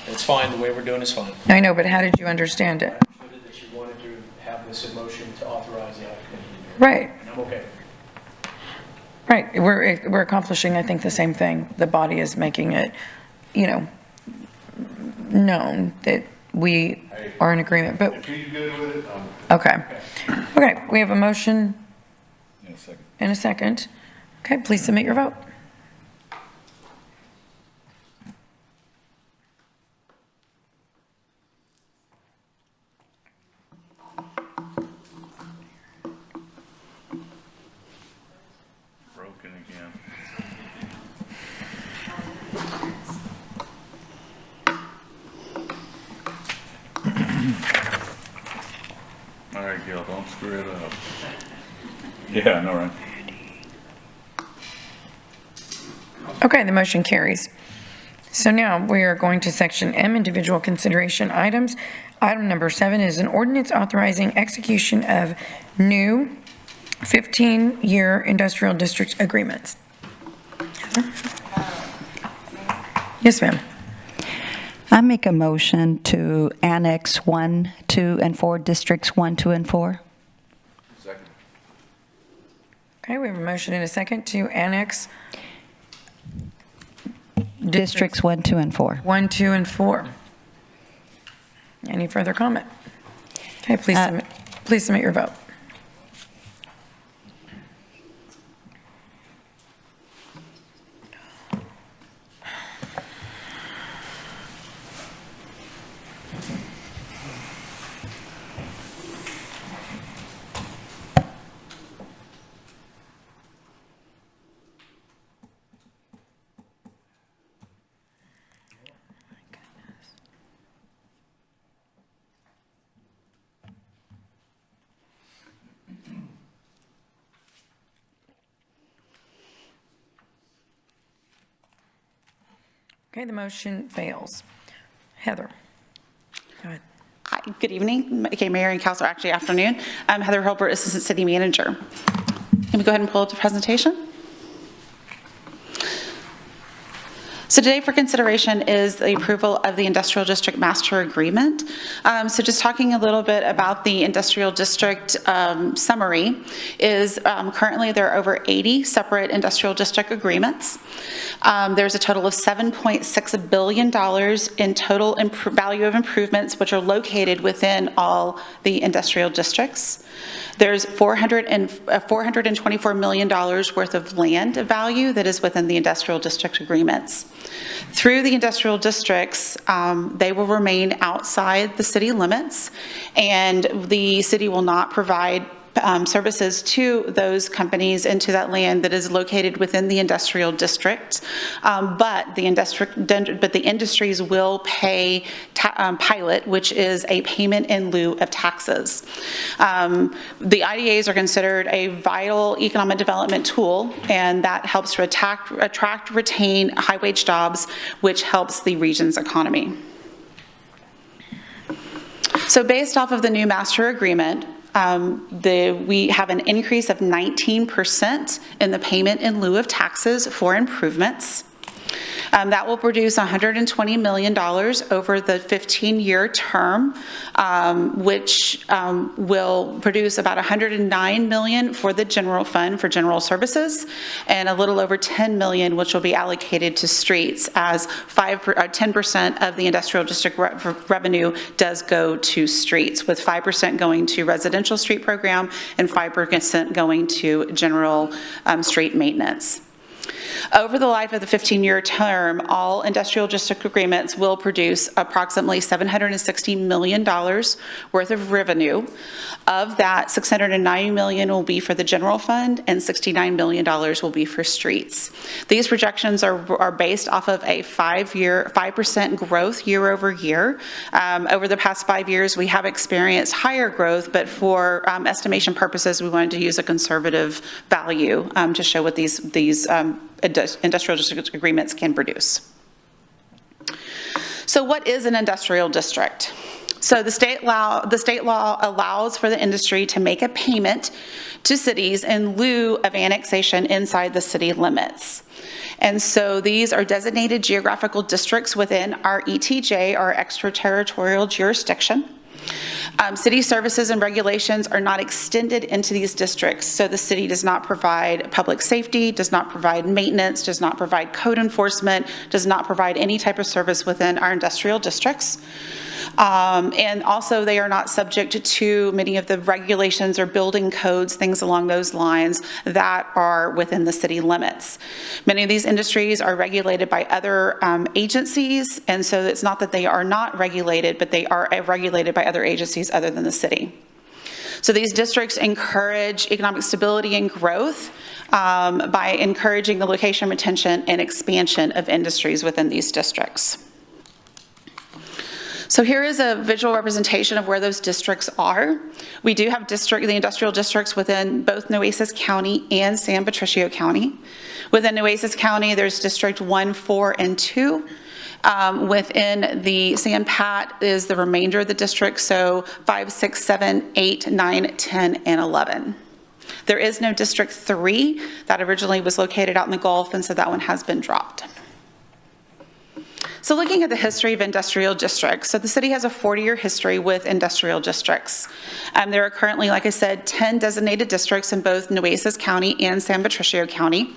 [SPEAKER 4] It's fine. The way we're doing is fine.
[SPEAKER 1] I know, but how did you understand it?
[SPEAKER 4] I understood that you wanted to have this in motion to authorize the audit committee.
[SPEAKER 1] Right.
[SPEAKER 4] And I'm okay.
[SPEAKER 1] Right, we're accomplishing, I think, the same thing. The body is making it, known that we are in agreement, but.
[SPEAKER 13] If you're good with it,
[SPEAKER 1] Okay. Okay, we have a motion and a second. Okay, please submit your vote.
[SPEAKER 2] Broken again. All right, Gil, don't screw it up. Yeah, I know, right?
[SPEAKER 1] Okay, the motion carries. So now we are going to section M, individual consideration items. Item number 7 is an ordinance authorizing execution of new 15-year industrial district agreements. Yes, ma'am.
[SPEAKER 22] I make a motion to annex 1, 2, and 4 districts 1, 2, and 4.
[SPEAKER 5] Second.
[SPEAKER 1] Okay, we have a motion and a second to annex
[SPEAKER 22] Districts 1, 2, and 4.
[SPEAKER 1] 1, 2, and 4. Any further comment? Okay, please submit your vote. Okay, the motion fails. Heather, go ahead.
[SPEAKER 23] Hi, good evening. Okay, Mayor and Council, actually afternoon. I'm Heather Hilbert, Assistant City Manager. Can we go ahead and pull up the presentation? So today for consideration is the approval of the Industrial District Master Agreement. So just talking a little bit about the Industrial District summary is currently there are over 80 separate Industrial District agreements. There's a total of $7.6 billion in total value of improvements which are located within all the industrial districts. There's $424 million worth of land value that is within the industrial district agreements. Through the industrial districts, they will remain outside the city limits, and the city will not provide services to those companies and to that land that is located within the industrial district. But the industries will pay pilot, which is a payment in lieu of taxes. The IDAs are considered a vital economic development tool, and that helps to attract, retain high-wage jobs, which helps the region's economy. So based off of the new master agreement, we have an increase of 19% in the payment in lieu of taxes for improvements. That will produce $120 million over the 15-year term, which will produce about $109 million for the general fund for general services, and a little over $10 million, which will be allocated to streets, as 10% of the industrial district revenue does go to streets, with 5% going to residential street program and 5% going to general street maintenance. Over the life of the 15-year term, all industrial district agreements will produce approximately $760 million worth of revenue. Of that, $690 million will be for the general fund and $69 million will be for streets. These projections are based off of a 5% growth year over year. Over the past 5 years, we have experienced higher growth, but for estimation purposes, we wanted to use a conservative value to show what these industrial district agreements can produce. So what is an industrial district? So the state law allows for the industry to make a payment to cities in lieu of annexation inside the city limits. And so these are designated geographical districts within our ETJ, our extraterritorial jurisdiction. City services and regulations are not extended into these districts, so the city does not provide public safety, does not provide maintenance, does not provide code enforcement, does not provide any type of service within our industrial districts. And also they are not subject to many of the regulations or building codes, things along those lines, that are within the city limits. Many of these industries are regulated by other agencies, and so it's not that they are not regulated, but they are regulated by other agencies other than the city. So these districts encourage economic stability and growth by encouraging the location, retention, and expansion of industries within these districts. So here is a visual representation of where those districts are. We do have the industrial districts within both Nueces County and San Patricio County. Within Nueces County, there's District 1, 4, and 2. Within the San Pat is the remainder of the district, so 5, 6, 7, 8, 9, 10, and 11. There is no District 3. That originally was located out in the Gulf, and so that one has been dropped. So looking at the history of industrial districts, so the city has a 40-year history with industrial districts. There are currently, like I said, 10 designated districts in both Nueces County and San Patricio County.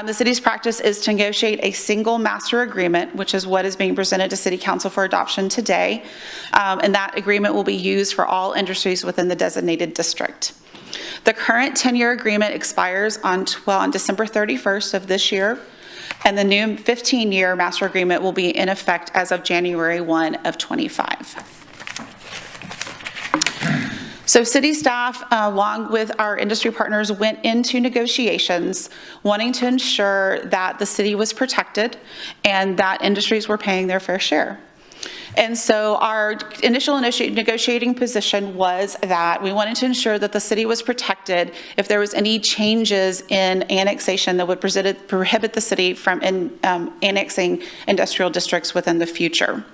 [SPEAKER 23] The city's practice is to negotiate a single master agreement, which is what is being presented to City Council for adoption today. And that agreement will be used for all industries within the designated district. The current 10-year agreement expires on December 31st of this year. And the new 15-year master agreement will be in effect as of January 1 of 25. So city staff, along with our industry partners, went into negotiations wanting to ensure that the city was protected and that industries were paying their fair share. And so our initial negotiating position was that we wanted to ensure that the city was protected if there was any changes in annexation that would prohibit the city from annexing industrial districts within the future.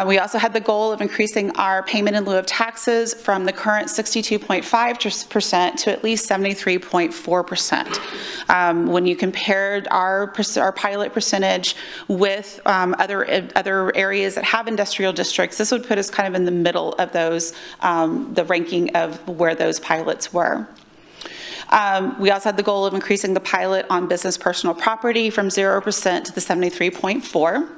[SPEAKER 23] We also had the goal of increasing our payment in lieu of taxes from the current 62.5% to at least 73.4%. When you compared our pilot percentage with other areas that have industrial districts, this would put us kind of in the middle of those, the ranking of where those pilots were. We also had the goal of increasing the pilot on business personal property from 0% to the 73.4%.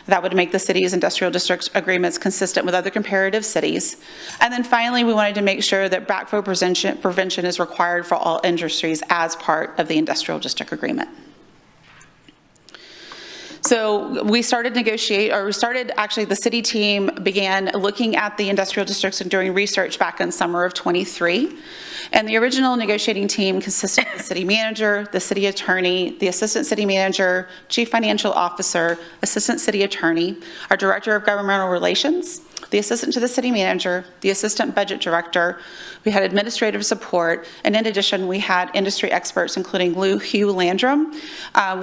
[SPEAKER 23] That would make the city's industrial district agreements consistent with other comparative cities. And then finally, we wanted to make sure that backflow prevention is required for all industries as part of the industrial district agreement. So we started the city team began looking at the industrial districts and doing research back in summer of 23. And the original negotiating team consisted of the city manager, the city attorney, the assistant city manager, chief financial officer, assistant city attorney, our director of governmental relations, the assistant to the city manager, the assistant budget director. We had administrative support, and in addition, we had industry experts, including Hugh Landrum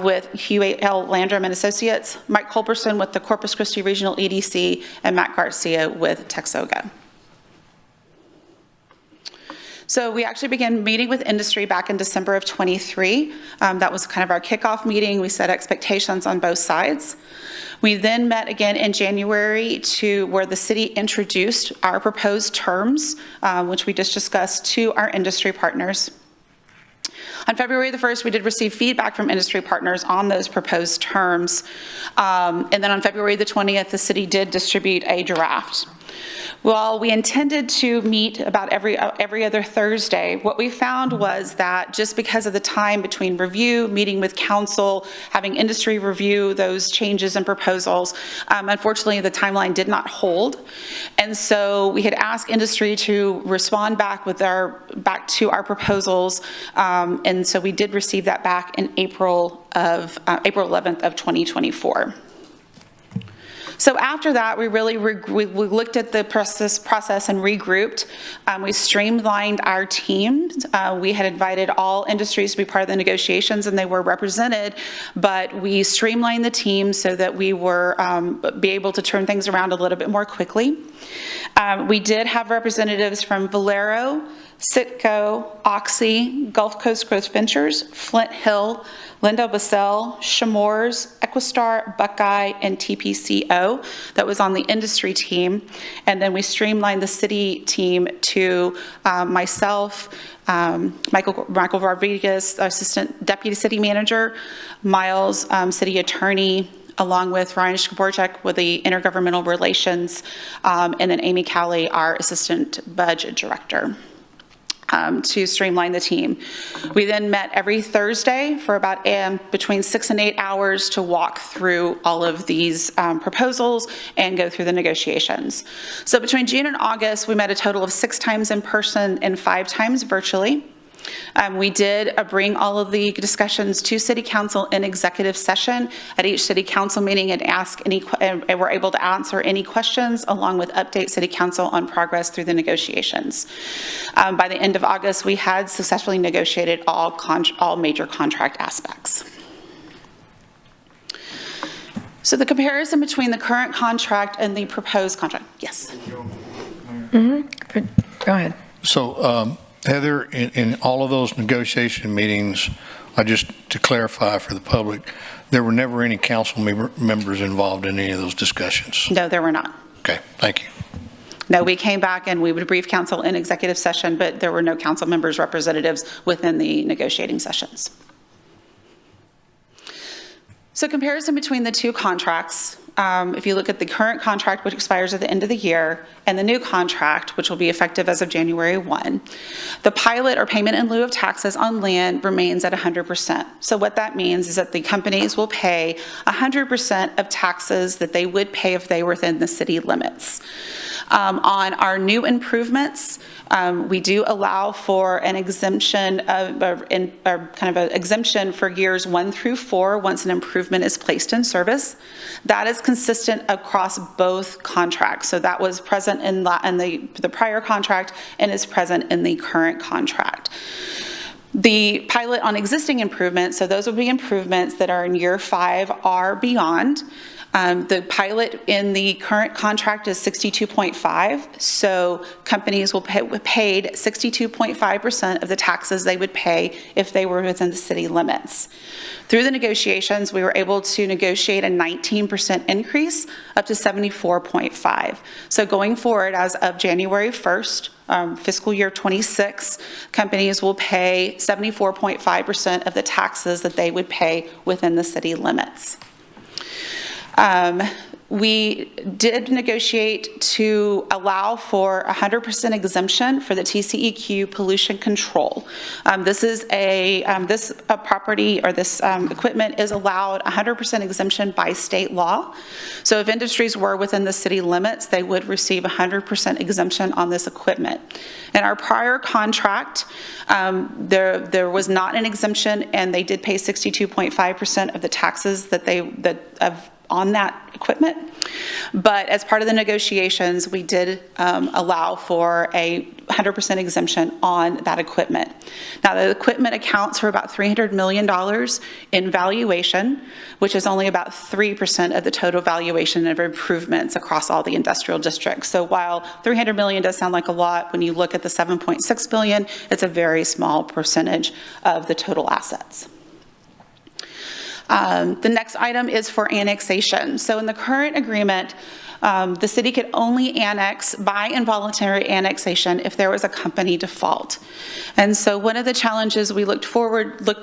[SPEAKER 23] with Hugh L. Landrum and Associates, Mike Culberson with the Corpus Christi Regional EDC, and Matt Garcia with Texoga. So we actually began meeting with industry back in December of '23. That was kind of our kickoff meeting. We set expectations on both sides. We then met again in January where the city introduced our proposed terms, which we just discussed, to our industry partners. On February the 1st, we did receive feedback from industry partners on those proposed terms. And then on February the 20th, the city did distribute a draft. Well, we intended to meet about every other Thursday. What we found was that just because of the time between review, meeting with council, having industry review those changes and proposals, unfortunately the timeline did not hold. And so we had asked industry to respond back to our proposals. And so we did receive that back in April 11th of 2024. So after that, we really we looked at the process and regrouped. We streamlined our teams. We had invited all industries to be part of the negotiations, and they were represented, but we streamlined the team so that we were be able to turn things around a little bit more quickly. We did have representatives from Valero, Citgo, Oxy, Gulf Coast Growth Ventures, Flint Hill, LyondellBasell, Chemours, Equistar, Buckeye, and TPCO that was on the industry team. And then we streamlined the city team to myself, Michael Rodriguez, Assistant Deputy City Manager, Miles, City Attorney, along with Ryan Shkaborchak with the Intergovernmental Relations, and then Amy Cowley, our Assistant Budget Director. To streamline the team. We then met every Thursday for about between 6 and 8 hours to walk through all of these proposals and go through the negotiations. So between June and August, we met a total of 6 times in person and 5 times virtually. We did bring all of the discussions to City Council in executive session at each City Council meeting and were able to answer any questions along with update City Council on progress through the negotiations. By the end of August, we had successfully negotiated all major contract aspects. So the comparison between the current contract and the proposed contract. Yes.
[SPEAKER 1] Go ahead.
[SPEAKER 13] So, Heather, in all of those negotiation meetings, to clarify for the public, there were never any council members involved in any of those discussions?
[SPEAKER 23] No, there were not.
[SPEAKER 13] Okay, thank you.
[SPEAKER 23] No, we came back and we would brief council in executive session, but there were no council members, representatives within the negotiating sessions. So comparison between the two contracts, if you look at the current contract, which expires at the end of the year, and the new contract, which will be effective as of January 1, the pilot or payment in lieu of taxes on land remains at 100%. So what that means is that the companies will pay 100% of taxes that they would pay if they were within the city limits. On our new improvements, we do allow for an exemption exemption for years 1 through 4 once an improvement is placed in service. That is consistent across both contracts. So that was present in the prior contract and is present in the current contract. The pilot on existing improvements, so those would be improvements that are in year 5 or beyond. The pilot in the current contract is 62.5, so companies will paid 62.5% of the taxes they would pay if they were within the city limits. Through the negotiations, we were able to negotiate a 19% increase up to 74.5. So going forward, as of January 1st, fiscal year 26, companies will pay 74.5% of the taxes that they would pay within the city limits. We did negotiate to allow for 100% exemption for the TCEQ pollution control. This property or this equipment is allowed 100% exemption by state law. So if industries were within the city limits, they would receive 100% exemption on this equipment. In our prior contract, there was not an exemption, and they did pay 62.5% of the taxes on that equipment. But as part of the negotiations, we did allow for a 100% exemption on that equipment. Now, the equipment accounts for about $300 million in valuation, which is only about 3% of the total valuation of improvements across all the industrial districts. So while $300 million does sound like a lot, when you look at the $7.6 billion, it's a very small percentage of the total assets. The next item is for annexation. So in the current agreement, the city could only annex by involuntary annexation if there was a company default. And so one of the challenges we looked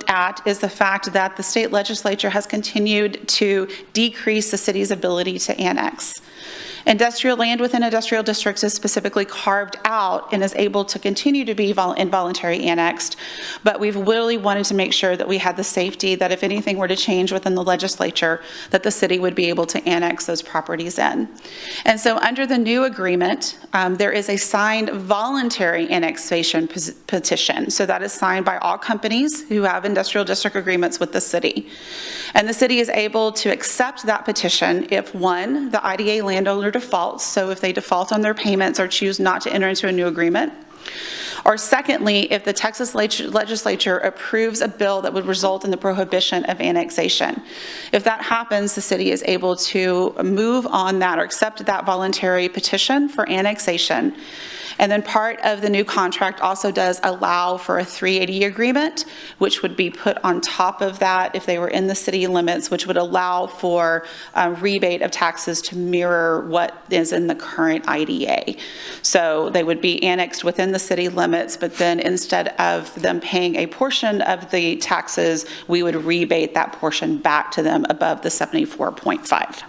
[SPEAKER 23] at is the fact that the state legislature has continued to decrease the city's ability to annex. Industrial land within industrial districts is specifically carved out and is able to continue to be involuntary annexed, but we've really wanted to make sure that we had the safety that if anything were to change within the legislature, that the city would be able to annex those properties in. And so under the new agreement, there is a signed voluntary annexation petition. So that is signed by all companies who have industrial district agreements with the city. And the city is able to accept that petition if, one, the IDA landowner defaults, so if they default on their payments or choose not to enter into a new agreement, or secondly, if the Texas legislature approves a bill that would result in the prohibition of annexation. If that happens, the city is able to move on that or accept that voluntary petition for annexation. And then part of the new contract also does allow for a 380 agreement, which would be put on top of that if they were in the city limits, which would allow for a rebate of taxes to mirror what is in the current IDA. So they would be annexed within the city limits, but then instead of them paying a portion of the taxes, we would rebate that portion back to them above the 74.5.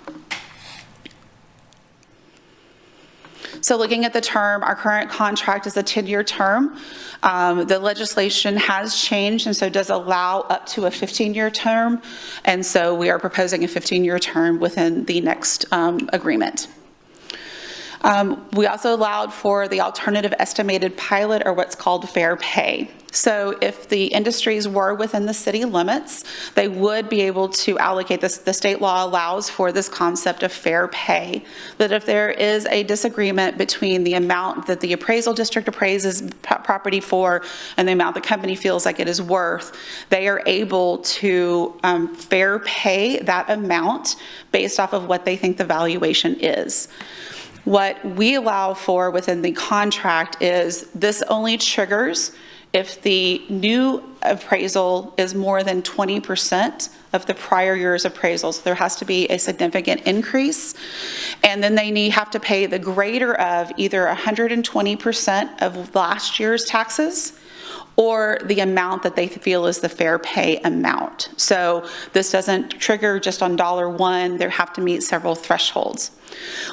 [SPEAKER 23] So looking at the term, our current contract is a 10-year term. The legislation has changed and so does allow up to a 15-year term. And so we are proposing a 15-year term within the next agreement. We also allowed for the alternative estimated pilot, or what's called fair pay. So if the industries were within the city limits, they would be able to allocate this. The state law allows for this concept of fair pay, that if there is a disagreement between the amount that the appraisal district appraises property for and the amount the company feels like it is worth, they are able to fair pay that amount based off of what they think the valuation is. What we allow for within the contract is this only triggers if the new appraisal is more than 20% of the prior year's appraisal. So there has to be a significant increase. And then they have to pay the greater of either 120% of last year's taxes or the amount that they feel is the fair pay amount. So this doesn't trigger just on $1. They have to meet several thresholds.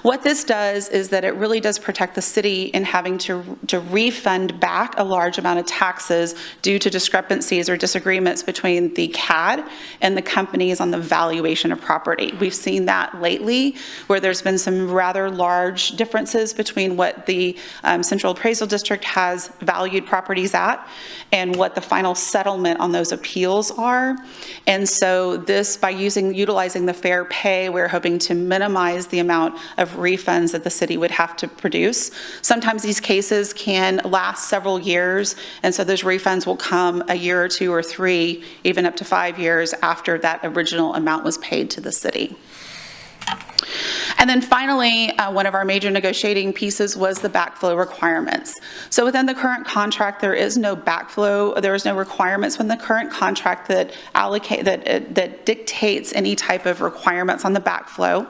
[SPEAKER 23] What this does is that it really does protect the city in having to refund back a large amount of taxes due to discrepancies or disagreements between the CAD and the companies on the valuation of property. We've seen that lately where there's been some rather large differences between what the Central Appraisal District has valued properties at and what the final settlement on those appeals are. And so this, by utilizing the fair pay, we're hoping to minimize the amount of refunds that the city would have to produce. Sometimes these cases can last several years, and so those refunds will come a year or two or three, even up to 5 years after that original amount was paid to the city. And then finally, one of our major negotiating pieces was the backflow requirements. So within the current contract, there is no backflow. There is no requirements within the current contract that dictates any type of requirements on the backflow.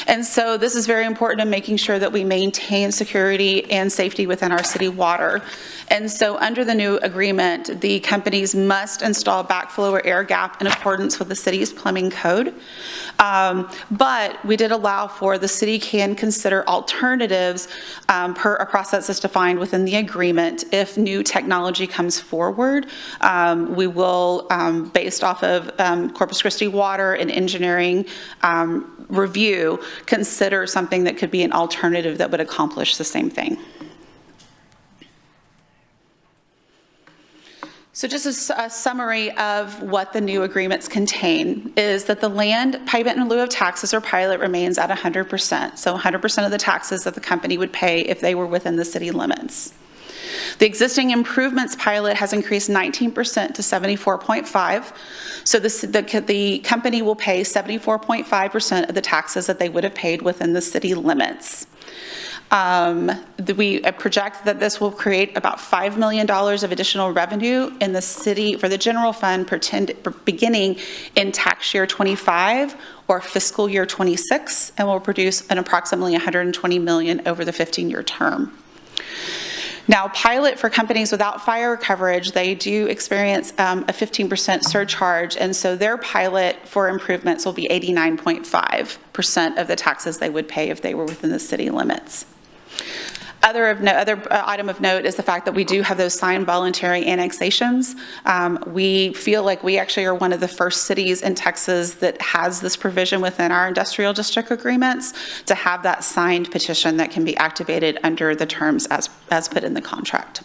[SPEAKER 23] And so this is very important in making sure that we maintain security and safety within our city water. And so under the new agreement, the companies must install backflow or air gap in accordance with the city's plumbing code. But we did allow for the city can consider alternatives per a process that's defined within the agreement. If new technology comes forward, we will, based off of Corpus Christi water and engineering review, consider something that could be an alternative that would accomplish the same thing. So just a summary of what the new agreements contain is that the land payment in lieu of taxes or pilot remains at 100%. So 100% of the taxes that the company would pay if they were within the city limits. The existing improvements pilot has increased 19% to 74.5. So the company will pay 74.5% of the taxes that they would have paid within the city limits. We project that this will create about $5 million of additional revenue in the city for the general fund beginning in tax year 25 or fiscal year 26, and will produce an approximately $120 million over the 15-year term. Now, pilot for companies without fire coverage, they do experience a 15% surcharge, and so their pilot for improvements will be 89.5% of the taxes they would pay if they were within the city limits. Other item of note is the fact that we do have those signed voluntary annexations. We feel like we actually are one of the first cities in Texas that has this provision within our industrial district agreements to have that signed petition that can be activated under the terms as put in the contract.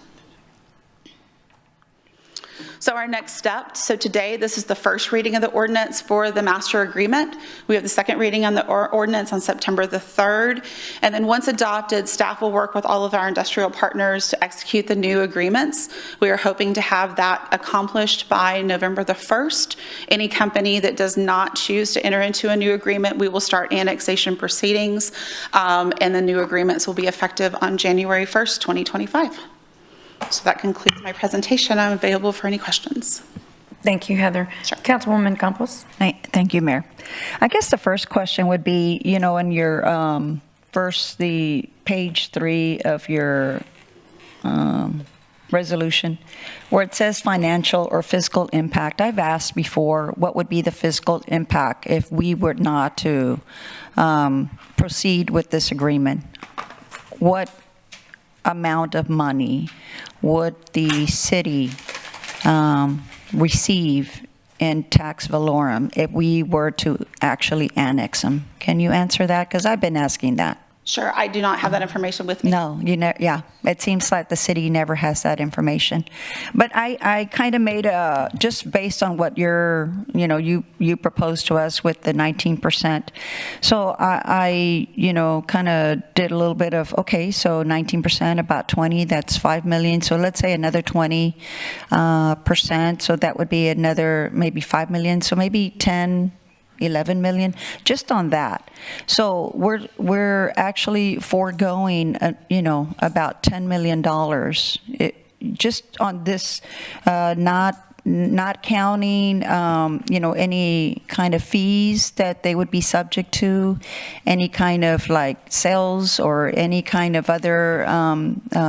[SPEAKER 23] So our next step, so today this is the first reading of the ordinance for the master agreement. We have the second reading on the ordinance on September the 3rd. And then once adopted, staff will work with all of our industrial partners to execute the new agreements. We are hoping to have that accomplished by November the 1st. Any company that does not choose to enter into a new agreement, we will start annexation proceedings, and the new agreements will be effective on January 1st, 2025. So that concludes my presentation. I'm available for any questions.
[SPEAKER 1] Thank you, Heather. Sure. Councilwoman Campos.
[SPEAKER 22] Thank you, Mayor. I guess the first question would be, you know, in your the page 3 of your resolution, where it says financial or fiscal impact. I've asked before, what would be the fiscal impact if we were not to proceed with this agreement? What amount of money would the city receive in tax valorum if we were to actually annex them? Can you answer that? Because I've been asking that.
[SPEAKER 23] Sure, I do not have that information with me.
[SPEAKER 22] No, yeah, it seems like the city never has that information. But I kind of made just based on what you proposed to us with the 19%. So I kind of did a little bit of, okay, so 19%, about 20, that's 5 million. So let's say another 20%, so that would be another maybe 5 million. So maybe 10, 11 million, just on that. So we're actually foregoing, about $10 million, just on this, not counting, any kind of fees that they would be subject to, any kind of like sales or any kind of other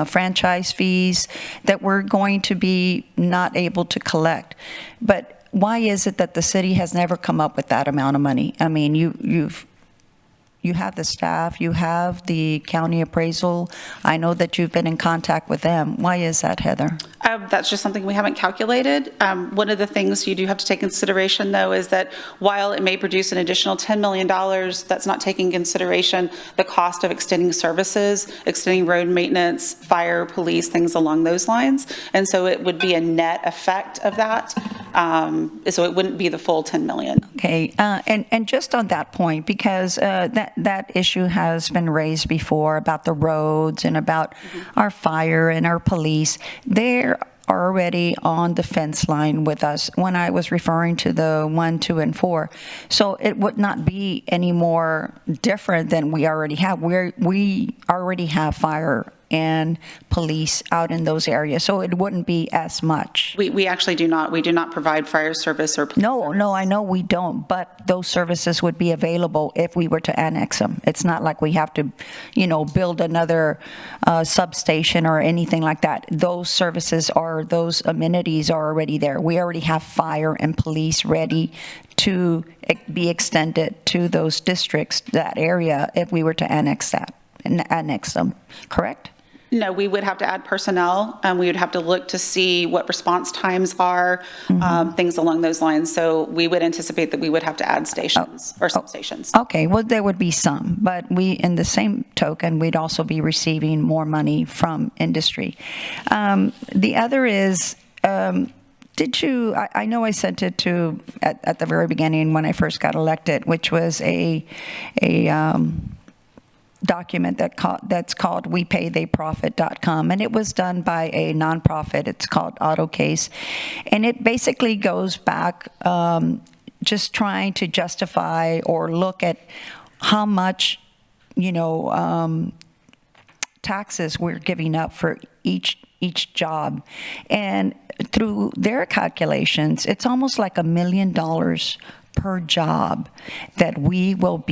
[SPEAKER 22] franchise fees that we're going to be not able to collect. But why is it that the city has never come up with that amount of money? I mean, you have the staff, you have the county appraisal. I know that you've been in contact with them. Why is that, Heather?
[SPEAKER 23] That's just something we haven't calculated. One of the things you do have to take consideration, though, is that while it may produce an additional $10 million, that's not taking consideration the cost of extending services, extending road maintenance, fire, police, things along those lines. And so it would be a net effect of that. So it wouldn't be the full $10 million.
[SPEAKER 22] Okay, and just on that point, because that issue has been raised before about the roads and about our fire and our police. They're already on the fence line with us when I was referring to the 1, 2, and 4. So it would not be any more different than we already have. We already have fire and police out in those areas, so it wouldn't be as much.
[SPEAKER 23] We actually do not. We do not provide fire service or police.
[SPEAKER 22] No, I know we don't, but those services would be available if we were to annex them. It's not like we have to, build another substation or anything like that. Those services those amenities are already there. We already have fire and police ready to be extended to those districts, that area, if we were to annex them, correct?
[SPEAKER 23] No, we would have to add personnel, and we would have to look to see what response times are, things along those lines. So we would anticipate that we would have to add stations or substations.
[SPEAKER 22] Okay, well, there would be some, but in the same token, we'd also be receiving more money from industry. The other is, did you, I know I sent it to, at the very beginning when I first got elected, which was document that's called WePayTheyProfit.com, and it was done by a nonprofit. It's called AutoCase, and it basically goes back just trying to justify or look at how much, taxes we're giving up for each job. And through their calculations, it's almost like $1 million per job that we will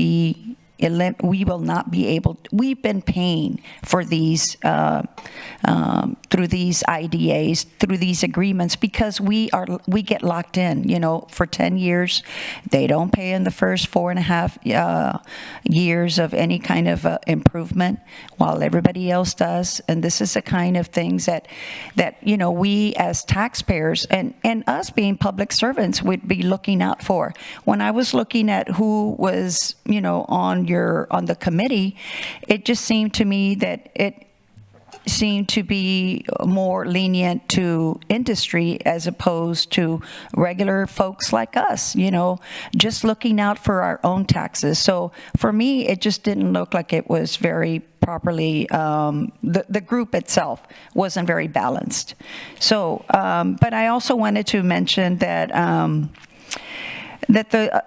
[SPEAKER 22] not be able. We've been paying for these through these IDAs, through these agreements, because we get locked in. For 10 years, they don't pay in the first 4.5 years of any kind of improvement, while everybody else does. And this is the kind of things that we as taxpayers and us being public servants would be looking out for. When I was looking at who was on the committee, it just seemed to me that it seemed to be more lenient to industry as opposed to regular folks like us, just looking out for our own taxes. So for me, it just didn't look like it was very properly, the group itself wasn't very balanced. So, but I also wanted to mention that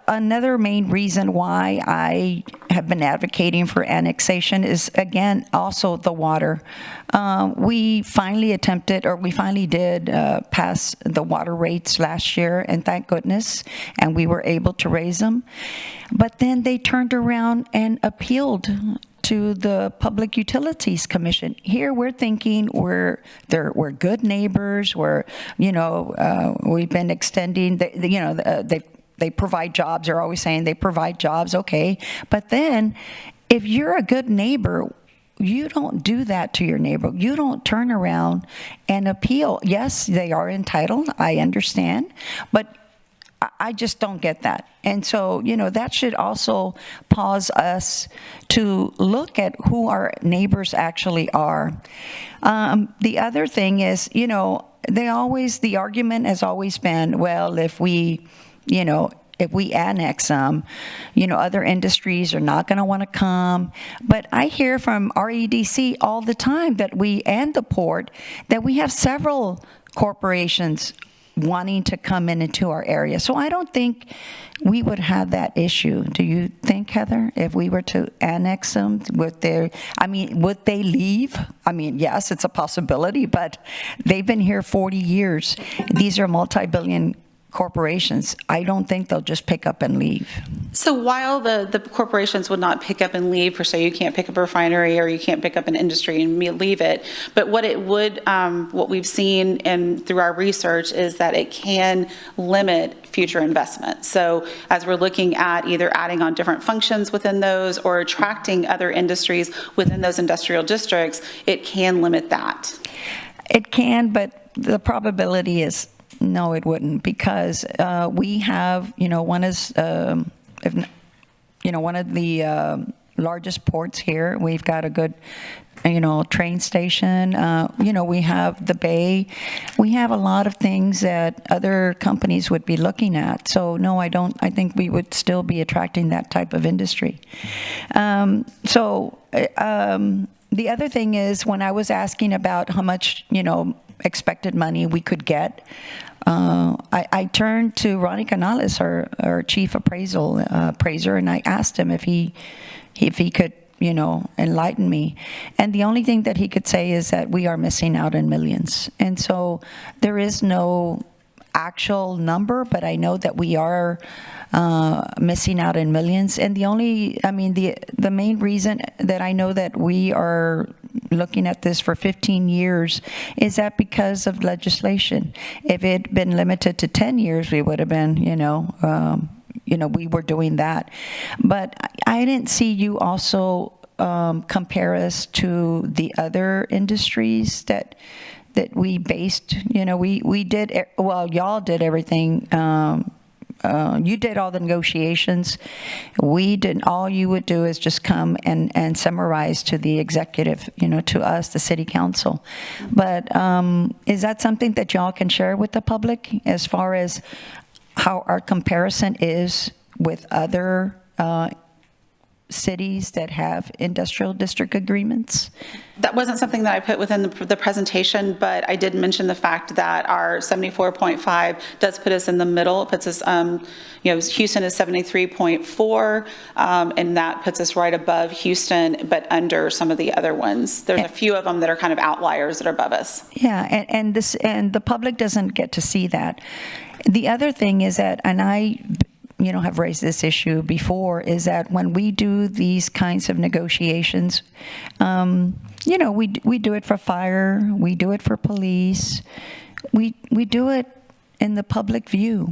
[SPEAKER 22] another main reason why I have been advocating for annexation is, again, also the water. We finally did pass the water rates last year, and thank goodness, and we were able to raise them. But then they turned around and appealed to the Public Utilities Commission. Here we're thinking we're good neighbors. We've been extending. They provide jobs. They're always saying they provide jobs, okay. But then if you're a good neighbor, you don't do that to your neighbor. You don't turn around and appeal. Yes, they are entitled. I understand. But I just don't get that. And so, that should also cause us to look at who our neighbors actually are. The other thing is, the argument has always been, well, if we annex them, other industries are not going to want to come. But I hear from REDC all the time and the port, that we have several corporations wanting to come into our area. So I don't think we would have that issue. Do you think, Heather, if we were to annex them, would they leave? Yes, it's a possibility, but they've been here 40 years. These are multi-billion corporations. I don't think they'll just pick up and leave.
[SPEAKER 23] So while the corporations would not pick up and leave, per se, you can't pick up a refinery or you can't pick up an industry and leave it, but what we've seen and through our research is that it can limit future investment. So as we're looking at either adding on different functions within those or attracting other industries within those industrial districts, it can limit that.
[SPEAKER 22] It can, but the probability is no, it wouldn't, because we have, one is, one of the largest ports here. We've got a good, train station. We have the bay. We have a lot of things that other companies would be looking at. So no, I don't. I think we would still be attracting that type of industry. The other thing is, when I was asking about how much, expected money we could get, I turned to Ronnie Canales, our chief appraiser, and I asked him if he could, enlighten me. And the only thing that he could say is that we are missing out in millions. And so there is no actual number, but I know that we are missing out in millions. And the main reason that I know that we are looking at this for 15 years is that because of legislation. If it had been limited to 10 years, we would have been, we were doing that. But I didn't see you also compare us to the other industries that we based, we did, well, y'all did everything. You did all the negotiations. We didn't. All you would do is just come and summarize to the executive, to us, the city council. But is that something that y'all can share with the public as far as how our comparison is with other cities that have industrial district agreements?
[SPEAKER 23] That wasn't something that I put within the presentation, but I did mention the fact that our 74.5 does put us in the middle. It puts us, Houston is 73.4, and that puts us right above Houston, but under some of the other ones. There's a few of them that are kind of outliers that are above us.
[SPEAKER 22] Yeah, and the public doesn't get to see that. The other thing is that, and I have raised this issue before, is that when we do these kinds of negotiations, we do it for fire, we do it for police, we do it in the public view,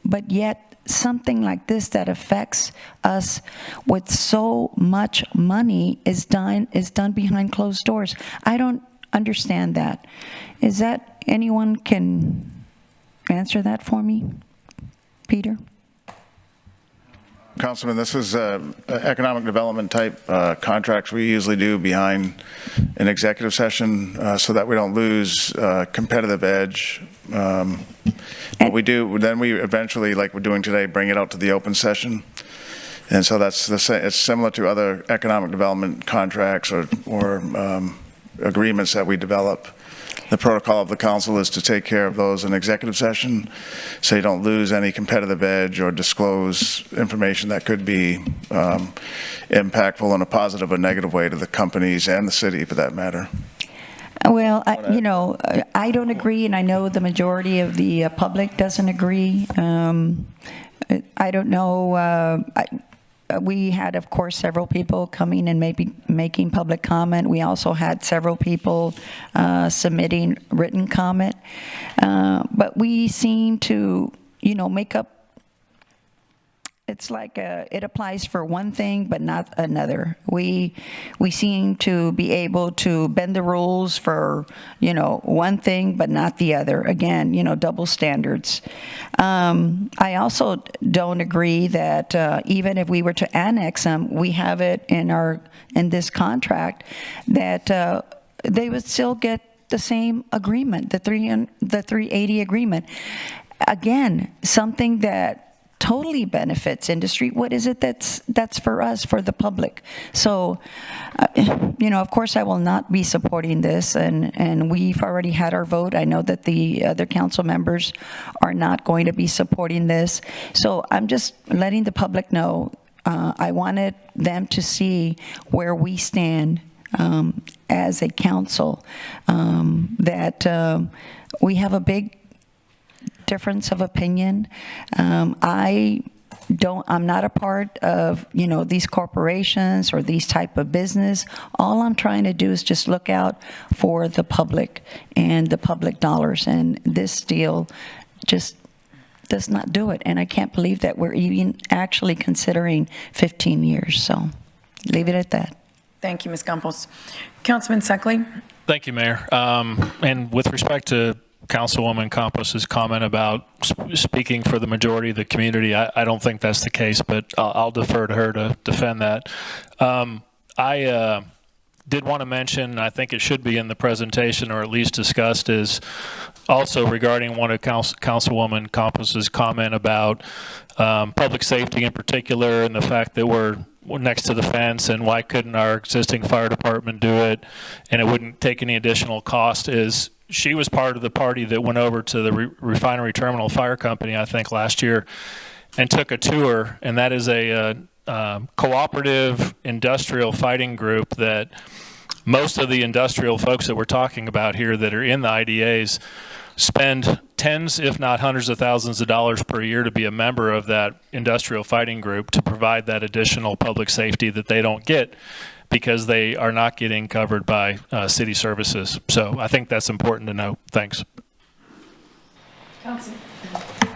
[SPEAKER 22] but yet something like this that affects us with so much money is done behind closed doors. I don't understand that. Is that anyone can answer that for me? Peter?
[SPEAKER 19] Councilman, this is economic development type contracts we usually do behind an executive session so that we don't lose competitive edge. But we do, then we eventually, like we're doing today, bring it out to the open session. And so it's similar to other economic development contracts or agreements that we develop. The protocol of the council is to take care of those in executive session so you don't lose any competitive edge or disclose information that could be impactful in a positive or negative way to the companies and the city for that matter.
[SPEAKER 22] Well, I don't agree, and I know the majority of the public doesn't agree. I don't know. We had, of course, several people coming and maybe making public comment. We also had several people submitting written comment. But we seem to, make up, it's like it applies for one thing, but not another. We seem to be able to bend the rules for, one thing, but not the other. Again, double standards. I also don't agree that even if we were to annex them, we have it in this contract that they would still get the same agreement, the 380 agreement. Again, something that totally benefits industry. What is it that's for us, for the public? So, of course, I will not be supporting this, and we've already had our vote. I know that the other council members are not going to be supporting this. So I'm just letting the public know. I wanted them to see where we stand as a council, that we have a big difference of opinion. I'm not a part of, these corporations or these type of business. All I'm trying to do is just look out for the public and the public dollars. And this deal just does not do it. And I can't believe that we're even actually considering 15 years. So leave it at that.
[SPEAKER 1] Thank you, Ms. Campos. Councilman Suckley?
[SPEAKER 14] Thank you, Mayor. And with respect to Councilwoman Campos's comment about speaking for the majority of the community, I don't think that's the case, but I'll defer to her to defend that. I did want to mention, I think it should be in the presentation or at least discussed, is also regarding one of Councilwoman Campos's comment about public safety in particular, and the fact that we're next to the fence and why couldn't our existing fire department do it and it wouldn't take any additional cost. Is she was part of the party that went over to the Refinery Terminal Fire Company, I think, last year and took a tour, and that is a cooperative industrial fighting group that most of the industrial folks that we're talking about here that are in the IDAs spend tens, if not hundreds of thousands of dollars per year to be a member of that industrial fighting group to provide that additional public safety that they don't get because they are not getting covered by city services. So I think that's important to know. Thanks.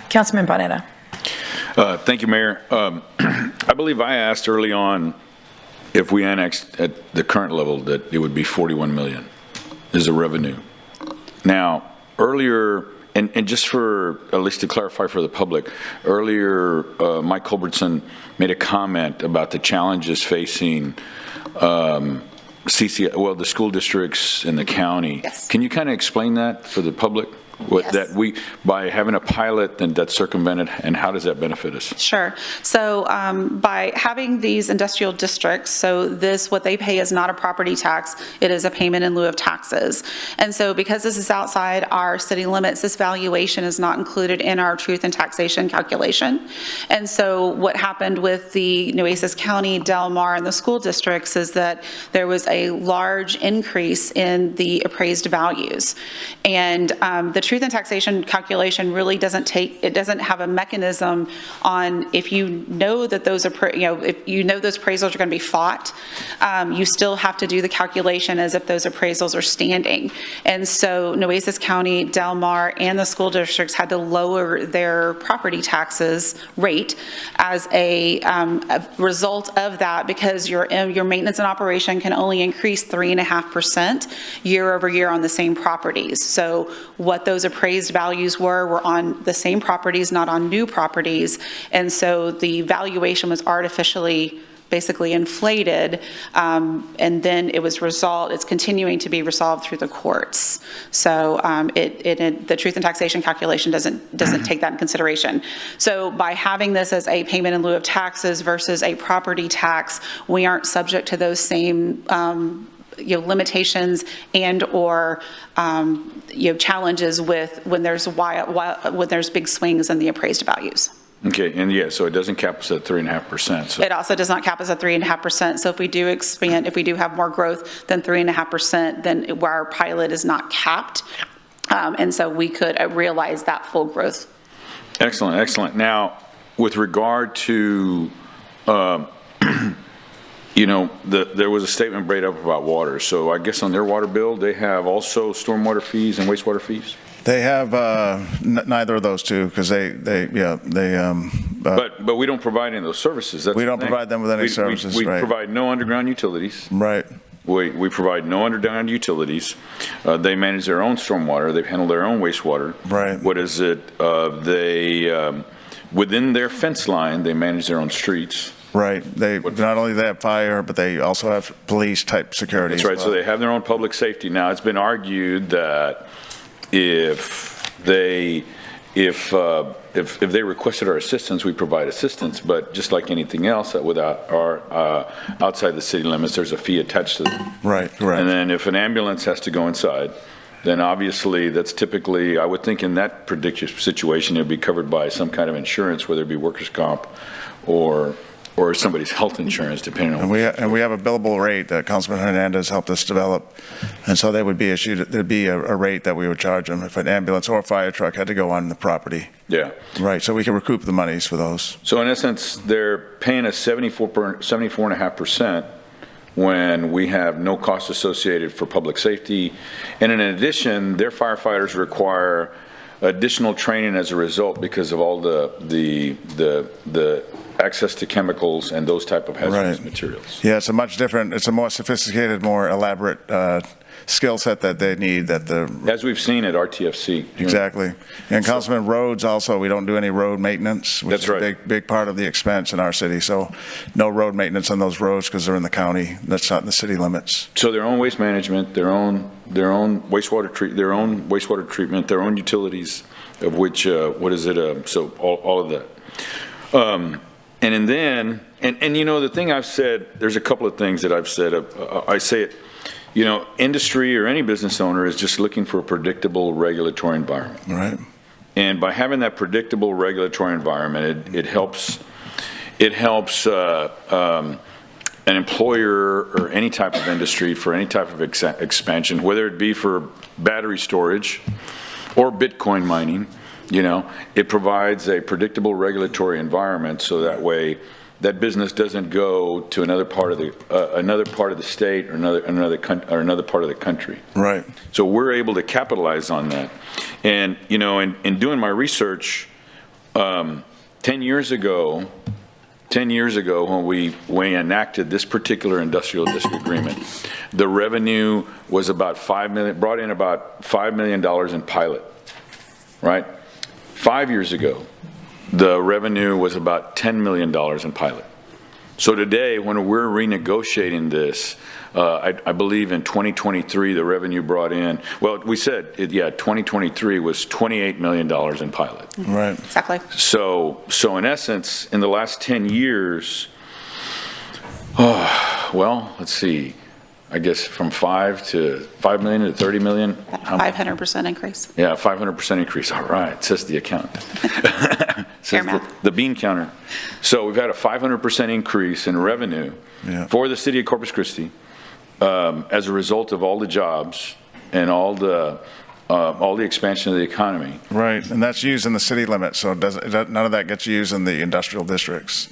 [SPEAKER 1] Councilman Barrera.
[SPEAKER 5] Thank you, Mayor. I believe I asked early on if we annexed at the current level that it would be 41 million is the revenue. Now, earlier, and just for, at least to clarify for the public, earlier Mike Culbertson made a comment about the challenges facing the school districts in the county.
[SPEAKER 23] Yes.
[SPEAKER 5] Can you kind of explain that for the public? What,
[SPEAKER 23] Yes.
[SPEAKER 5] that we, by having a pilot, then that's circumvented, and how does that benefit us?
[SPEAKER 23] Sure. So by having these industrial districts, so this, what they pay is not a property tax, it is a payment in lieu of taxes. And so because this is outside our city limits, this valuation is not included in our truth and taxation calculation. And so what happened with the Nueces County, Del Mar, and the school districts is that there was a large increase in the appraised values. And the truth and taxation calculation really doesn't have a mechanism on if you know that those if you know those appraisals are going to be fought, you still have to do the calculation as if those appraisals are standing. And so Nueces County, Del Mar, and the school districts had to lower their property taxes rate as a result of that, because your maintenance and operation can only increase 3.5% year over year on the same properties. So what those appraised values were on the same properties, not on new properties. And so the valuation was artificially basically inflated, and then it's continuing to be resolved through the courts. So the truth and taxation calculation doesn't take that in consideration. So by having this as a payment in lieu of taxes versus a property tax, we aren't subject to those same limitations and or challenges with when there's big swings in the appraised values.
[SPEAKER 5] Okay, and yeah, so it doesn't cap us at 3.5%. So
[SPEAKER 23] It also does not cap us at 3.5%. So if we do expand, if we do have more growth than 3.5%, then where our pilot is not capped, and so we could realize that full growth.
[SPEAKER 5] Excellent, excellent. Now, with regard to there was a statement made up about water. So I guess on their water bill, they have also stormwater fees and wastewater fees?
[SPEAKER 19] They have neither of those two, because
[SPEAKER 5] but we don't provide any of those services. That's
[SPEAKER 19] we don't
[SPEAKER 5] the thing.
[SPEAKER 19] provide them with any services.
[SPEAKER 5] We
[SPEAKER 19] right.
[SPEAKER 5] provide no underground utilities.
[SPEAKER 19] Right.
[SPEAKER 5] We provide no underground utilities. They manage their own stormwater. They handle their own wastewater.
[SPEAKER 19] Right.
[SPEAKER 5] What is it? Within their fence line, they manage their own streets.
[SPEAKER 19] Right. They not only they have fire, but they also have police type security.
[SPEAKER 5] That's right. So they have their own public safety. Now, it's been argued that if they requested our assistance, we provide assistance. But just like anything else, without our outside the city limits, there's a fee attached to them.
[SPEAKER 19] Right. Correct.
[SPEAKER 5] And then if an ambulance has to go inside, then obviously that's typically, I would think in that particular situation, it'd be covered by some kind of insurance, whether it be workers' comp or somebody's health insurance, depending on.
[SPEAKER 19] And we have a billable rate that Councilman Hernandez helped us develop, and so they would be issued. There'd be a rate that we would charge them if an ambulance or a fire truck had to go on the property.
[SPEAKER 5] Yeah.
[SPEAKER 19] Right. So we can recoup the monies for those.
[SPEAKER 5] So in essence, they're paying us 74.5% when we have no cost associated for public safety, and in addition, their firefighters require additional training as a result because of all the access to chemicals and those type of hazardous materials.
[SPEAKER 19] Yeah, it's a more sophisticated, more elaborate skill set that they need.
[SPEAKER 5] As we've seen at RTFC.
[SPEAKER 19] Exactly. And Councilman, roads also, we don't do any road maintenance, which is a big part of the expense in our city. So no road maintenance on those roads because they're in the county. That's not in the city limits.
[SPEAKER 5] So their own waste management, their own wastewater treatment, their own utilities, of which so all of that. And then the thing I've said, there's a couple of things that I've said. I say it, industry or any business owner is just looking for a predictable regulatory environment.
[SPEAKER 19] Right.
[SPEAKER 5] And by having that predictable regulatory environment, it helps an employer or any type of industry for any type of expansion, whether it be for battery storage or Bitcoin mining. It provides a predictable regulatory environment, so that way that business doesn't go to another part of the state or another part of the country.
[SPEAKER 19] Right.
[SPEAKER 5] So we're able to capitalize on that. And in doing my research, 10 years ago when we enacted this particular industrial district agreement, the revenue was about $5 million, brought in about $5 million in pilot, right? 5 years ago, the revenue was about $10 million in pilot. So today, when we're renegotiating this, I believe in 2023, the revenue brought in, well, we said, 2023 was $28 million in pilot.
[SPEAKER 19] Right.
[SPEAKER 23] Exactly.
[SPEAKER 5] So in essence, in the last 10 years, well, let's see, I guess from 5 million to 30 million.
[SPEAKER 23] 500% increase.
[SPEAKER 5] Yeah, 500% increase. All right, says the accountant. Says the bean counter. So we've had a 500% increase in revenue for the city of Corpus Christi as a result of all the jobs and all the expansion of the economy.
[SPEAKER 19] Right, and that's used in the city limits, so none of that gets used in the industrial districts.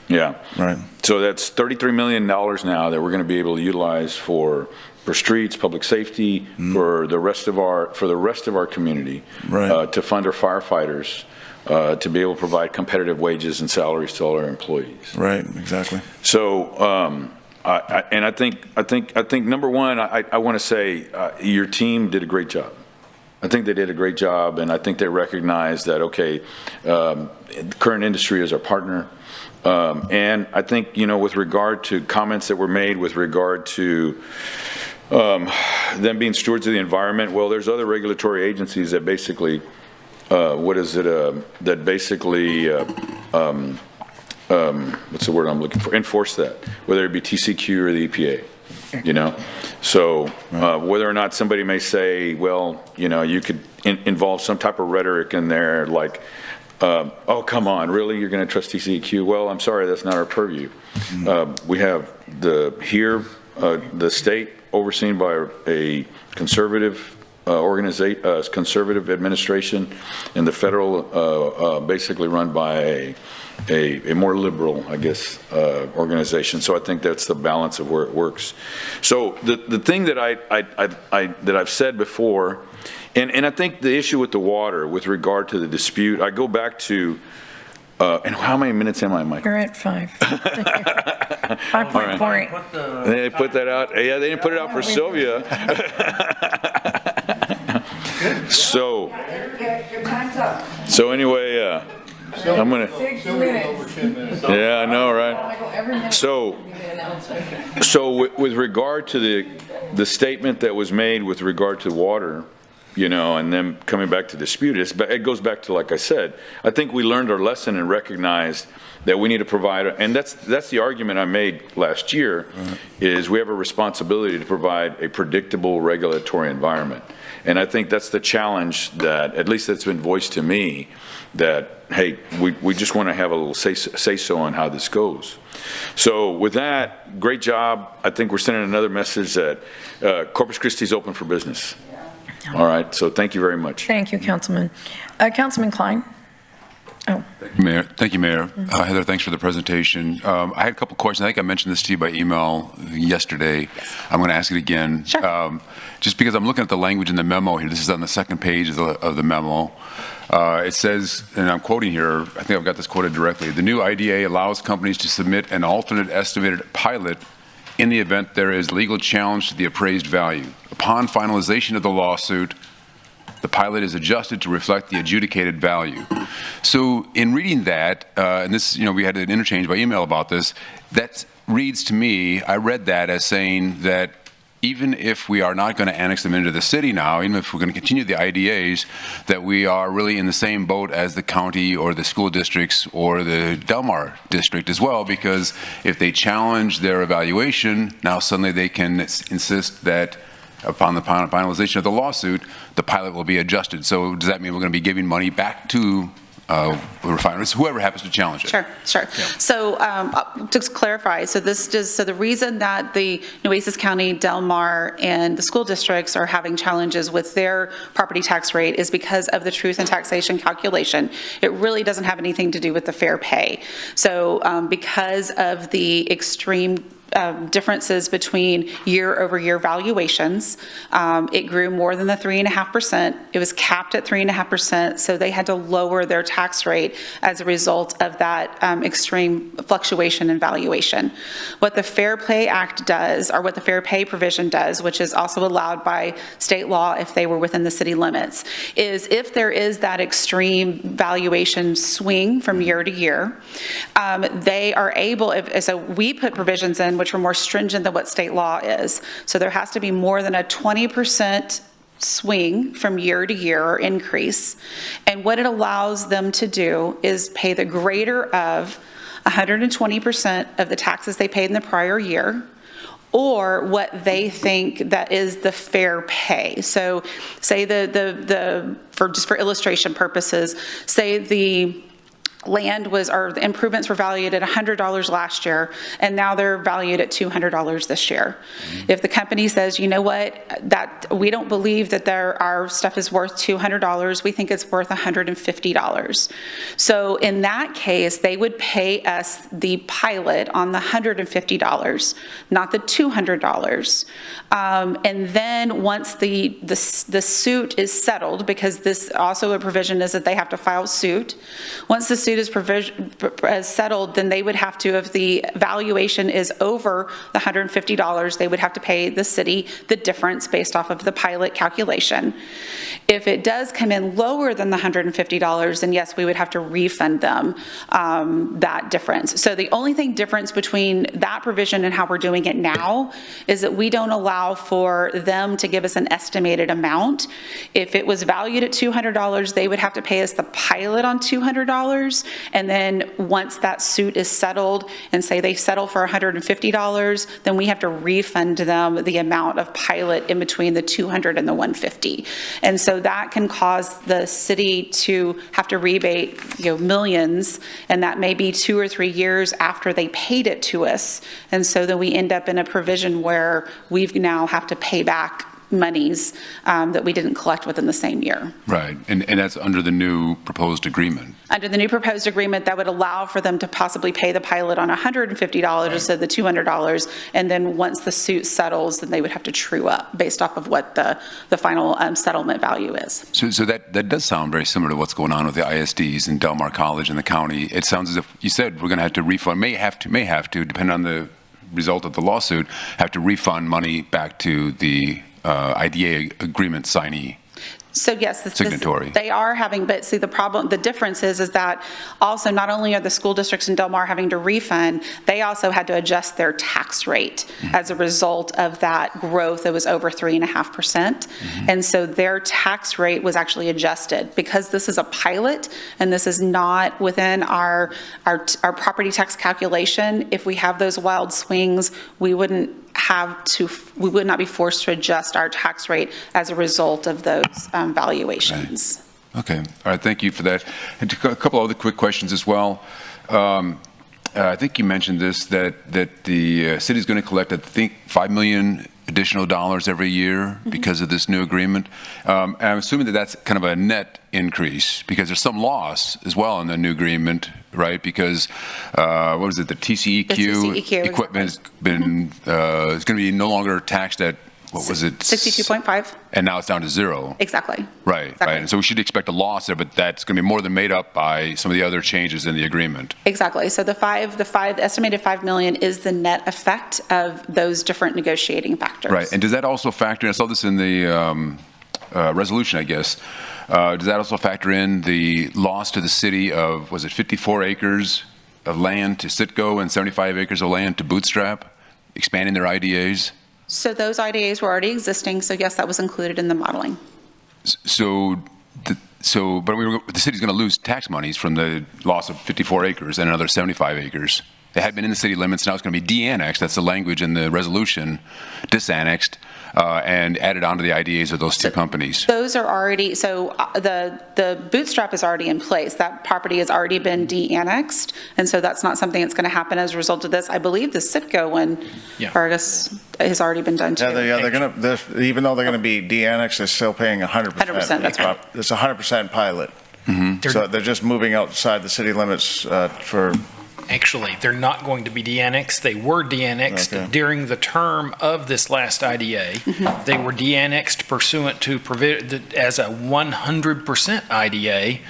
[SPEAKER 5] Yeah.
[SPEAKER 19] Right.
[SPEAKER 5] So that's $33 million now that we're going to be able to utilize for streets, public safety, for the rest of our community, to fund our firefighters, to be able to provide competitive wages and salaries to all our employees.
[SPEAKER 19] Right. Exactly.
[SPEAKER 5] So, I think number one, I want to say your team did a great job. I think they did a great job, and I think they recognize that the current industry is our partner. And I think, with regard to comments that were made with regard to them being stewards of the environment, well, there's other regulatory agencies that basically, what's the word I'm looking for? Enforce that, whether it be TCQ or the EPA, So whether or not somebody may say, well, you could involve some type of rhetoric in there like, oh, come on, really? You're going to trust TCQ? Well, I'm sorry, that's not our purview. We have the state overseen by a conservative conservative administration, and the federal basically run by a more liberal, I guess, organization. So I think that's the balance of where it works. So the thing that I've said before, and I think the issue with the water, with regard to the dispute, I go back to, and how many minutes am I, Michael?
[SPEAKER 1] You're at 5. 5.48.
[SPEAKER 5] They put that out. Yeah, they didn't put it out for Sylvia. So anyway, I'm gonna.
[SPEAKER 1] 6 minutes.
[SPEAKER 5] Yeah, I know, right? So with regard to the statement that was made with regard to water, and then coming back to dispute, it goes back to, like I said, I think we learned our lesson and recognized that we need to provide, and that's the argument I made last year, is we have a responsibility to provide a predictable regulatory environment. And I think that's the challenge that, at least that's been voiced to me, that, hey, we just want to have a little say-so on how this goes. So with that, great job. I think we're sending another message that Corpus Christi is open for business. All right, so thank you very much.
[SPEAKER 1] Thank you, Councilman. Councilman Klein. Oh.
[SPEAKER 15] Thank you, Mayor. Heather, thanks for the presentation. I had a couple questions. I think I mentioned this to you by email yesterday. I'm going to ask it again.
[SPEAKER 23] Sure.
[SPEAKER 15] Just because I'm looking at the language in the memo here. This is on the second page of the memo. It says, and I'm quoting here, I think I've got this quoted directly, the new IDA allows companies to submit an alternate estimated pilot in the event there is legal challenge to the appraised value. Upon finalization of the lawsuit, the pilot is adjusted to reflect the adjudicated value. So in reading that, and this, we had an interchange by email about this, that reads to me, I read that as saying that even if we are not going to annex them into the city now, even if we're going to continue the IDAs, that we are really in the same boat as the county or the school districts or the Del Mar district as well, because if they challenge their evaluation, now suddenly they can insist that upon the finalization of the lawsuit, the pilot will be adjusted. So does that mean we're going to be giving money back to refineries, whoever happens to challenge it?
[SPEAKER 23] Sure.
[SPEAKER 15] Yeah.
[SPEAKER 23] So to clarify, so the reason that the Nueces County, Del Mar, and the school districts are having challenges with their property tax rate is because of the truth in taxation calculation. It really doesn't have anything to do with the fair pay. So because of the extreme differences between year-over-year valuations. It grew more than the 3.5%. It was capped at 3.5%, so they had to lower their tax rate as a result of that extreme fluctuation in valuation. What the Fair Pay Act does, or what the Fair Pay provision does, which is also allowed by state law if they were within the city limits, is if there is that extreme valuation swing from year to year, they are able, so we put provisions in which are more stringent than what state law is. So there has to be more than a 20% swing from year to year or increase. And what it allows them to do is pay the greater of 120% of the taxes they paid in the prior year, or what they think that is the fair pay. So say for illustration purposes, say the land was, or the improvements were valued at $100 last year, and now they're valued at $200 this year. If the company says, you know what, that we don't believe that our stuff is worth $200, we think it's worth $150. So in that case, they would pay us the pilot on the $150, not the $200. And then once the suit is settled, because this also a provision is that they have to file suit. Once the suit is settled, then they would have to, if the valuation is over the $150, they would have to pay the city the difference based off of the pilot calculation. If it does come in lower than the $150, then yes, we would have to refund them that difference. So the only difference between that provision and how we're doing it now is that we don't allow for them to give us an estimated amount. If it was valued at $200, they would have to pay us the pilot on $200. And then once that suit is settled, and say they settle for $150, then we have to refund them the amount of pilot in between the $200 and the $150. And so that can cause the city to have to rebate, millions, and that may be 2 or 3 years after they paid it to us. And so then we end up in a provision where we've now have to pay back monies that we didn't collect within the same year.
[SPEAKER 15] Right, and that's under the new proposed agreement.
[SPEAKER 23] Under the new proposed agreement, that would allow for them to possibly pay the pilot on $150 instead of the $200, and then once the suit settles, then they would have to true up based off of what the final settlement value is.
[SPEAKER 15] So that does sound very similar to what's going on with the ISDs and Del Mar College and the county. It sounds as if you said we're going to have to refund, may have to, depending on the result of the lawsuit, have to refund money back to the IDA agreement signee.
[SPEAKER 23] So yes,
[SPEAKER 15] signatory.
[SPEAKER 23] They are having, but see the difference is that also not only are the school districts in Del Mar having to refund, they also had to adjust their tax rate as a result of that growth that was over 3.5%. And so their tax rate was actually adjusted because this is a pilot and this is not within our property tax calculation. If we have those wild swings, we would not be forced to adjust our tax rate as a result of those valuations.
[SPEAKER 15] Right. Okay. All right. Thank you for that. And a couple other quick questions as well. I think you mentioned this, that the city is going to collect, I think, $5 million additional dollars every year because of this new agreement. And I'm assuming that that's kind of a net increase because there's some loss as well in the new agreement, right? Because what was it? The TCEQ equipment has been is going to be no longer taxed at, what was it?
[SPEAKER 23] 62.5.
[SPEAKER 15] And now it's down to 0.
[SPEAKER 23] Exactly.
[SPEAKER 15] Right.
[SPEAKER 23] Exactly.
[SPEAKER 15] Right. And so we should expect a loss there, but that's going to be more than made up by some of the other changes in the agreement.
[SPEAKER 23] Exactly. So the estimated $5 million is the net effect of those different negotiating factors.
[SPEAKER 15] Right. And does that also factor in, I saw this in the resolution, I guess, does that also factor in the loss to the city of, was it 54 acres of land to Citgo and 75 acres of land to Bootstrap, expanding their IDAs?
[SPEAKER 23] So those IDAs were already existing, so yes, that was included in the modeling.
[SPEAKER 15] But the city's going to lose tax monies from the loss of 54 acres and another 75 acres. It had been in the city limits, now it's going to be de-annexed. That's the language in the resolution, disannexed, and added onto the IDAs of those two companies.
[SPEAKER 23] Those are already, so the Bootstrap is already in place. That property has already been de-annexed, and so that's not something that's going to happen as a result of this. I believe the Citgo one, Vargas, has already been done too.
[SPEAKER 19] They're going to, even though they're going to be de-annexed, they're still paying 100%.
[SPEAKER 23] 100%, that's right.
[SPEAKER 19] It's 100% pilot. So they're just moving outside the city limits for
[SPEAKER 4] actually. They're not going to be de-annexed. They were de-annexed during the term of this last IDA. They were de-annexed pursuant to as a 100% IDA.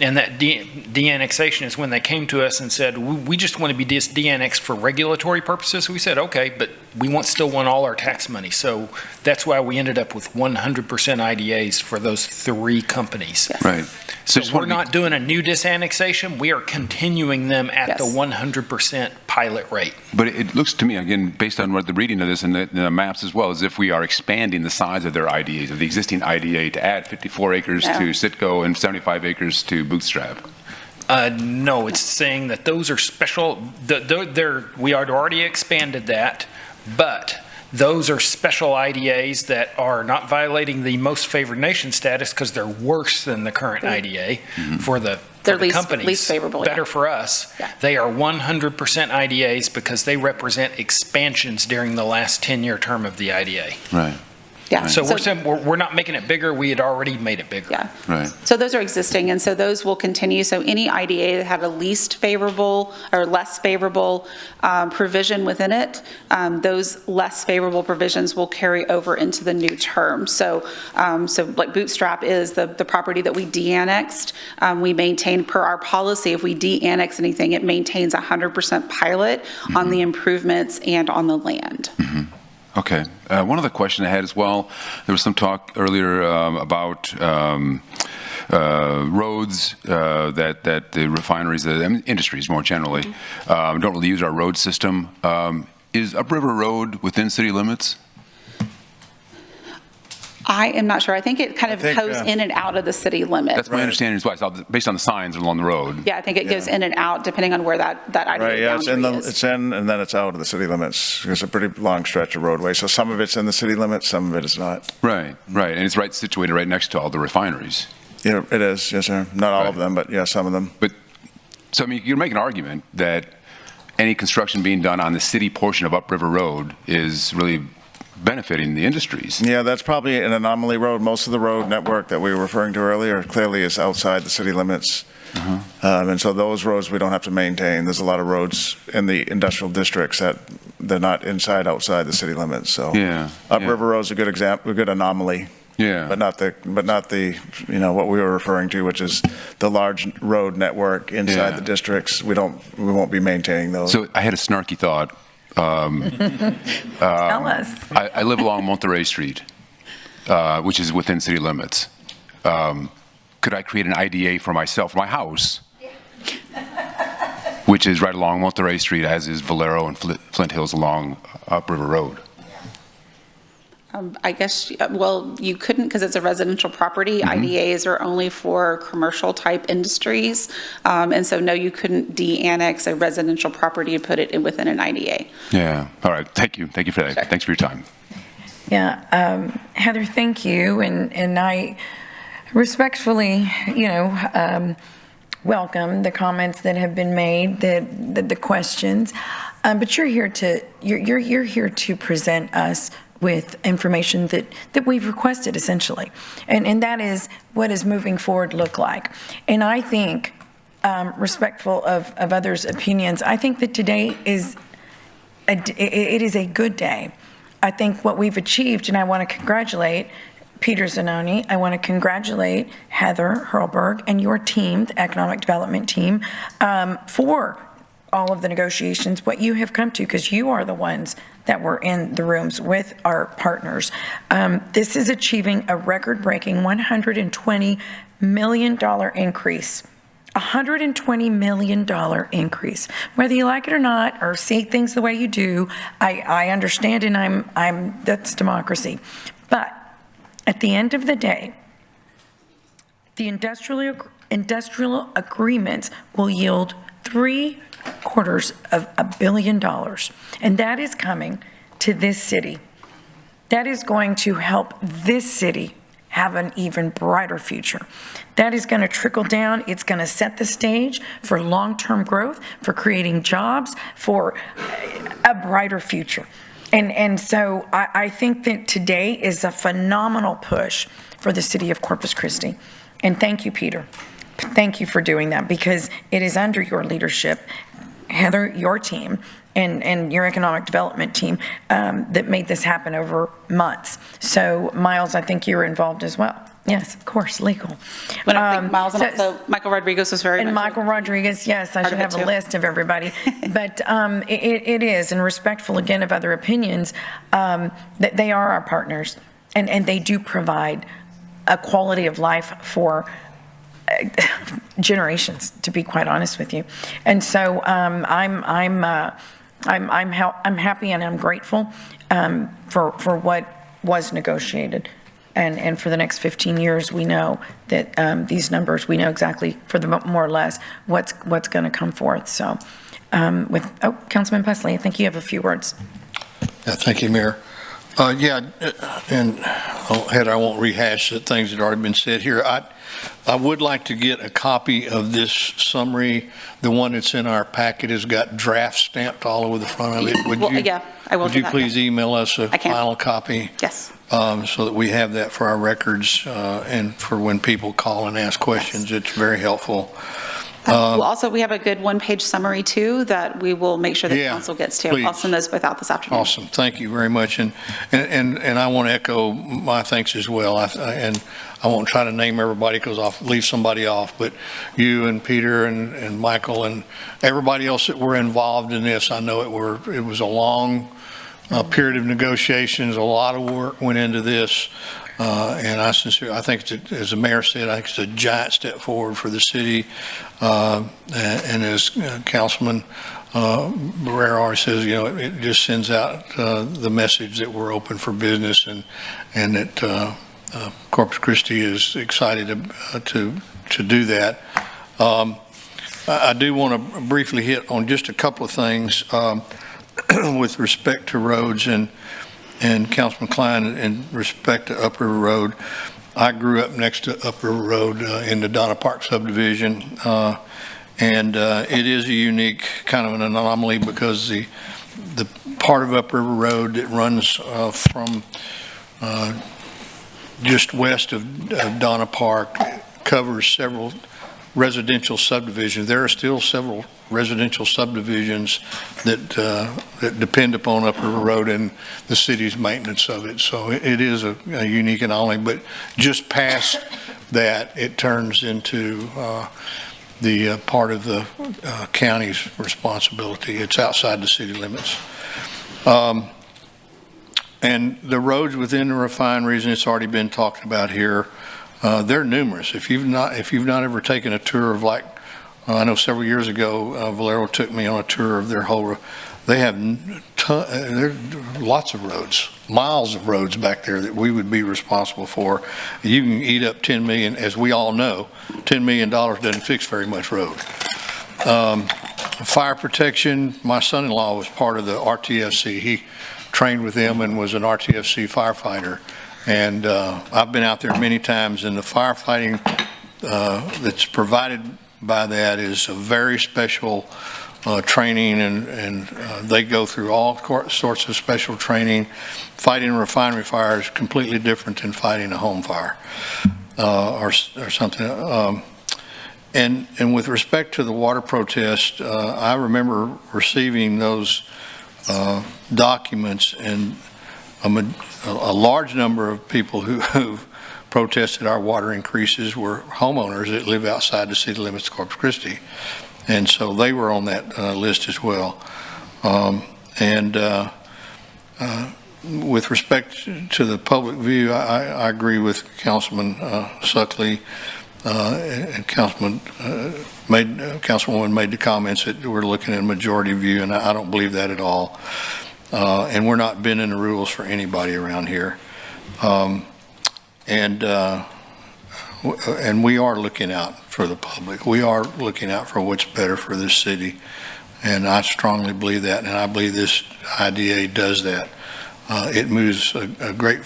[SPEAKER 4] And that de-annexation is when they came to us and said, we just want to be de-annexed for regulatory purposes. We said, okay, but we still want all our tax money. So that's why we ended up with 100% IDAs for those 3 companies.
[SPEAKER 15] Right.
[SPEAKER 4] So we're not doing a new disannexation. We are continuing them at the 100% pilot rate.
[SPEAKER 15] But it looks to me, again, based on what the reading of this and the maps as well, as if we are expanding the size of their IDAs, of the existing IDA, to add 54 acres to Sitco and 75 acres to Bootstrap.
[SPEAKER 4] No, it's saying that those are special. We had already expanded that, but those are special IDAs that are not violating the most favored nation status because they're worse than the current IDA for the companies.
[SPEAKER 23] Least favorable,
[SPEAKER 4] better for us. They are 100% IDAs because they represent expansions during the last 10-year term of the IDA.
[SPEAKER 15] Right.
[SPEAKER 23] Yeah.
[SPEAKER 4] So we're not making it bigger. We had already made it bigger.
[SPEAKER 23] Yeah.
[SPEAKER 15] Right.
[SPEAKER 23] So those are existing, and so those will continue. So any IDA that had a least favorable or less favorable provision within it, those less favorable provisions will carry over into the new term. So like Bootstrap is the property that we de-annexed. We maintain, per our policy, if we de-annex anything, it maintains 100% pilot on the improvements and on the land.
[SPEAKER 15] Okay. One other question I had as well, there was some talk earlier about roads that the refineries, the industries more generally, don't really use our road system. Is Upriver Road within city limits?
[SPEAKER 23] I am not sure. I think it kind of goes in and out of the city limit.
[SPEAKER 15] That's my understanding as well. So based on the signs along the road.
[SPEAKER 23] Yeah, I think it goes in and out depending on where that IDA boundary is.
[SPEAKER 19] It's in and then it's out of the city limits. It's a pretty long stretch of roadway. So some of it's in the city limits, some of it is not.
[SPEAKER 15] Right. And it's situated right next to all the refineries.
[SPEAKER 19] Yeah, it is. Yes, sir. Not all of them, but yeah, some of them.
[SPEAKER 15] So I mean, you make an argument that any construction being done on the city portion of Upriver Road is really benefiting the industries.
[SPEAKER 19] Yeah, that's probably an anomaly road. Most of the road network that we were referring to earlier clearly is outside the city limits. And so those roads we don't have to maintain. There's a lot of roads in the industrial districts that they're not outside the city limits. So Upriver Road's a good example, a good anomaly.
[SPEAKER 15] Yeah.
[SPEAKER 19] But not the what we were referring to, which is the large road network inside the districts. We won't be maintaining those.
[SPEAKER 15] So I had a snarky thought.
[SPEAKER 1] Tell us.
[SPEAKER 15] I live along Monterey Street, which is within city limits. Could I create an IDA for myself, my house, which is right along Monterey Street, as is Valero and Flint Hills along Upriver Road?
[SPEAKER 23] I guess, well, you couldn't because it's a residential property. IDAs are only for commercial type industries. And so, no, you couldn't de-annex a residential property and put it within an IDA.
[SPEAKER 15] Yeah. All right. Thank you. Thank you for that. Sure. Thanks for your time.
[SPEAKER 1] Yeah. Heather, thank you. And I respectfully, welcome the comments that have been made, the questions. But you're here to present us with information that we've requested, essentially. And that is, what does moving forward look like? And I think, respectful of others' opinions, I think that today is a good day. I think what we've achieved, and I want to congratulate Peter Zanoni, I want to congratulate Heather Hurlberg and your team, the Economic Development team, for all of the negotiations, what you have come to, because you are the ones that were in the rooms with our partners. This is achieving a record-breaking $120 million increase. $120 million increase. Whether you like it or not, or see things the way you do, I understand, and that's democracy. But at the end of the day, the industrial agreements will yield $750 million, and that is coming to this city. That is going to help this city have an even brighter future. That is going to trickle down. It's going to set the stage for long-term growth, for creating jobs, for a brighter future. And so I think that today is a phenomenal push for the city of Corpus Christi. And thank you, Peter. Thank you for doing that, because it is under your leadership Heather, your team, and your economic development team that made this happen over months. So Miles, I think you were involved as well. Yes, of course, legal.
[SPEAKER 23] But I think Miles and also Michael Rodriguez was very
[SPEAKER 1] And
[SPEAKER 23] much
[SPEAKER 1] Michael Rodriguez, yes, I should have a
[SPEAKER 23] too.
[SPEAKER 1] list of everybody. But it is, and respectful again of other opinions, that they are our partners, and they do provide a quality of life for generations, to be quite honest with you. And so I'm happy and I'm grateful for what was negotiated. And for the next 15 years, we know that these numbers, we know exactly, for the more or less, what's going to come forth. So, Councilman Pesley, I think you have a few words.
[SPEAKER 13] Yeah, thank you, Mayor. And Heather, I won't rehash the things that have already been said here. I would like to get a copy of this summary. The one that's in our packet has got draft stamped all over the front of it.
[SPEAKER 23] I will.
[SPEAKER 13] Would you please email us a final copy?
[SPEAKER 23] Yes.
[SPEAKER 13] So that we have that for our records and for when people call and ask questions. It's very helpful.
[SPEAKER 23] Also, we have a good one-page summary too that we will make sure the council gets to.
[SPEAKER 13] Please.
[SPEAKER 23] I'll send those both out this afternoon.
[SPEAKER 13] Awesome. Thank you very much. And I want to echo my thanks as well. And I won't try to name everybody because I'll leave somebody off, but you and Peter and Michael and everybody else that were involved in this, I know it was a long period of negotiations. A lot of work went into this. And I think, as the mayor said, I think it's a giant step forward for the city. And as Councilman Barrera always says, it just sends out the message that we're open for business and that Corpus Christi is excited to do that. I do want to briefly hit on just a couple of things with respect to roads and Councilman Klein, in respect to Up River Road. I grew up next to Up River Road in the Donna Park subdivision, and it is a unique kind of an anomaly because the part of Up River Road that runs from just west of Donna Park covers several residential subdivisions. There are still several residential subdivisions that depend upon Up River Road and the city's maintenance of it. So it is a unique anomaly, but just past that, it turns into the part of the county's responsibility. It's outside the city limits. And the roads within the refineries, and it's already been talked about here, they're numerous. If you've not ever taken a tour of, like, I know several years ago, Valero took me on a tour of their whole. They have lots of roads, miles of roads back there that we would be responsible for. You can eat up $10 million, as we all know. $10 million doesn't fix very much road. Fire protection. My son-in-law was part of the RTFC. He trained with them and was an RTFC firefighter. And I've been out there many times, and the firefighting that's provided by that is a very special training, and they go through all sorts of special training. Fighting a refinery fire is completely different than fighting a home fire or something. And with respect to the water protest, I remember receiving those documents, and a large number of people who protested our water increases were homeowners that live outside the city limits of Corpus Christi. And so they were on that list as well. With respect to the public view, I agree with Councilman Suckley and Councilwoman made the comments that we're looking at a majority view, and I don't believe that at all. And we're not bending the rules for anybody around here. And we are looking out for the public. We are looking out for what's better for this city. And I strongly believe that, and I believe this IDA does that. It moves a great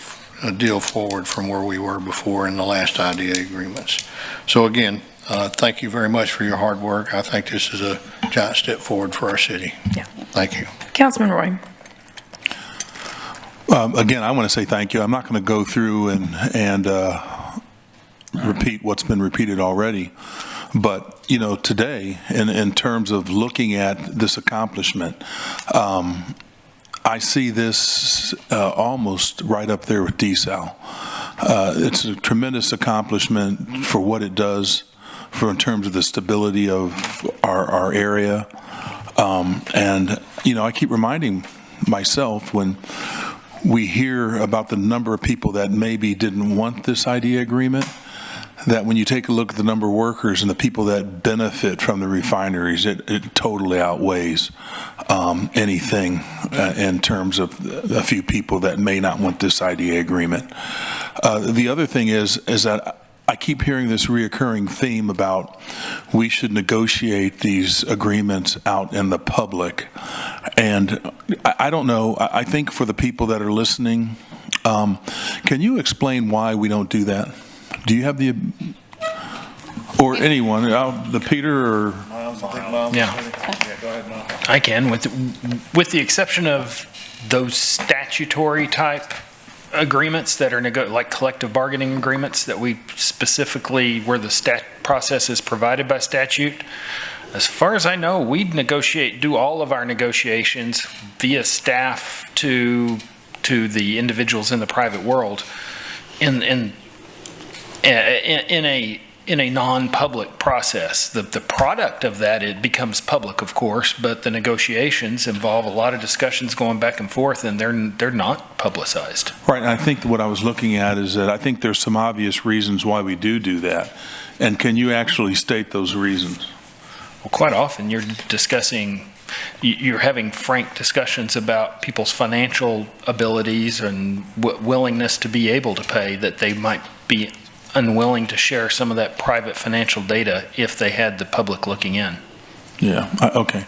[SPEAKER 13] deal forward from where we were before in the last IDA agreements. So again, thank you very much for your hard work. I think this is a giant step forward for our city.
[SPEAKER 1] Yeah.
[SPEAKER 13] Thank you.
[SPEAKER 1] Councilman Roy.
[SPEAKER 7] Again, I want to say thank you. I'm not going to go through and repeat what's been repeated already, But, you know, today, in terms of looking at this accomplishment, I see this almost right up there with DSAL. It's a tremendous accomplishment for what it does for in terms of the stability of our area. And, you know, I keep reminding myself when we hear about the number of people that maybe didn't want this IDA agreement, that when you take a look at the number of workers and the people that benefit from the refineries, it totally outweighs anything in terms of a few people that may not want this IDA agreement. The other thing is that I keep hearing this reoccurring theme about we should negotiate these agreements out in the public. And I don't know, I think for the people that are listening, can you explain why we don't do that? Do you have the, or anyone, the Peter or?
[SPEAKER 4] Yeah.
[SPEAKER 19] Go ahead, Miles.
[SPEAKER 4] I can, with the exception of those statutory type agreements that are like collective bargaining agreements that we specifically, where the process is provided by statute. As far as I know, we do all of our negotiations via staff to the individuals in the private world in a non-public process. The product of that, it becomes public, of course, but the negotiations involve a lot of discussions going back and forth, and they're not publicized.
[SPEAKER 7] Right, and I think what I was looking at is that I think there's some obvious reasons why we do that. And can you actually state those reasons?
[SPEAKER 4] Well, quite often you're having frank discussions about people's financial abilities and willingness to be able to pay, that they might be unwilling to share some of that private financial data if they had the public looking in.
[SPEAKER 7] Yeah, okay.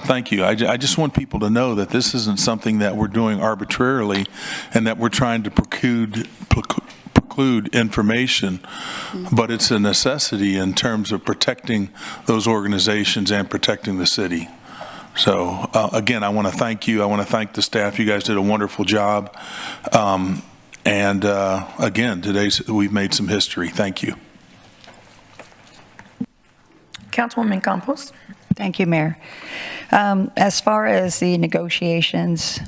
[SPEAKER 7] Thank you. I just want people to know that this isn't something that we're doing arbitrarily and that we're trying to preclude information, but it's a necessity in terms of protecting those organizations and protecting the city. So again, I want to thank you. I want to thank the staff. You guys did a wonderful job. And again, we've made some history. Thank you.
[SPEAKER 1] Councilwoman Campos.
[SPEAKER 22] Thank you, Mayor. As far as the negotiations,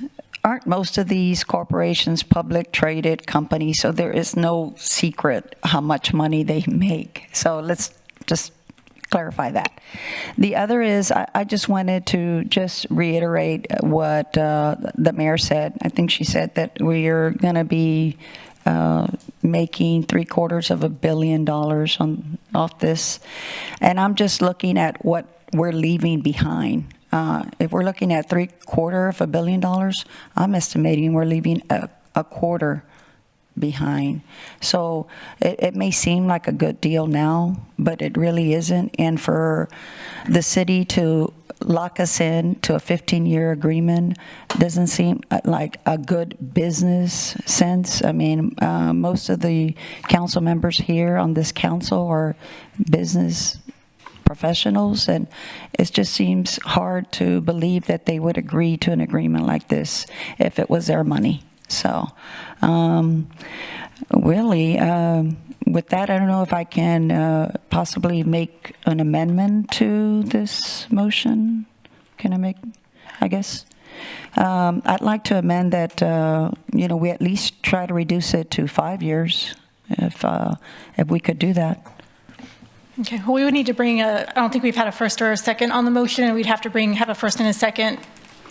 [SPEAKER 22] aren't most of these corporations public traded companies, so there is no secret how much money they make. So let's just clarify that. The other is, I just wanted to just reiterate what the mayor said. I think she said that we are going to be making $750 million off this. And I'm just looking at what we're leaving behind. If we're looking at $750 million, I'm estimating we're leaving a quarter behind. So it may seem like a good deal now, but it really isn't. And for the city to lock us in to a 15-year agreement doesn't seem like a good business sense. I mean, most of the council members here on this council are business professionals, and it just seems hard to believe that they would agree to an agreement like this if it was their money. So really, with that, I don't know if I can possibly make an amendment to this motion. Can I make, I guess? I'd like to amend that, we at least try to reduce it to 5 years, if we could do that.
[SPEAKER 21] Okay, well, we would need to bring I don't think we've had a first or a second on the motion, and we'd have to have a first and a second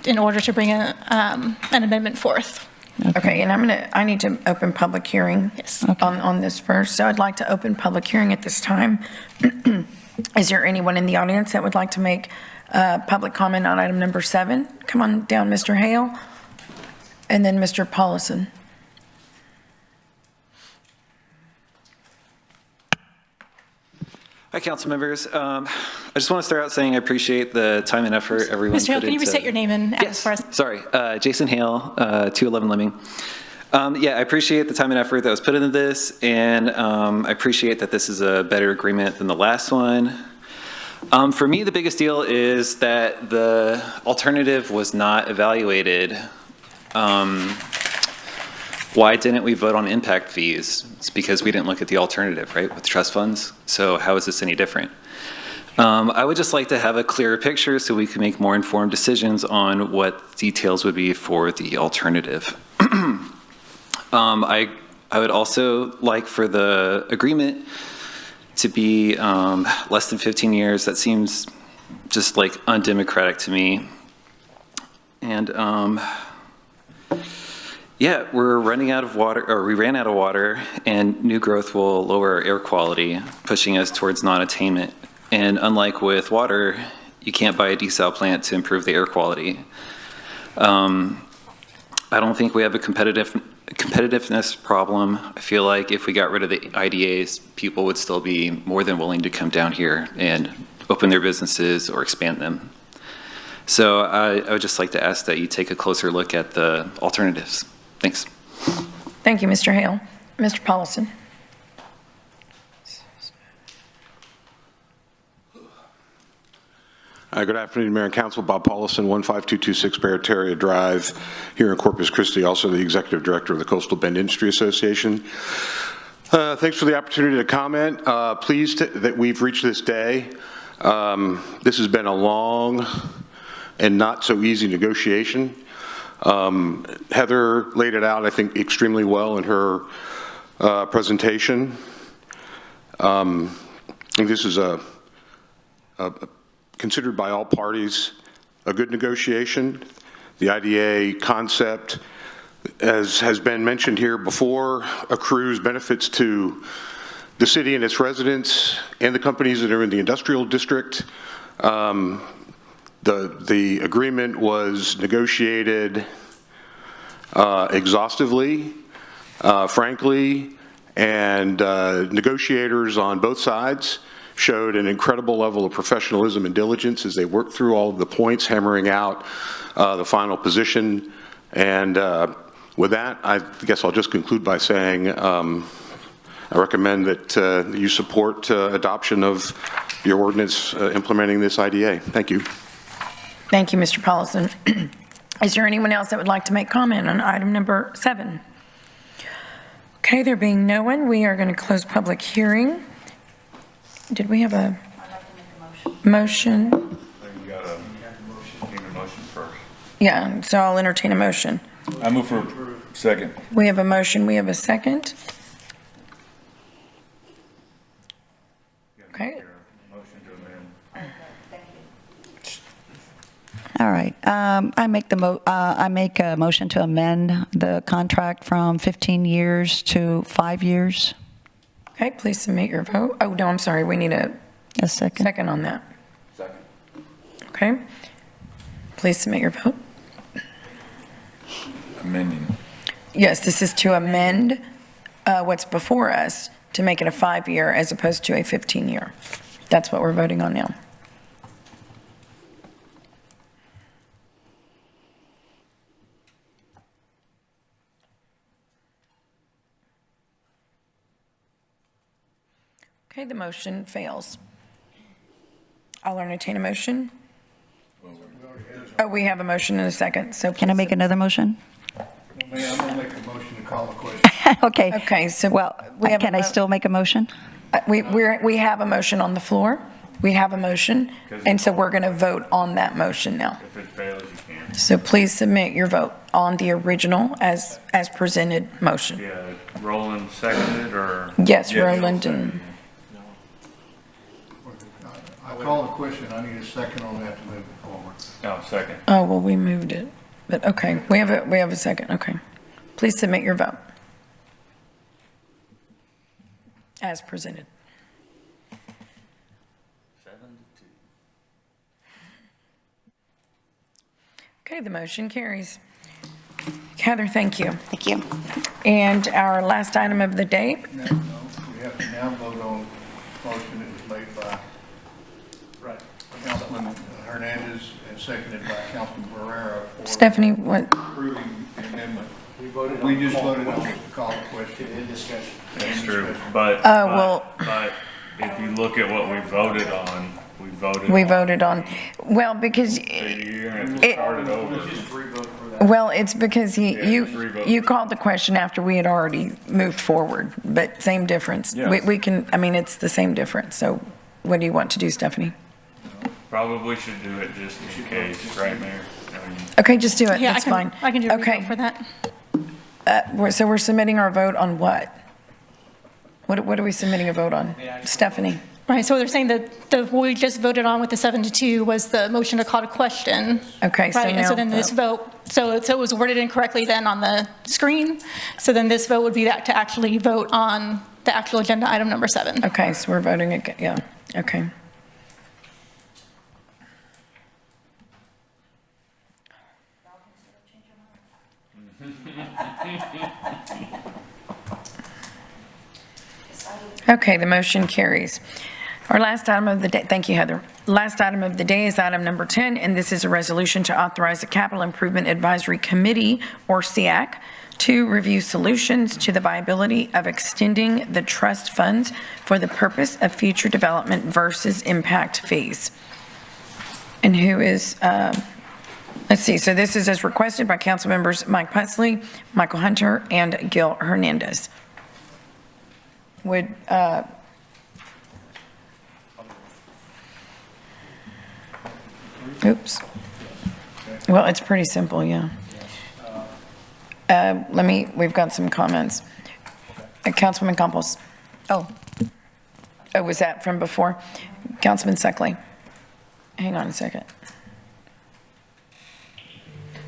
[SPEAKER 21] in order to bring an amendment forth.
[SPEAKER 1] Okay, and I need to open public hearing on this first. So I'd like to open public hearing at this time. Is there anyone in the audience that would like to make public comment on item number 7? Come on down, Mr. Hale, and then Mr. Paulison.
[SPEAKER 8] Hi, council members. I just want to start out saying I appreciate the time and effort everyone
[SPEAKER 21] Mr. Hale, can you reset your name and address for us?
[SPEAKER 8] Sorry, Jason Hale, 211 Lemming. Yeah, I appreciate the time and effort that was put into this, and I appreciate that this is a better agreement than the last one. For me, the biggest deal is that the alternative was not evaluated. Why didn't we vote on impact fees? It's because we didn't look at the alternative, right, with trust funds. So how is this any different? I would just like to have a clearer picture so we can make more informed decisions on what details would be for the alternative. I would also like for the agreement to be less than 15 years. That seems just like undemocratic to me. And yeah, we're running out of water, or we ran out of water, and new growth will lower our air quality, pushing us towards non-attainment. And unlike with water, you can't buy a desal plant to improve the air quality. I don't think we have a competitiveness problem. I feel like if we got rid of the IDAs, people would still be more than willing to come down here and open their businesses or expand them. So I would just like to ask that you take a closer look at the alternatives. Thanks.
[SPEAKER 1] Thank you, Mr. Hale. Mr. Paulson.
[SPEAKER 9] Good afternoon, Mayor and Council. Bob Paulison, 15226 Barataria Drive here in Corpus Christi, also the Executive Director of the Coastal Bend Industry Association. Thanks for the opportunity to comment. Pleased that we've reached this day. This has been a long and not so easy negotiation. Heather laid it out, I think, extremely well in her presentation. I think this is considered by all parties a good negotiation. The IDA concept, as has been mentioned here before, accrues benefits to the city and its residents and the companies that are in the industrial district. The agreement was negotiated exhaustively, frankly, and negotiators on both sides showed an incredible level of professionalism and diligence as they worked through all of the points, hammering out the final position. And with that, I guess I'll just conclude by saying I recommend that you support adoption of your ordinance implementing this IDA. Thank you.
[SPEAKER 1] Thank you, Mr. Paulson. Is there anyone else that would like to make comment on item number 7? Okay, there being no one, we are going to close public hearing. Did we have a motion?
[SPEAKER 2] You got a motion first.
[SPEAKER 1] Yeah, so I'll entertain a motion.
[SPEAKER 5] I move for second.
[SPEAKER 1] We have a motion, we have a second. Okay.
[SPEAKER 22] All right. I make a motion to amend the contract from 15 years to 5 years.
[SPEAKER 1] Okay, please submit your vote. Oh, no, I'm sorry, we need a
[SPEAKER 22] second.
[SPEAKER 1] Second on that. Second. Okay. Please submit your vote.
[SPEAKER 5] Amending.
[SPEAKER 1] Yes, this is to amend what's before us to make it a 5-year as opposed to a 15-year. That's what we're voting on now. Okay, the motion fails. I'll entertain a motion. Oh, we have a motion and a second, so.
[SPEAKER 22] Can I make another motion?
[SPEAKER 13] Mayor, I'm going to make a motion to call the question.
[SPEAKER 22] Okay.
[SPEAKER 1] Okay, so.
[SPEAKER 22] Well, can I still make a motion?
[SPEAKER 1] We have a motion on the floor. We have a motion, and so we're going to vote on that motion now.
[SPEAKER 2] If it fails, you can.
[SPEAKER 1] So please submit your vote on the original as presented motion.
[SPEAKER 2] Yeah, Roland seconded or?
[SPEAKER 1] Yes, Roland and.
[SPEAKER 13] I call the question, I need a second on that to move it forward.
[SPEAKER 2] No, second.
[SPEAKER 1] Oh, well, we moved it, but okay, we have a second, okay. Please submit your vote. As presented.
[SPEAKER 2] 7-2.
[SPEAKER 1] Okay, the motion carries. Heather, thank you.
[SPEAKER 23] Thank you.
[SPEAKER 1] And our last item of the day.
[SPEAKER 13] No, we have to now vote on the motion that was made by Councilman Hernandez and seconded by Councilman Barrera for
[SPEAKER 1] Stephanie, what?
[SPEAKER 13] approving the amendment. We just voted on it to call the question. In discussion.
[SPEAKER 2] That's true, but if you look at what we voted on, we voted on.
[SPEAKER 1] Well, because
[SPEAKER 2] So you're gonna have to start it over.
[SPEAKER 1] Well, it's because you called the question after we had already moved forward, but same difference.
[SPEAKER 2] Yes.
[SPEAKER 1] We can, I mean, it's the same difference. So what do you want to do, Stephanie?
[SPEAKER 2] Probably should do it just in case, right, Mayor?
[SPEAKER 1] Okay, just do it.
[SPEAKER 21] Yeah,
[SPEAKER 1] That's fine.
[SPEAKER 21] I can do a
[SPEAKER 1] Okay.
[SPEAKER 21] revote for that.
[SPEAKER 1] So we're submitting our vote on what? What are we submitting a vote on? Stephanie?
[SPEAKER 21] Right, so they're saying that what we just voted on with the 7-2 was the motion to call to question.
[SPEAKER 1] Okay, so
[SPEAKER 21] Right, and so
[SPEAKER 1] now
[SPEAKER 21] then this vote, so it was worded incorrectly then on the screen. So then this vote would be that to actually vote on the actual agenda item number 7.
[SPEAKER 1] Okay, so we're voting again, yeah, okay. Okay, the motion carries. Our last item of the day, thank you, Heather. Last item of the day is item number 10, and this is a resolution to authorize the Capital Improvement Advisory Committee, or CIAC, to review solutions to the viability of extending the trust funds for the purpose of future development versus impact fees. And who is, let's see, so this is as requested by council members Mike Pusley, Michael Hunter, and Gil Hernandez. Would, oops. Well, it's pretty simple, yeah. We've got some comments. Councilman Campos. Oh, was that from before? Councilman Suckley. Hang on a second.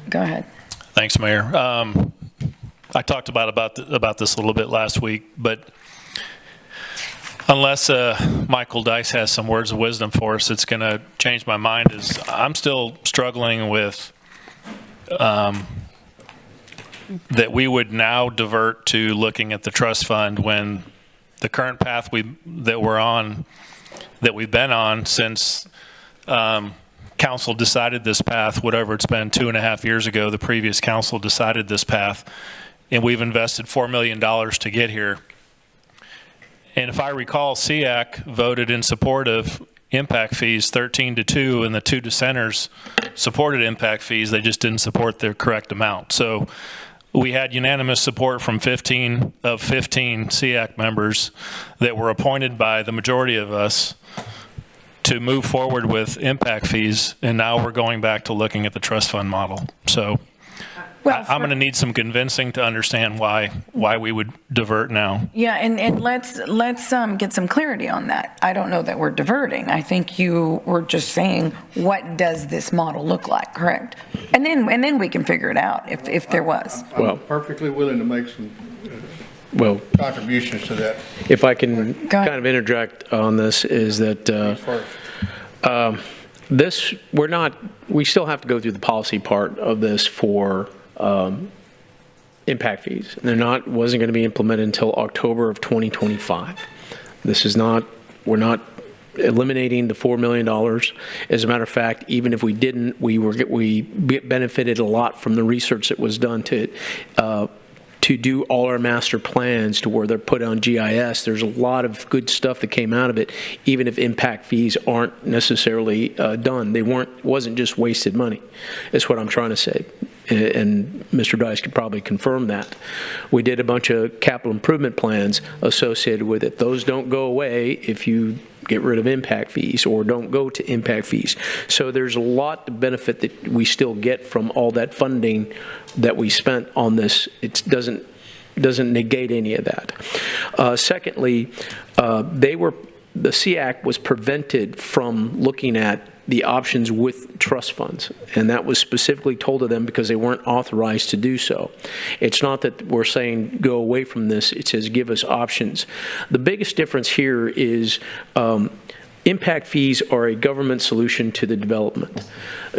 [SPEAKER 1] Go ahead.
[SPEAKER 14] Thanks, Mayor. I talked about this a little bit last week, but unless Michael Dice has some words of wisdom for us, it's going to change my mind. Is I'm still struggling with that we would now divert to looking at the trust fund when the current path that we're on, that we've been on since council decided this path, whatever it's been, 2.5 years ago, the previous council decided this path, and we've invested $4 million to get here. And if I recall, SEAC voted in support of impact fees 13-2, and the 2 dissenters supported impact fees. They just didn't support the correct amount. So we had unanimous support from 15 SEAC members that were appointed by the majority of us to move forward with impact fees, and now we're going back to looking at the trust fund model. So I'm going to need some convincing to understand why we would divert now.
[SPEAKER 1] Yeah, and let's get some clarity on that. I don't know that we're diverting. I think you were just saying, what does this model look like, correct? And then we can figure it out if there was.
[SPEAKER 13] I'm perfectly willing to make some contributions to that.
[SPEAKER 4] If I can kind of interject on this, is that we still have to go through the policy part of this for impact fees. Wasn't going to be implemented until October of 2025. We're not eliminating the $4 million. As a matter of fact, even if we didn't, we benefited a lot from the research that was done to do all our master plans to where they're put on GIS. There's a lot of good stuff that came out of it, even if impact fees aren't necessarily done. Wasn't just wasted money, is what I'm trying to say. And Mr. Dice could probably confirm that. We did a bunch of capital improvement plans associated with it. Those don't go away if you get rid of impact fees or don't go to impact fees. So there's a lot of benefit that we still get from all that funding that we spent on this. It doesn't negate any of that. Secondly, the SEAC was prevented from looking at the options with trust funds, and that was specifically told to them because they weren't authorized to do so. It's not that we're saying go away from this, it says give us options. The biggest difference here is impact fees are a government solution to the development.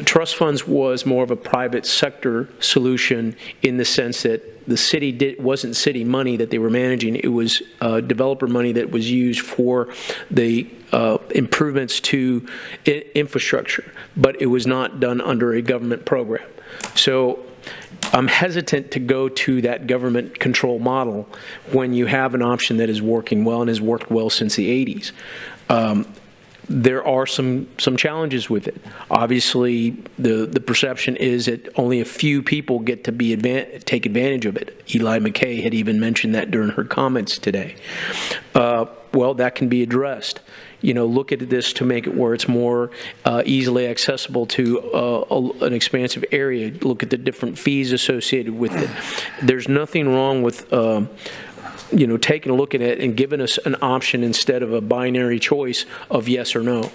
[SPEAKER 4] Trust funds was more of a private sector solution in the sense that the city wasn't city money that they were managing. It was developer money that was used for the improvements to infrastructure, but it was not done under a government program. So I'm hesitant to go to that government control model when you have an option that is working well and has worked well since the 80s. there are some challenges with it. Obviously, the perception is that only a few people get to take advantage of it. Eli McKay had even mentioned that during her comments today. Well, that can be addressed. Look at this to make it where it's more easily accessible to an expansive area. Look at the different fees associated with it. There's nothing wrong with taking a look at it and giving us an option instead of a binary choice of yes or no.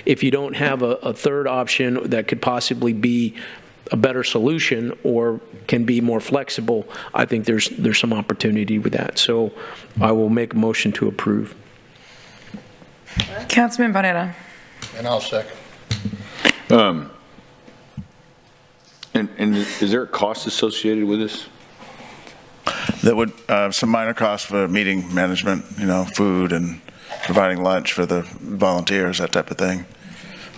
[SPEAKER 4] If you don't have a third option that could possibly be a better solution or can be more flexible, I think there's some opportunity with that. So I will make a motion to approve.
[SPEAKER 1] Councilman Barrera.
[SPEAKER 13] And I'll second.
[SPEAKER 5] And is there a cost associated with this?
[SPEAKER 19] There would, some minor costs for meeting management, food and providing lunch for the volunteers, that type of thing.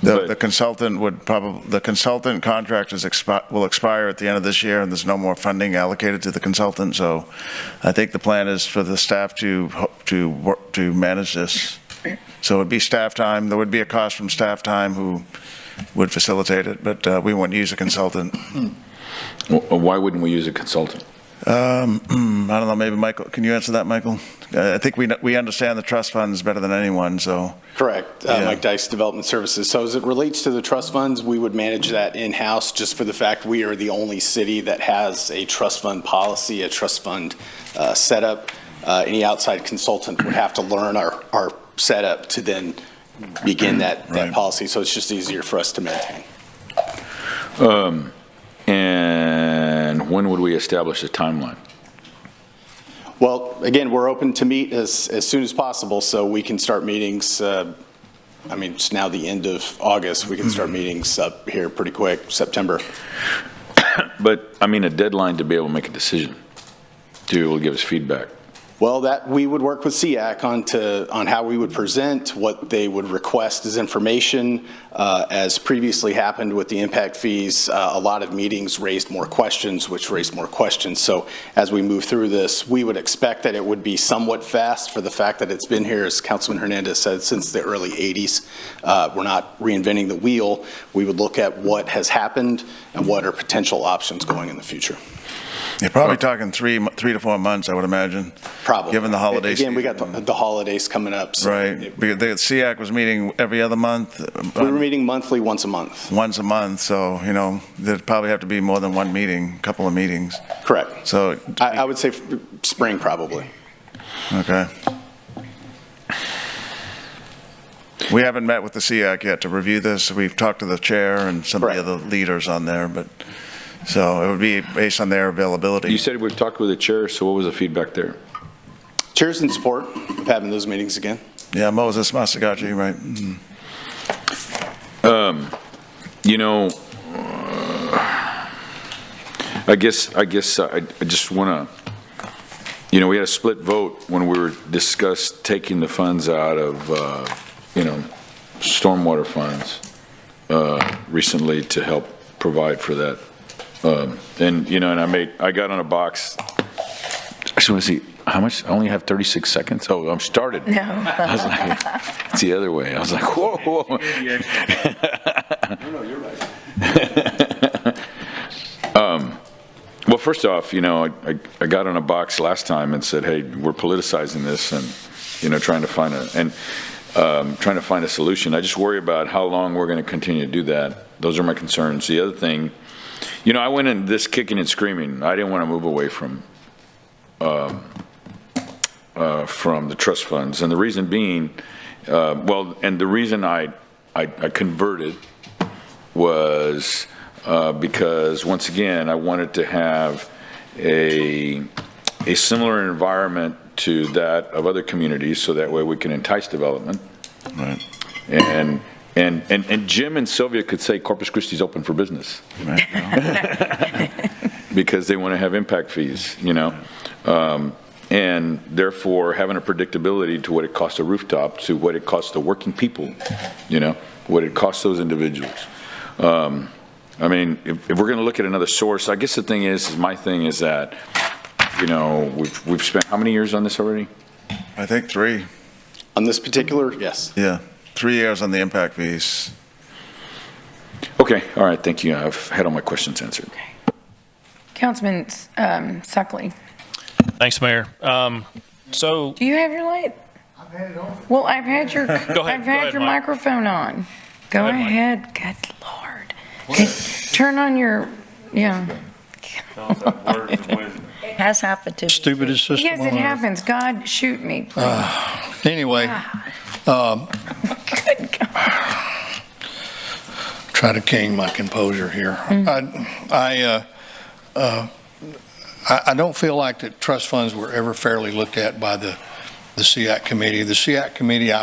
[SPEAKER 19] The consultant contract will expire at the end of this year, and there's no more funding allocated to the consultant. So I think the plan is for the staff to manage this. So it would be staff time. There would be a cost from staff time who would facilitate it, but we wouldn't use a consultant.
[SPEAKER 5] Why wouldn't we use a consultant?
[SPEAKER 19] I don't know, maybe Michael, can you answer that, Michael? I think we understand the trust funds better than anyone, so.
[SPEAKER 3] Correct. Mike Dice, Development Services. So as it relates to the trust funds, we would manage that in-house just for the fact we are the only city that has a trust fund policy, a trust fund setup. Any outside consultant would have to learn our setup to then begin that policy. So it's just easier for us to maintain.
[SPEAKER 5] And when would we establish a timeline?
[SPEAKER 3] Well, again, we're open to meet as soon as possible, so we can start meetings. It's now the end of August. We can start meetings up here pretty quick, September.
[SPEAKER 5] But, a deadline to be able to make a decision, to be able to give us feedback.
[SPEAKER 3] Well, that we would work with SEAC on how we would present, what they would request as information. As previously happened with the impact fees, a lot of meetings raised more questions, which raised more questions. So as we move through this, we would expect that it would be somewhat fast for the fact that it's been here, as Councilman Hernandez said, since the early 80s. We're not reinventing the wheel. We would look at what has happened and what are potential options going in the future.
[SPEAKER 19] You're probably talking three to 4 months, I would imagine.
[SPEAKER 3] Probably.
[SPEAKER 19] Given the holidays.
[SPEAKER 3] Again, we got the the holidays coming up. So
[SPEAKER 19] right. The SEAC was meeting every other month.
[SPEAKER 3] We were meeting monthly, once a month.
[SPEAKER 19] Once a month, so, there'd probably have to be more than one meeting, a couple of meetings.
[SPEAKER 3] Correct.
[SPEAKER 19] So
[SPEAKER 3] I would say spring, probably.
[SPEAKER 19] Okay. We haven't met with the SEAC yet to review this. We've talked to the chair and some of the other leaders on there, but so it would be based on their availability.
[SPEAKER 5] You said we've talked with the chair, so what was the feedback there?
[SPEAKER 3] Chair's in support of having those meetings again.
[SPEAKER 19] Yeah, Moses Masagachi, right.
[SPEAKER 5] I guess I just want to, we had a split vote when we were discussed taking the funds out of, stormwater funds recently to help provide for that. And I got on a box. I just want to see how much. I only have 36 seconds. Oh, I'm started.
[SPEAKER 1] No.
[SPEAKER 5] I was like, it's the other way. I was like, whoa.
[SPEAKER 3] No, you're right.
[SPEAKER 5] Well, first off, I got on a box last time and said, hey, we're politicizing this and, trying to find a solution. I just worry about how long we're going to continue to do that. Those are my concerns. The other thing, I went in this kicking and screaming. I didn't want to move away from the trust funds. And the reason being, and the reason I converted was because, once again, I wanted to have a similar environment to that of other communities, so that way we can entice development.
[SPEAKER 19] Right.
[SPEAKER 5] And Jim and Sylvia could say Corpus Christi is open for business, right? Because they want to have impact fees, and therefore having a predictability to what it costs a rooftop, to what it costs the working people, what it costs those individuals. If we're going to look at another source, I guess the thing is my thing is that, we've spent how many years on this already?
[SPEAKER 19] I think 3.
[SPEAKER 3] On this particular, yes.
[SPEAKER 19] Yeah. 3 years on the impact fees.
[SPEAKER 5] Okay, all right, thank you. I've had all my questions answered.
[SPEAKER 1] Councilman Suckley,
[SPEAKER 14] Thanks, Mayor. So
[SPEAKER 1] do you have your light?
[SPEAKER 14] I've had it on.
[SPEAKER 1] Well, I've had your,
[SPEAKER 14] Go ahead,
[SPEAKER 1] I've had your
[SPEAKER 14] Mike.
[SPEAKER 1] microphone on. Go
[SPEAKER 14] ahead, Mike.
[SPEAKER 1] ahead. Good Lord. Okay, turn on your, yeah.
[SPEAKER 22] It has happened to me.
[SPEAKER 13] Stupidest system
[SPEAKER 1] Yes,
[SPEAKER 13] on
[SPEAKER 1] it
[SPEAKER 13] earth.
[SPEAKER 1] happens. God, shoot me, please.
[SPEAKER 13] Anyway,
[SPEAKER 1] Good God.
[SPEAKER 13] try to gain my composure here. I don't feel like that trust funds were ever fairly looked at by the SEAC committee. The SEAC committee,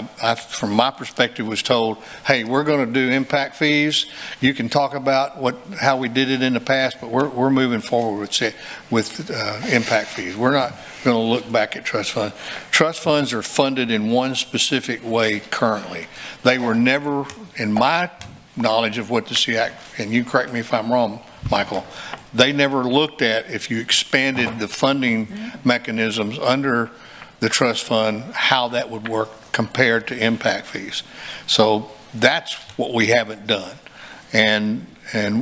[SPEAKER 13] from my perspective, was told, hey, we're going to do impact fees. You can talk about how we did it in the past, but we're moving forward with impact fees. We're not going to look back at trust funds. Trust funds are funded in one specific way currently. They were never, in my knowledge of what the SEAC, and you correct me if I'm wrong, Michael, they never looked at if you expanded the funding mechanisms under the trust fund, how that would work compared to impact fees. So that's what we haven't done. And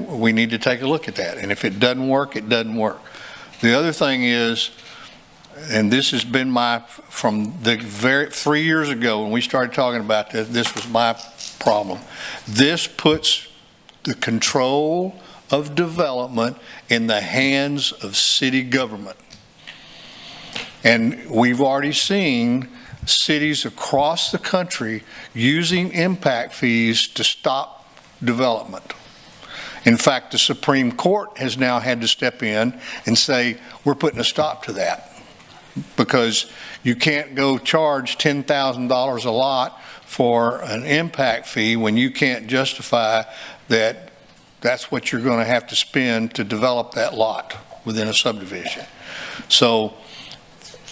[SPEAKER 13] we need to take a look at that. And if it doesn't work, it doesn't work. The other thing is, and this has been from the 3 years ago when we started talking about this, this was my problem. This puts the control of development in the hands of city government. And we've already seen cities across the country using impact fees to stop development. In fact, the Supreme Court has now had to step in and say, we're putting a stop to that, because you can't go charge $10,000 a lot for an impact fee when you can't justify that that's what you're going to have to spend to develop that lot within a subdivision. So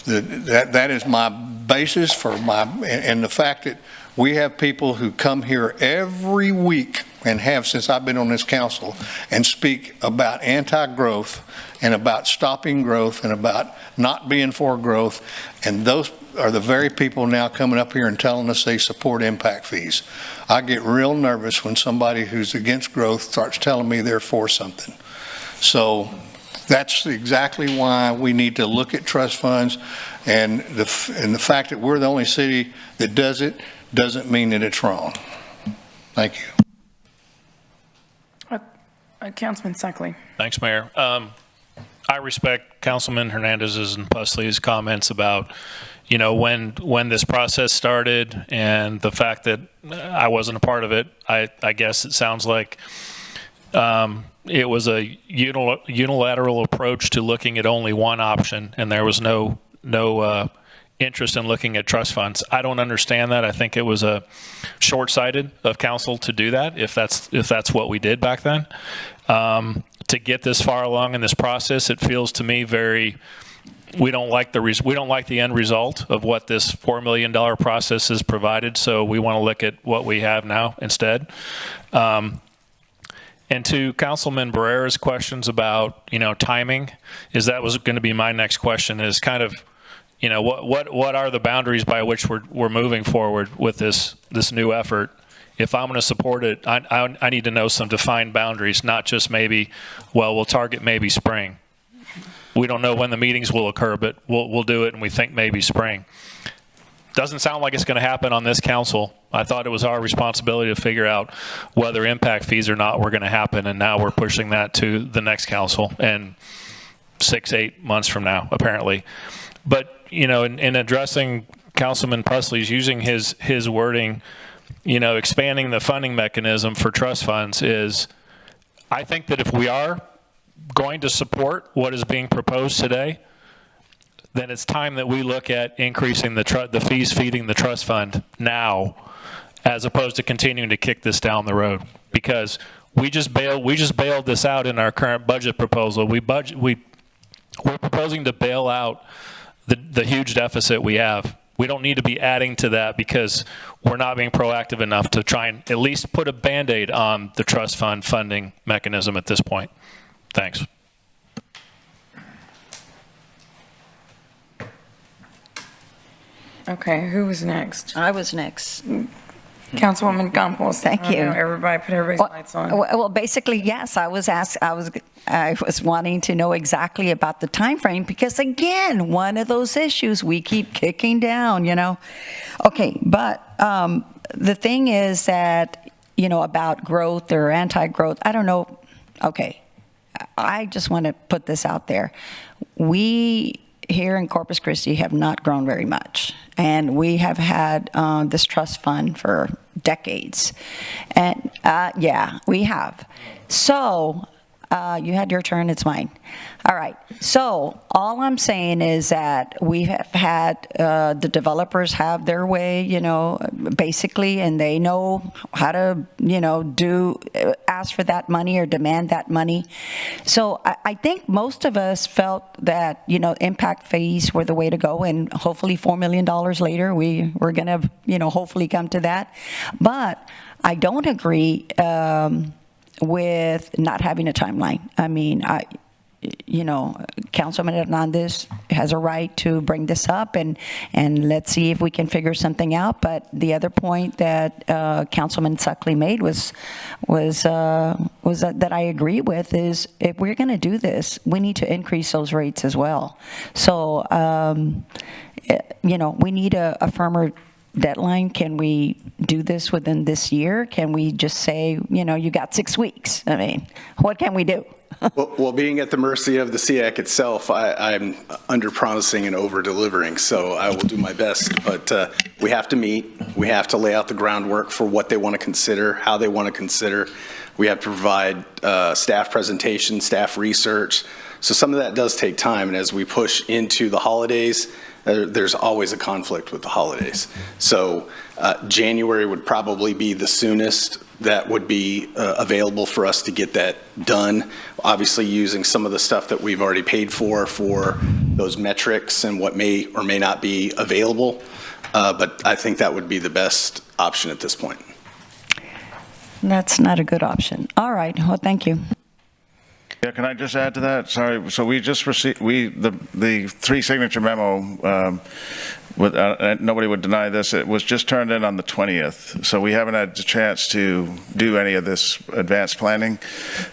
[SPEAKER 13] that is my basis for and the fact that we have people who come here every week and have since I've been on this council and speak about anti-growth and about stopping growth and about not being for growth, and those are the very people now coming up here and telling us they support impact fees. I get real nervous when somebody who's against growth starts telling me they're for something. So that's exactly why we need to look at trust funds, and the fact that we're the only city that does it doesn't mean that it's wrong. Thank you.
[SPEAKER 1] Councilman Suckley.
[SPEAKER 14] Thanks, Mayor. I respect Councilman Hernandez's and Pusley's comments about, when this process started and the fact that I wasn't a part of it. I guess it sounds like it was a unilateral approach to looking at only one option, and there was no interest in looking at trust funds. I don't understand that. I think it was a short-sighted of council to do that, if that's what we did back then. To get this far along in this process, it feels to me we don't like the end result of what this $4 million process has provided. So we want to look at what we have now instead. And to Councilman Barrera's questions about, timing, that was going to be my next question, is kind of, what are the boundaries by which we're moving forward with this new effort? If I'm going to support it, I need to know some defined boundaries, not just maybe, we'll target maybe spring. We don't know when the meetings will occur, but we'll do it, and we think maybe spring. Doesn't sound like it's going to happen on this council. I thought it was our responsibility to figure out whether impact fees or not were going to happen, and now we're pushing that to the next council and 6-8 months from now, apparently. But, in addressing Councilman Pusley's using his wording, expanding the funding mechanism for trust funds is, I think that if we are going to support what is being proposed today, then it's time that we look at increasing the fees feeding the trust fund now, as opposed to continuing to kick this down the road. Because we just bailed this out in our current budget proposal. We're proposing to bail out the huge deficit we have. We don't need to be adding to that because we're not being proactive enough to try and at least put a Band-Aid on the trust fund funding mechanism at this point. Thanks.
[SPEAKER 1] Okay, who was next?
[SPEAKER 22] I was next.
[SPEAKER 1] Councilwoman Campos.
[SPEAKER 22] Thank you.
[SPEAKER 1] Everybody put everybody's lights on.
[SPEAKER 22] Well, basically, yes, I was wanting to know exactly about the time frame because, again, one of those issues we keep kicking down, Okay, but the thing is that, about growth or anti-growth, I don't know. Okay, I just want to put this out there. We here in Corpus Christi have not grown very much, and we have had this trust fund for decades, and yeah, we have. So you had your turn, it's mine. All right, so all I'm saying is that we have had the developers have their way, basically, and they know how to, ask for that money or demand that money. So I think most of us felt that, impact fees were the way to go, and hopefully $4 million later, we're going to, hopefully come to that. But I don't agree with not having a timeline. I mean, Councilman Hernandez has a right to bring this up, and let's see if we can figure something out. But the other point that Councilman Suckley made was that I agree with is if we're going to do this, we need to increase those rates as well. So, we need a firmer deadline. Can we do this within this year? Can we just say, you got 6 weeks? I mean, what can we do?
[SPEAKER 3] Well, being at the mercy of the SEAC itself, I'm under-promising and over-delivering, so I will do my best. But we have to meet. We have to lay out the groundwork for what they want to consider, how they want to consider. We have to provide staff presentation, staff research. So some of that does take time, and as we push into the holidays, there's always a conflict with the holidays. So January would probably be the soonest that would be available for us to get that done. Obviously using some of the stuff that we've already paid for those metrics and what may or may not be available. But I think that would be the best option at this point.
[SPEAKER 22] That's not a good option. All right, well, thank you.
[SPEAKER 19] Yeah, can I just add to that? Sorry, so we just received, the 3 signature memo, nobody would deny this, it was just turned in on the 20th. So we haven't had the chance to do any of this advanced planning.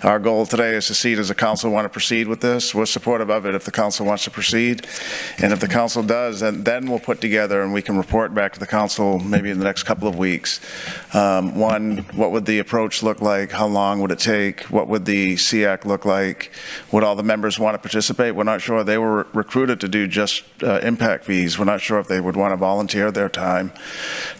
[SPEAKER 19] Our goal today is to see, does the council want to proceed with this? We're supportive of it if the council wants to proceed. And if the council does, then we'll put together and we can report back to the council maybe in the next couple of weeks. One, what would the approach look like? How long would it take? What would the SEAC look like? Would all the members want to participate? We're not sure. They were recruited to do just impact fees. We're not sure if they would want to volunteer their time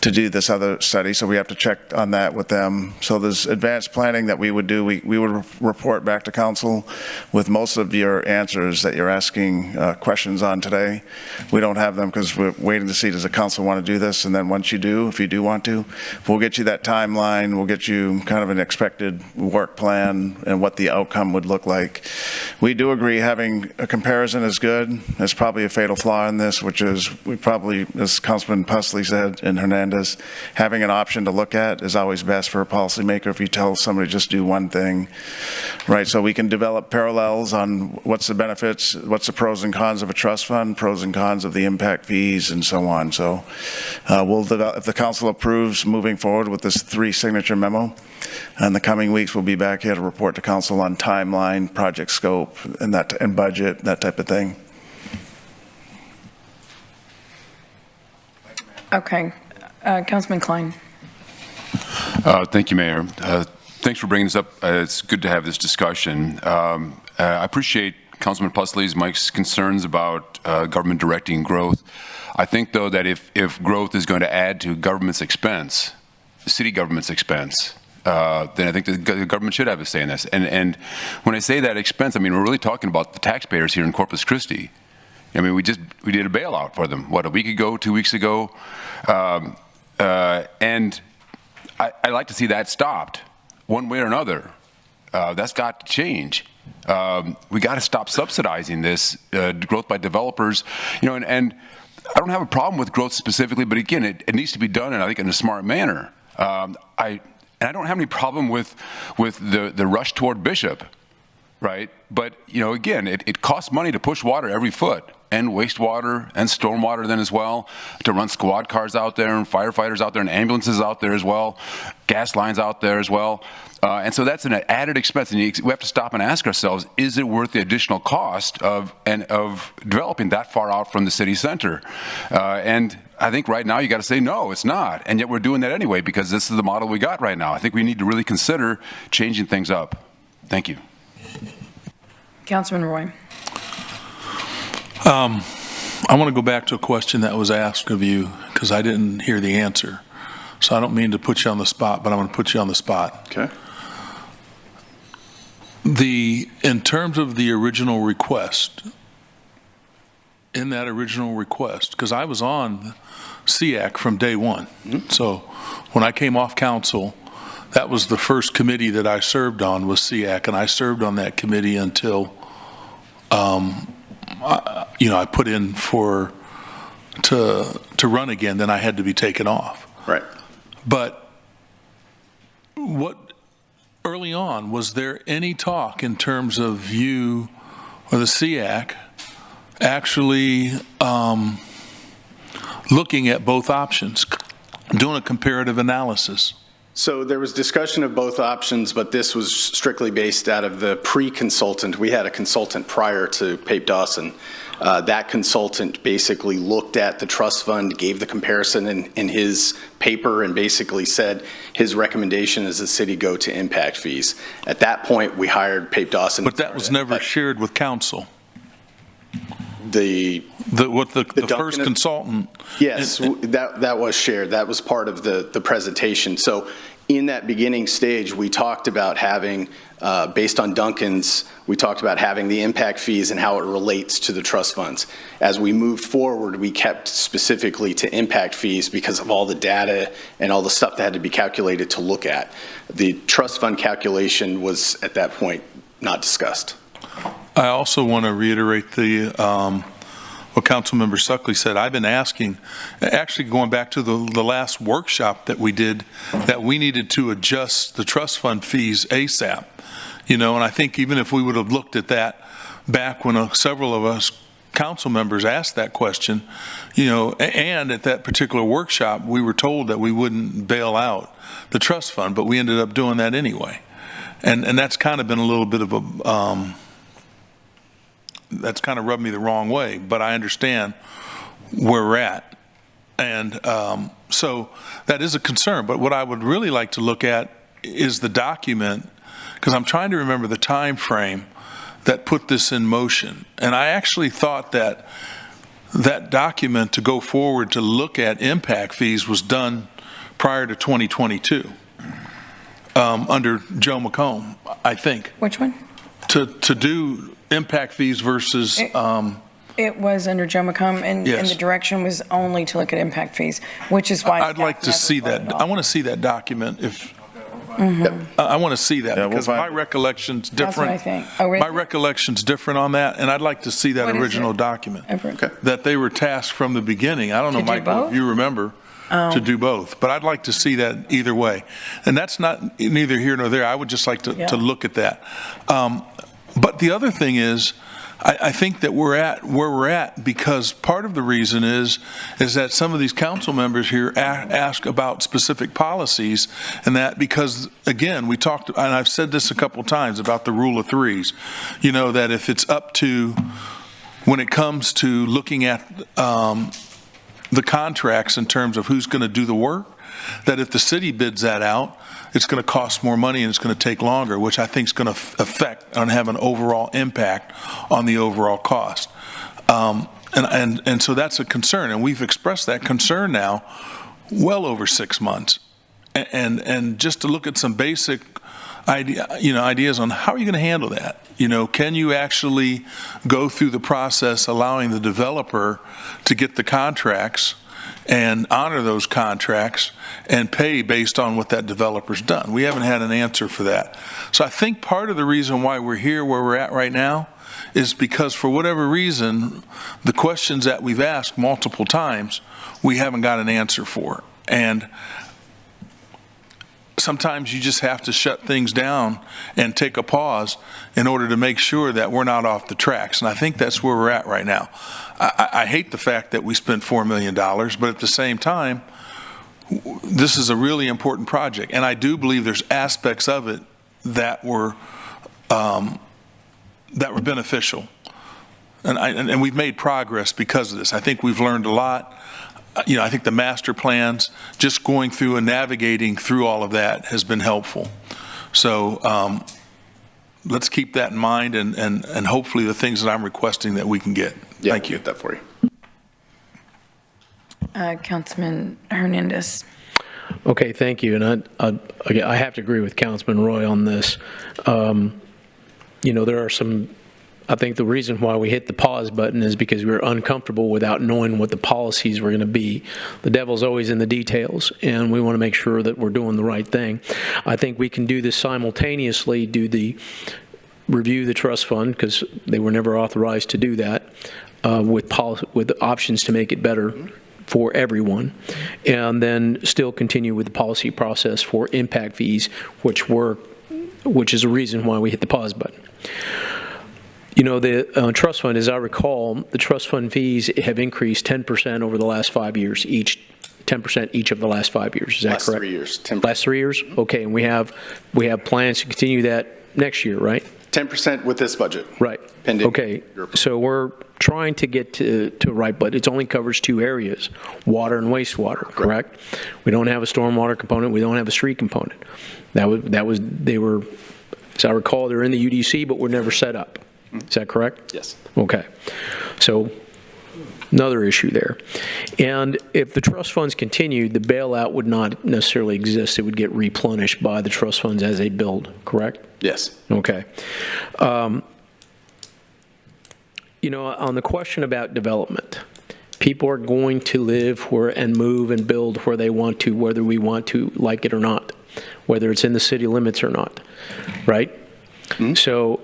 [SPEAKER 19] to do this other study, so we have to check on that with them. So there's advanced planning that we would do. We would report back to council with most of your answers that you're asking questions on today. We don't have them because we're waiting to see, does the council want to do this? And then once you do, if you do want to, we'll get you that timeline. We'll get you kind of an expected work plan and what the outcome would look like. We do agree having a comparison is good. There's probably a fatal flaw in this, which is we probably, as Councilman Pusley said and Hernandez, having an option to look at is always best for a policymaker if you tell somebody just do one thing, right? So we can develop parallels on what's the benefits, what's the pros and cons of a trust fund, pros and cons of the impact fees, and so on. So we'll develop, if the council approves moving forward with this 3 signature memo, in the coming weeks we'll be back here to report to council on timeline, project scope, and budget, that type of thing.
[SPEAKER 1] Okay. Councilman Klein.
[SPEAKER 15] Thank you, Mayor. Thanks for bringing this up. It's good to have this discussion. I appreciate Councilman Pusley's, Mike's concerns about government directing growth. I think, though, that if growth is going to add to government's expense, the city government's expense, then I think the government should have a say in this. And when I say that expense, I mean, we're really talking about the taxpayers here in Corpus Christi. I mean, we did a bailout for them, what, a week ago, 2 weeks ago? And I'd like to see that stopped one way or another. That's got to change. We got to stop subsidizing this growth by developers, and I don't have a problem with growth specifically, but again, it needs to be done, and I think in a smart manner. I don't have any problem with the rush toward Bishop, right? But again, it costs money to push water every foot. and wastewater and stormwater then as well, to run squad cars out there and firefighters out there and ambulances out there as well, gas lines out there as well. And so that's an added expense, and we have to stop and ask ourselves, is it worth the additional cost of developing that far out from the city center? And I think right now you got to say, no, it's not. And yet we're doing that anyway because this is the model we got right now. I think we need to really consider changing things up. Thank you.
[SPEAKER 1] Councilman Roy.
[SPEAKER 7] I want to go back to a question that was asked of you because I didn't hear the answer. So I don't mean to put you on the spot, but I'm going to put you on the spot.
[SPEAKER 3] Okay.
[SPEAKER 7] In terms of the original request, in that original request, because I was on SEAC from day one. So when I came off council, that was the first committee that I served on was SEAC, and I served on that committee until, I put in to run again, then I had to be taken off.
[SPEAKER 3] Right.
[SPEAKER 7] But early on, was there any talk in terms of you or the SEAC actually looking at both options, doing a comparative analysis?
[SPEAKER 3] So there was discussion of both options, but this was strictly based out of the pre-consultant. We had a consultant prior to Pape Dawson. That consultant basically looked at the trust fund, gave the comparison in his paper, and basically said his recommendation is the city go to impact fees. At that point, we hired Pape Dawson.
[SPEAKER 7] But that was never shared with council.
[SPEAKER 3] The
[SPEAKER 7] first consultant.
[SPEAKER 3] Yes, that was shared. That was part of the presentation. So in that beginning stage, we talked about having, based on Duncan's, we talked about having the impact fees and how it relates to the trust funds. As we moved forward, we kept specifically to impact fees because of all the data and all the stuff that had to be calculated to look at. The trust fund calculation was at that point not discussed.
[SPEAKER 7] I also want to reiterate what Councilmember Suckley said. I've been asking, actually going back to the last workshop that we did, that we needed to adjust the trust fund fees ASAP. And I think even if we would have looked at that back when several of us council members asked that question, and at that particular workshop, we were told that we wouldn't bail out the trust fund, but we ended up doing that anyway. And that's kind of been a little bit of a, that's kind of rubbed me the wrong way, but I understand where we're at. And so that is a concern. But what I would really like to look at is the document, because I'm trying to remember the time frame that put this in motion. And I actually thought that that document to go forward to look at impact fees was done prior to 2022 under Joe McComb, I think.
[SPEAKER 1] Which one?
[SPEAKER 7] To do impact fees versus.
[SPEAKER 1] It was under Joe McComb, and the direction was only to look at impact fees, which is why.
[SPEAKER 7] I'd like to see that. I want to see that document if. I want to see that because my recollection's different.
[SPEAKER 1] That's what I think. Oh, really?
[SPEAKER 7] My recollection's different on that, and I'd like to see that original document. That they were tasked from the beginning. I don't know, Michael, if you remember. To do both, but I'd like to see that either way. And that's not neither here nor there. I would just like to look at that. But the other thing is, I think that we're at where we're at because part of the reason is that some of these council members here ask about specific policies, and that because, again, we talked, and I've said this a couple times about the rule of threes, that if it's up to, when it comes to looking at the contracts in terms of who's going to do the work, that if the city bids that out, it's going to cost more money and it's going to take longer, which I think is going to affect and have an overall impact on the overall cost. And so that's a concern, and we've expressed that concern now well over 6 months. And just to look at some basic ideas on how are you going to handle that? Can you actually go through the process allowing the developer to get the contracts and honor those contracts and pay based on what that developer's done? We haven't had an answer for that. So I think part of the reason why we're here where we're at right now is because for whatever reason, the questions that we've asked multiple times, we haven't got an answer for. And sometimes you just have to shut things down and take a pause in order to make sure that we're not off the tracks. And I think that's where we're at right now. I hate the fact that we spent $4 million, but at the same time, this is a really important project. And I do believe there's aspects of it that were beneficial. And we've made progress because of this. I think we've learned a lot. I think the master plans, just going through and navigating through all of that has been helpful. So let's keep that in mind, and hopefully the things that I'm requesting that we can get.
[SPEAKER 3] Yeah,
[SPEAKER 7] Thank you.
[SPEAKER 3] Get that for you.
[SPEAKER 1] Councilman Hernandez.
[SPEAKER 4] Okay, thank you. And I have to agree with Councilman Roy on this. There are some, I think the reason why we hit the pause button is because we were uncomfortable without knowing what the policies were going to be. The devil's always in the details, and we want to make sure that we're doing the right thing. I think we can do this simultaneously, review the trust fund, because they were never authorized to do that, with options to make it better for everyone, and then still continue with the policy process for impact fees, which is a reason why we hit the pause button. The trust fund, as I recall, the trust fund fees have increased 10% over the last 5 years, 10% each of the last 5 years. Is that
[SPEAKER 3] Last
[SPEAKER 4] correct?
[SPEAKER 3] 3 years. 10%.
[SPEAKER 4] Last 3 years? Okay, and we have plans to continue that next year, right?
[SPEAKER 3] 10% with this budget.
[SPEAKER 4] Right.
[SPEAKER 3] Pending.
[SPEAKER 4] Okay, so we're trying to get to right, but it only covers 2 areas, water and wastewater, correct? We don't have a stormwater component, we don't have a street component. They were, as I recall, they're in the UDC, but were never set up. Is that correct?
[SPEAKER 3] Yes.
[SPEAKER 4] Okay. So another issue there. And if the trust funds continued, the bailout would not necessarily exist. It would get replenished by the trust funds as they build, correct?
[SPEAKER 3] Yes.
[SPEAKER 4] Okay. On the question about development, people are going to live and move and build where they want to, whether we want to like it or not, whether it's in the city limits or not, right? Mm-hmm. So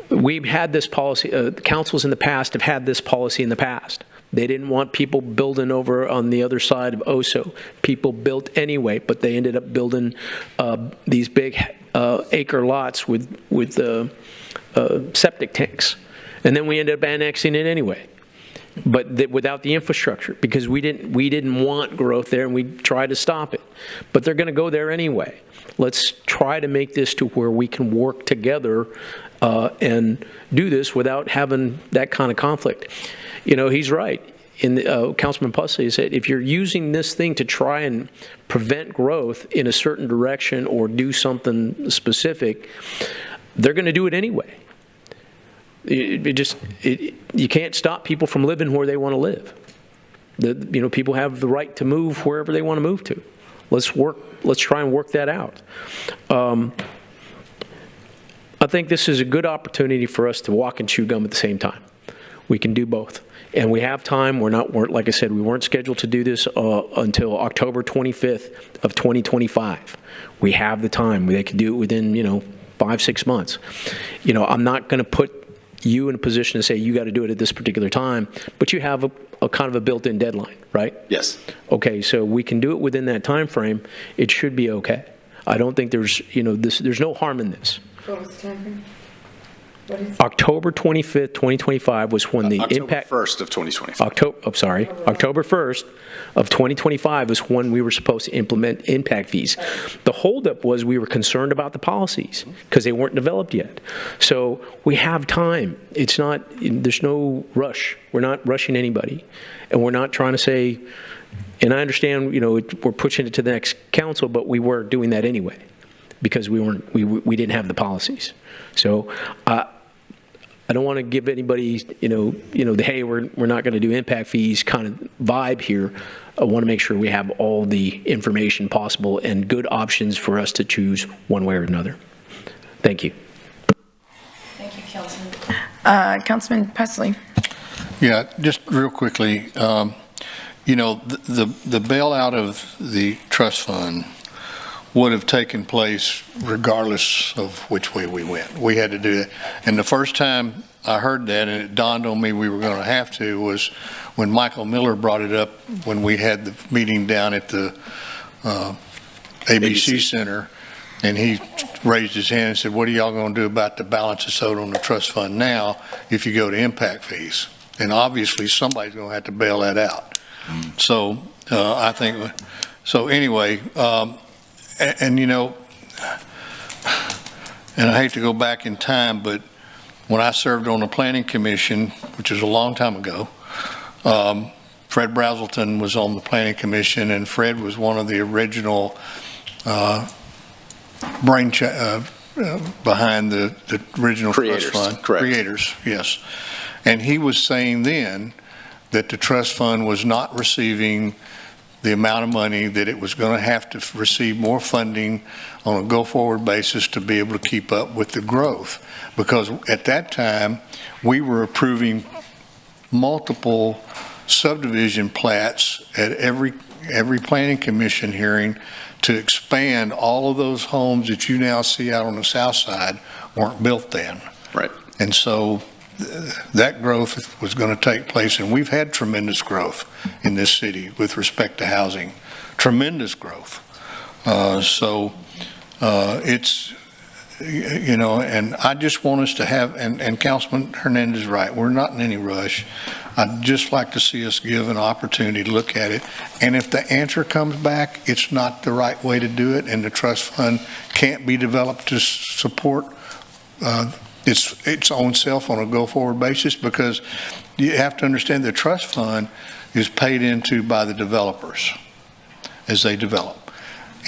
[SPEAKER 4] we've had this policy, councils in the past have had this policy in the past. They didn't want people building over on the other side of Oso. People built anyway, but they ended up building these big acre lots with septic tanks. And then we ended up annexing it anyway, but without the infrastructure, because we didn't want growth there, and we tried to stop it. But they're going to go there anyway. Let's try to make this to where we can work together and do this without having that kind of conflict. He's right. Councilman Pusley said, if you're using this thing to try and prevent growth in a certain direction or do something specific, they're going to do it anyway. You can't stop people from living where they want to live. People have the right to move wherever they want to move to. Let's try and work that out. I think this is a good opportunity for us to walk and chew gum at the same time. We can do both. And we have time. Like I said, we weren't scheduled to do this until October 25th of 2025. We have the time. They could do it within, 5-6 months. I'm not going to put you in a position to say you got to do it at this particular time, but you have a kind of a built-in deadline, right?
[SPEAKER 3] Yes.
[SPEAKER 4] Okay, so we can do it within that time frame. It should be okay. I don't think there's no harm in this.
[SPEAKER 1] What was the time frame?
[SPEAKER 4] October 25th, 2025 was when the
[SPEAKER 3] October 1st of 2025.
[SPEAKER 4] October 1st of 2025 is when we were supposed to implement impact fees. The holdup was we were concerned about the policies because they weren't developed yet. So we have time. There's no rush. We're not rushing anybody. And we're not trying to say, and I understand, we're pushing it to the next council, but we were doing that anyway because we didn't have the policies. So I don't want to give anybody, the hey, we're not going to do impact fees kind of vibe here. I want to make sure we have all the information possible and good options for us to choose one way or another. Thank you.
[SPEAKER 1] Thank you, Councilman. Councilman Pusley.
[SPEAKER 13] Yeah, just real quickly, the bailout of the trust fund would have taken place regardless of which way we went. We had to do that. And the first time I heard that, and it dawned on me we were going to have to, was when Michael Miller brought it up when we had the meeting down at the ABC Center. And he raised his hand and said, what are y'all going to do about the balance that's owed on the trust fund now if you go to impact fees? And obviously, somebody's going to have to bail that out. So I think, so anyway, and you know, and I hate to go back in time, but when I served on the planning commission, which was a long time ago, Fred Brazelton was on the planning commission, and Fred was one of the original behind the original
[SPEAKER 3] Creators,
[SPEAKER 13] trust fund.
[SPEAKER 3] correct.
[SPEAKER 13] Creators, yes. And he was saying then that the trust fund was not receiving the amount of money, that it was going to have to receive more funding on a go-forward basis to be able to keep up with the growth. Because at that time, we were approving multiple subdivision plats at every planning commission hearing to expand all of those homes that you now see out on the south side weren't built then.
[SPEAKER 3] Right.
[SPEAKER 13] And so that growth was going to take place, and we've had tremendous growth in this city with respect to housing, tremendous growth. It's, you know, and I just want us to have, and Councilman Hernandez is right, we're not in any rush. I'd just like to see us give an opportunity to look at it. And if the answer comes back, it's not the right way to do it, and the trust fund can't be developed to support its own self on a go-forward basis, because you have to understand the trust fund is paid into by the developers as they develop.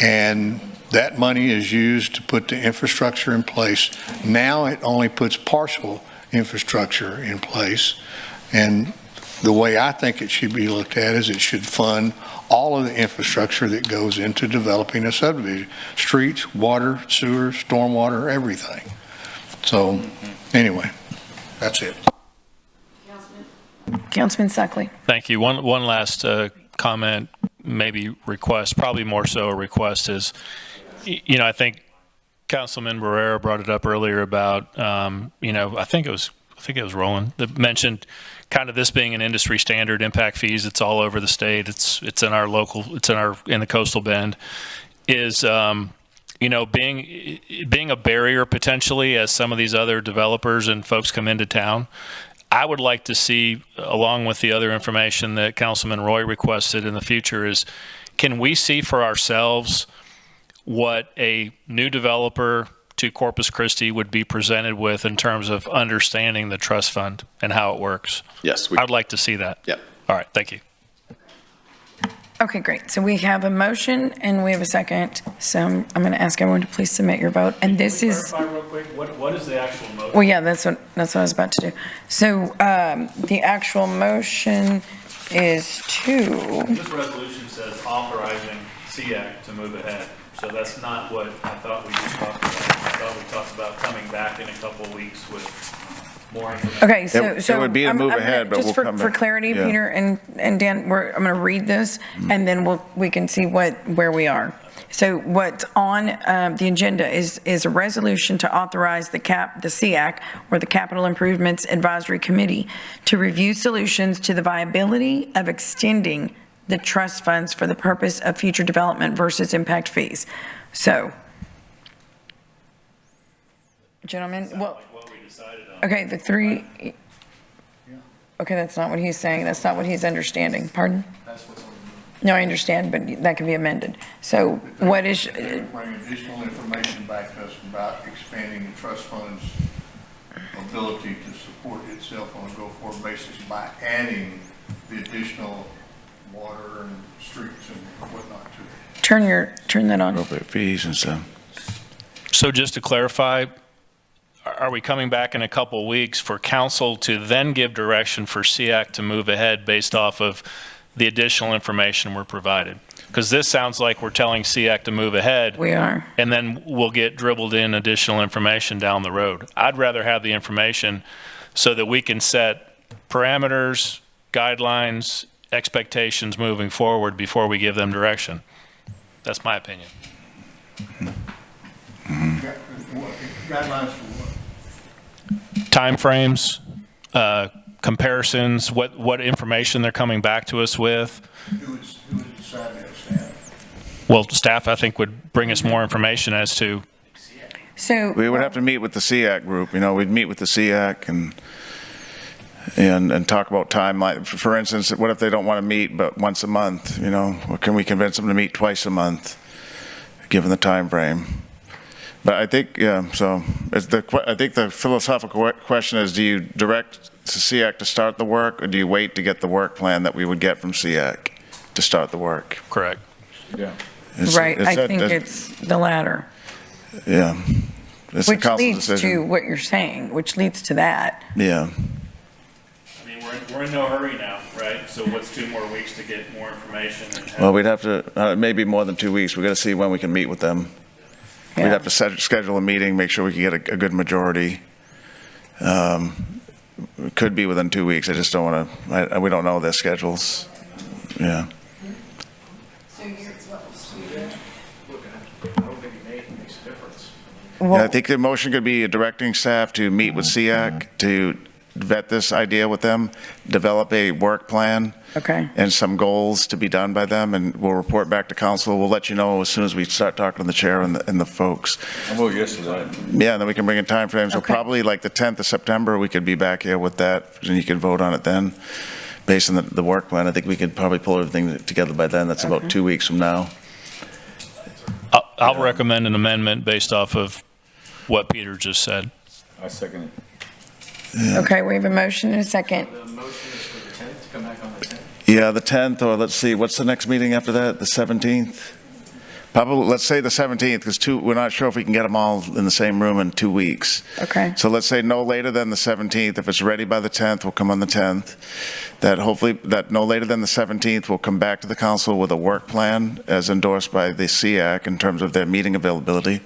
[SPEAKER 13] And that money is used to put the infrastructure in place. Now it only puts partial infrastructure in place. And the way I think it should be looked at is it should fund all of the infrastructure that goes into developing a subdivision. Streets, water, sewer, stormwater, everything. So anyway, that's it.
[SPEAKER 1] Councilman Suckley.
[SPEAKER 14] Thank you. One last comment, maybe request, probably more so a request is, you know, I think Councilman Barrera brought it up earlier about, you know, I think it was Roland that mentioned kind of this being an industry standard, impact fees. It's all over the state. It's in our local, in the coastal bend, is, you know, being a barrier potentially as some of these other developers and folks come into town. I would like to see, along with the other information that Councilman Roy requested in the future, is can we see for ourselves what a new developer to Corpus Christi would be presented with in terms of understanding the trust fund and how it works?
[SPEAKER 3] Yes.
[SPEAKER 14] I'd like to see that.
[SPEAKER 3] Yep.
[SPEAKER 14] All right, thank you.
[SPEAKER 1] Okay, great. So we have a motion and we have a second. So I'm going to ask everyone to please submit your vote. And this is,
[SPEAKER 14] Clarify real quick, what is the actual motion?
[SPEAKER 1] well, yeah, that's what I was about to do. So the actual motion is to,
[SPEAKER 14] This resolution says authorizing SEAC to move ahead. So that's not what I thought we just talked about. I thought we talked about coming back in a couple of weeks with more information.
[SPEAKER 1] okay, so.
[SPEAKER 19] It would be to move ahead, but we'll
[SPEAKER 1] just
[SPEAKER 19] come
[SPEAKER 1] for
[SPEAKER 19] back.
[SPEAKER 1] clarity,
[SPEAKER 19] Yeah.
[SPEAKER 1] Peter and Dan, I'm going to read this and then we can see where we are. So what's on the agenda is a resolution to authorize the SEAC, or the Capital Improvements Advisory Committee, to review solutions to the viability of extending the trust funds for the purpose of future development versus impact fees. So, gentlemen, well, okay, the three, okay, that's not what he's saying. That's not what he's understanding. Pardon? No, I understand, but that can be amended. So what is?
[SPEAKER 13] Bring additional information back to us about expanding the trust fund's ability to support itself on a go-forward basis by adding the additional water and streets and whatnot to it.
[SPEAKER 1] Turn that on.
[SPEAKER 19] Appropriate fees and stuff.
[SPEAKER 14] So just to clarify, are we coming back in a couple of weeks for council to then give direction for SEAC to move ahead based off of the additional information we're provided? Because this sounds like we're telling SEAC to move ahead.
[SPEAKER 1] We are.
[SPEAKER 14] And then we'll get dribbled in additional information down the road. I'd rather have the information so that we can set parameters, guidelines, expectations moving forward before we give them direction. That's my opinion.
[SPEAKER 13] Guidelines for what?
[SPEAKER 14] Timeframes, comparisons, what information they're coming back to us with.
[SPEAKER 13] Who would decide that, Stan?
[SPEAKER 14] Well, staff, I think, would bring us more information as to.
[SPEAKER 1] So
[SPEAKER 19] We would have to meet with the SEAC group, we'd meet with the SEAC and talk about timeline. For instance, what if they don't want to meet but once a month, Or can we convince them to meet twice a month, given the time frame? But I think, I think the philosophical question is, do you direct the SEAC to start the work, or do you wait to get the work plan that we would get from SEAC to start the work?
[SPEAKER 14] Correct.
[SPEAKER 19] Yeah.
[SPEAKER 1] Right, I think it's the latter.
[SPEAKER 19] Yeah. It's a
[SPEAKER 1] Which
[SPEAKER 19] council
[SPEAKER 1] leads
[SPEAKER 19] decision.
[SPEAKER 1] to what you're saying, which leads to that.
[SPEAKER 19] Yeah.
[SPEAKER 14] I mean, we're in no hurry now, right? So what's 2 more weeks to get more information?
[SPEAKER 19] Well, we'd have to, maybe more than 2 weeks. We've got to see when we can meet with them. We'd have to schedule a meeting, make sure we can get a good majority. It could be within 2 weeks. I just don't want to, we don't know their schedules. Yeah. Yeah, I think the motion could be directing staff to meet with SEAC to vet this idea with them, develop a work plan.
[SPEAKER 1] Okay.
[SPEAKER 19] And some goals to be done by them, and we'll report back to council. We'll let you know as soon as we start talking to the chair and the folks.
[SPEAKER 5] I'm voting yes to that.
[SPEAKER 19] Yeah, and then we can bring in timeframes. So probably like the 10th of September, we could be back here with that, and you can vote on it then. Based on the work plan, I think we could probably pull everything together by then. That's about 2 weeks from now.
[SPEAKER 14] I'll recommend an amendment based off of what Peter just said.
[SPEAKER 5] I second it.
[SPEAKER 19] Yeah.
[SPEAKER 1] Okay, we have a motion and a second.
[SPEAKER 4] The motion is for the 10th, to come back on the 10th?
[SPEAKER 19] Yeah, the 10th, or let's see, what's the next meeting after that? The 17th? Probably, let's say the 17th, because we're not sure if we can get them all in the same room in 2 weeks.
[SPEAKER 1] Okay.
[SPEAKER 19] So let's say no later than the 17th. If it's ready by the 10th, we'll come on the 10th. That no later than the 17th, we'll come back to the council with a work plan as endorsed by the SEAC in terms of their meeting availability,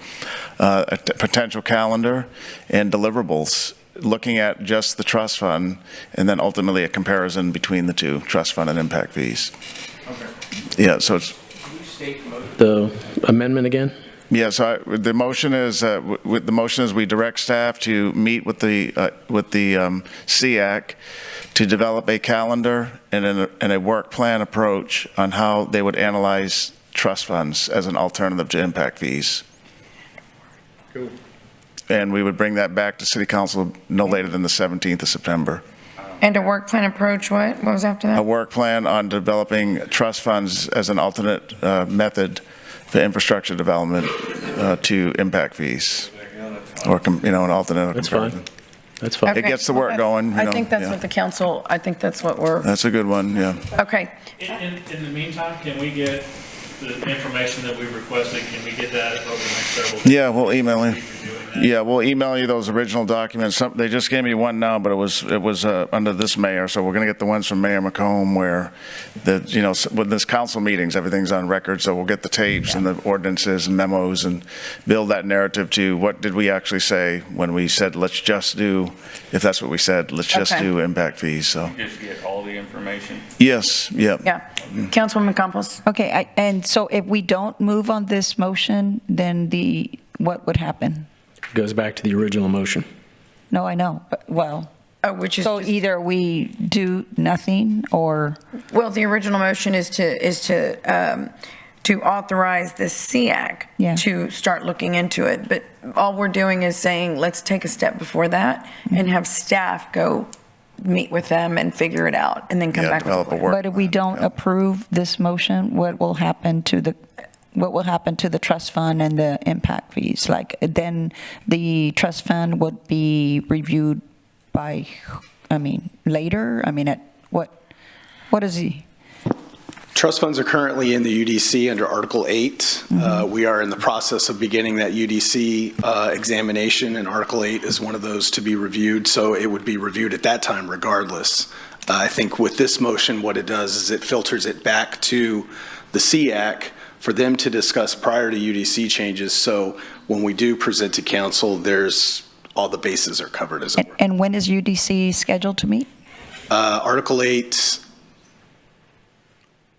[SPEAKER 19] a potential calendar, and deliverables, looking at just the trust fund, and then ultimately a comparison between the two, trust fund and impact fees. Okay. Yeah, so it's...
[SPEAKER 4] The amendment again?
[SPEAKER 19] Yeah, so the motion is we direct staff to meet with the SEAC to develop a calendar and a work plan approach on how they would analyze trust funds as an alternative to impact fees.
[SPEAKER 5] Cool.
[SPEAKER 19] And we would bring that back to City Council no later than the 17th of September.
[SPEAKER 1] And a work plan approach, what was after that?
[SPEAKER 19] A work plan on developing trust funds as an alternate method for infrastructure development to impact fees. Or, an alternate.
[SPEAKER 4] That's fine. That's fine.
[SPEAKER 19] It gets the work going.
[SPEAKER 1] I think that's what the council, I think that's what we're,
[SPEAKER 19] That's a good one, yeah.
[SPEAKER 1] okay.
[SPEAKER 14] In the meantime, can we get the information that we requested? Can we get that over the next several days?
[SPEAKER 19] Yeah, we'll email you. Yeah, we'll email you those original documents. They just gave me one now, but it was under this mayor, so we're going to get the ones from Mayor McComb where with this council meetings, everything's on record, so we'll get the tapes and the ordinances and memos and build that narrative to what did we actually say when we said, let's just do, if that's what we said, let's just do impact fees, so.
[SPEAKER 2] Just get all the information.
[SPEAKER 19] Yes, yeah.
[SPEAKER 1] Yeah. Councilwoman Campos.
[SPEAKER 22] Okay, and so if we don't move on this motion, then what would happen?
[SPEAKER 4] Goes back to the original motion.
[SPEAKER 22] No, I know, but, well,
[SPEAKER 1] which is
[SPEAKER 22] so either we do nothing or?
[SPEAKER 1] Well, the original motion is to authorize the SEAC to start looking into it. But all we're doing is saying, let's take a step before that and have staff go meet with them and figure it out and then come back with a plan.
[SPEAKER 22] But if we don't approve this motion, what will happen to the trust fund and the impact fees? Like, then the trust fund would be reviewed by, later? At what is the?
[SPEAKER 3] Trust funds are currently in the UDC under Article 8. We are in the process of beginning that UDC examination, and Article 8 is one of those to be reviewed, so it would be reviewed at that time regardless. I think with this motion, what it does is it filters it back to the SEAC for them to discuss prior to UDC changes, so when we do present to council, all the bases are covered as it were.
[SPEAKER 22] And when is UDC scheduled to meet?
[SPEAKER 3] Article 8,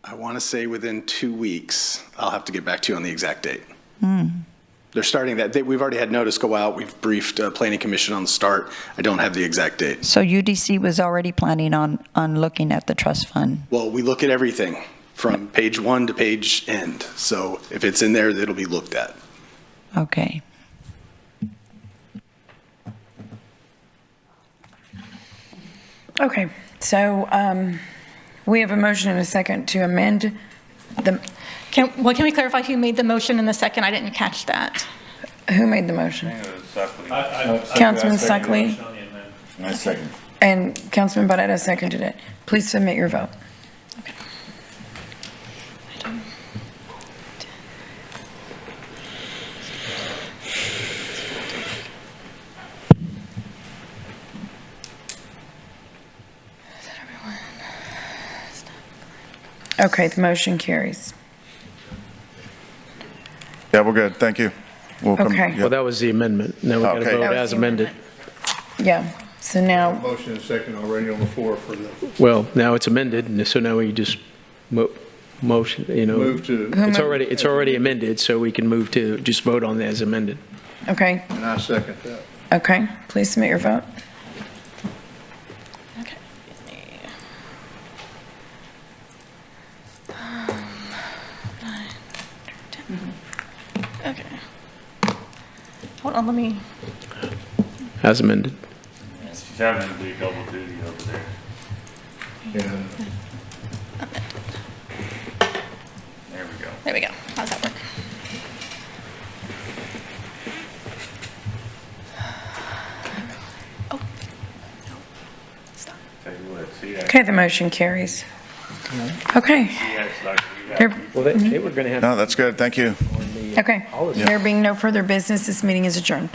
[SPEAKER 3] I want to say within 2 weeks. I'll have to get back to you on the exact date. They're starting that. We've already had notice go out. We've briefed Planning Commission on the start. I don't have the exact date.
[SPEAKER 22] So UDC was already planning on looking at the trust fund?
[SPEAKER 3] Well, we look at everything. from page 1 to page end. So if it's in there, it'll be looked at.
[SPEAKER 22] Okay.
[SPEAKER 1] Okay, so we have a motion and a second to amend the,
[SPEAKER 21] Can we clarify who made the motion in the second? I didn't catch that.
[SPEAKER 1] who made the motion? Councilman Suckley
[SPEAKER 19] I second.
[SPEAKER 1] and Councilman Barrera seconded it. Please submit your vote. Okay, the motion carries.
[SPEAKER 19] Yeah, we're good. Thank you. We'll come-
[SPEAKER 1] Okay.
[SPEAKER 19] yeah.
[SPEAKER 4] Well, that was the amendment. Now we got to
[SPEAKER 19] Okay.
[SPEAKER 4] vote
[SPEAKER 1] That was
[SPEAKER 4] as
[SPEAKER 1] the
[SPEAKER 4] amended.
[SPEAKER 1] Yeah, so now,
[SPEAKER 13] Motion and second already on the floor for the
[SPEAKER 4] Well, now it's amended, and so now we just motion,
[SPEAKER 13] move to,
[SPEAKER 4] it's already amended, so we can move to just vote on it as amended.
[SPEAKER 1] okay,
[SPEAKER 13] and I second that.
[SPEAKER 1] okay, please submit your vote.
[SPEAKER 21] Okay. Okay. Hold on, let me,
[SPEAKER 4] As amended.
[SPEAKER 2] She's having to do double duty over there.
[SPEAKER 13] Yeah.
[SPEAKER 2] There we go.
[SPEAKER 21] there we go. How's that work? Oh.
[SPEAKER 2] Tell you what, see,
[SPEAKER 1] Okay, the motion carries. Okay, there,
[SPEAKER 4] Well, they were going to have.
[SPEAKER 19] No, that's good. Thank you.
[SPEAKER 1] okay, there being no further business, this meeting is adjourned.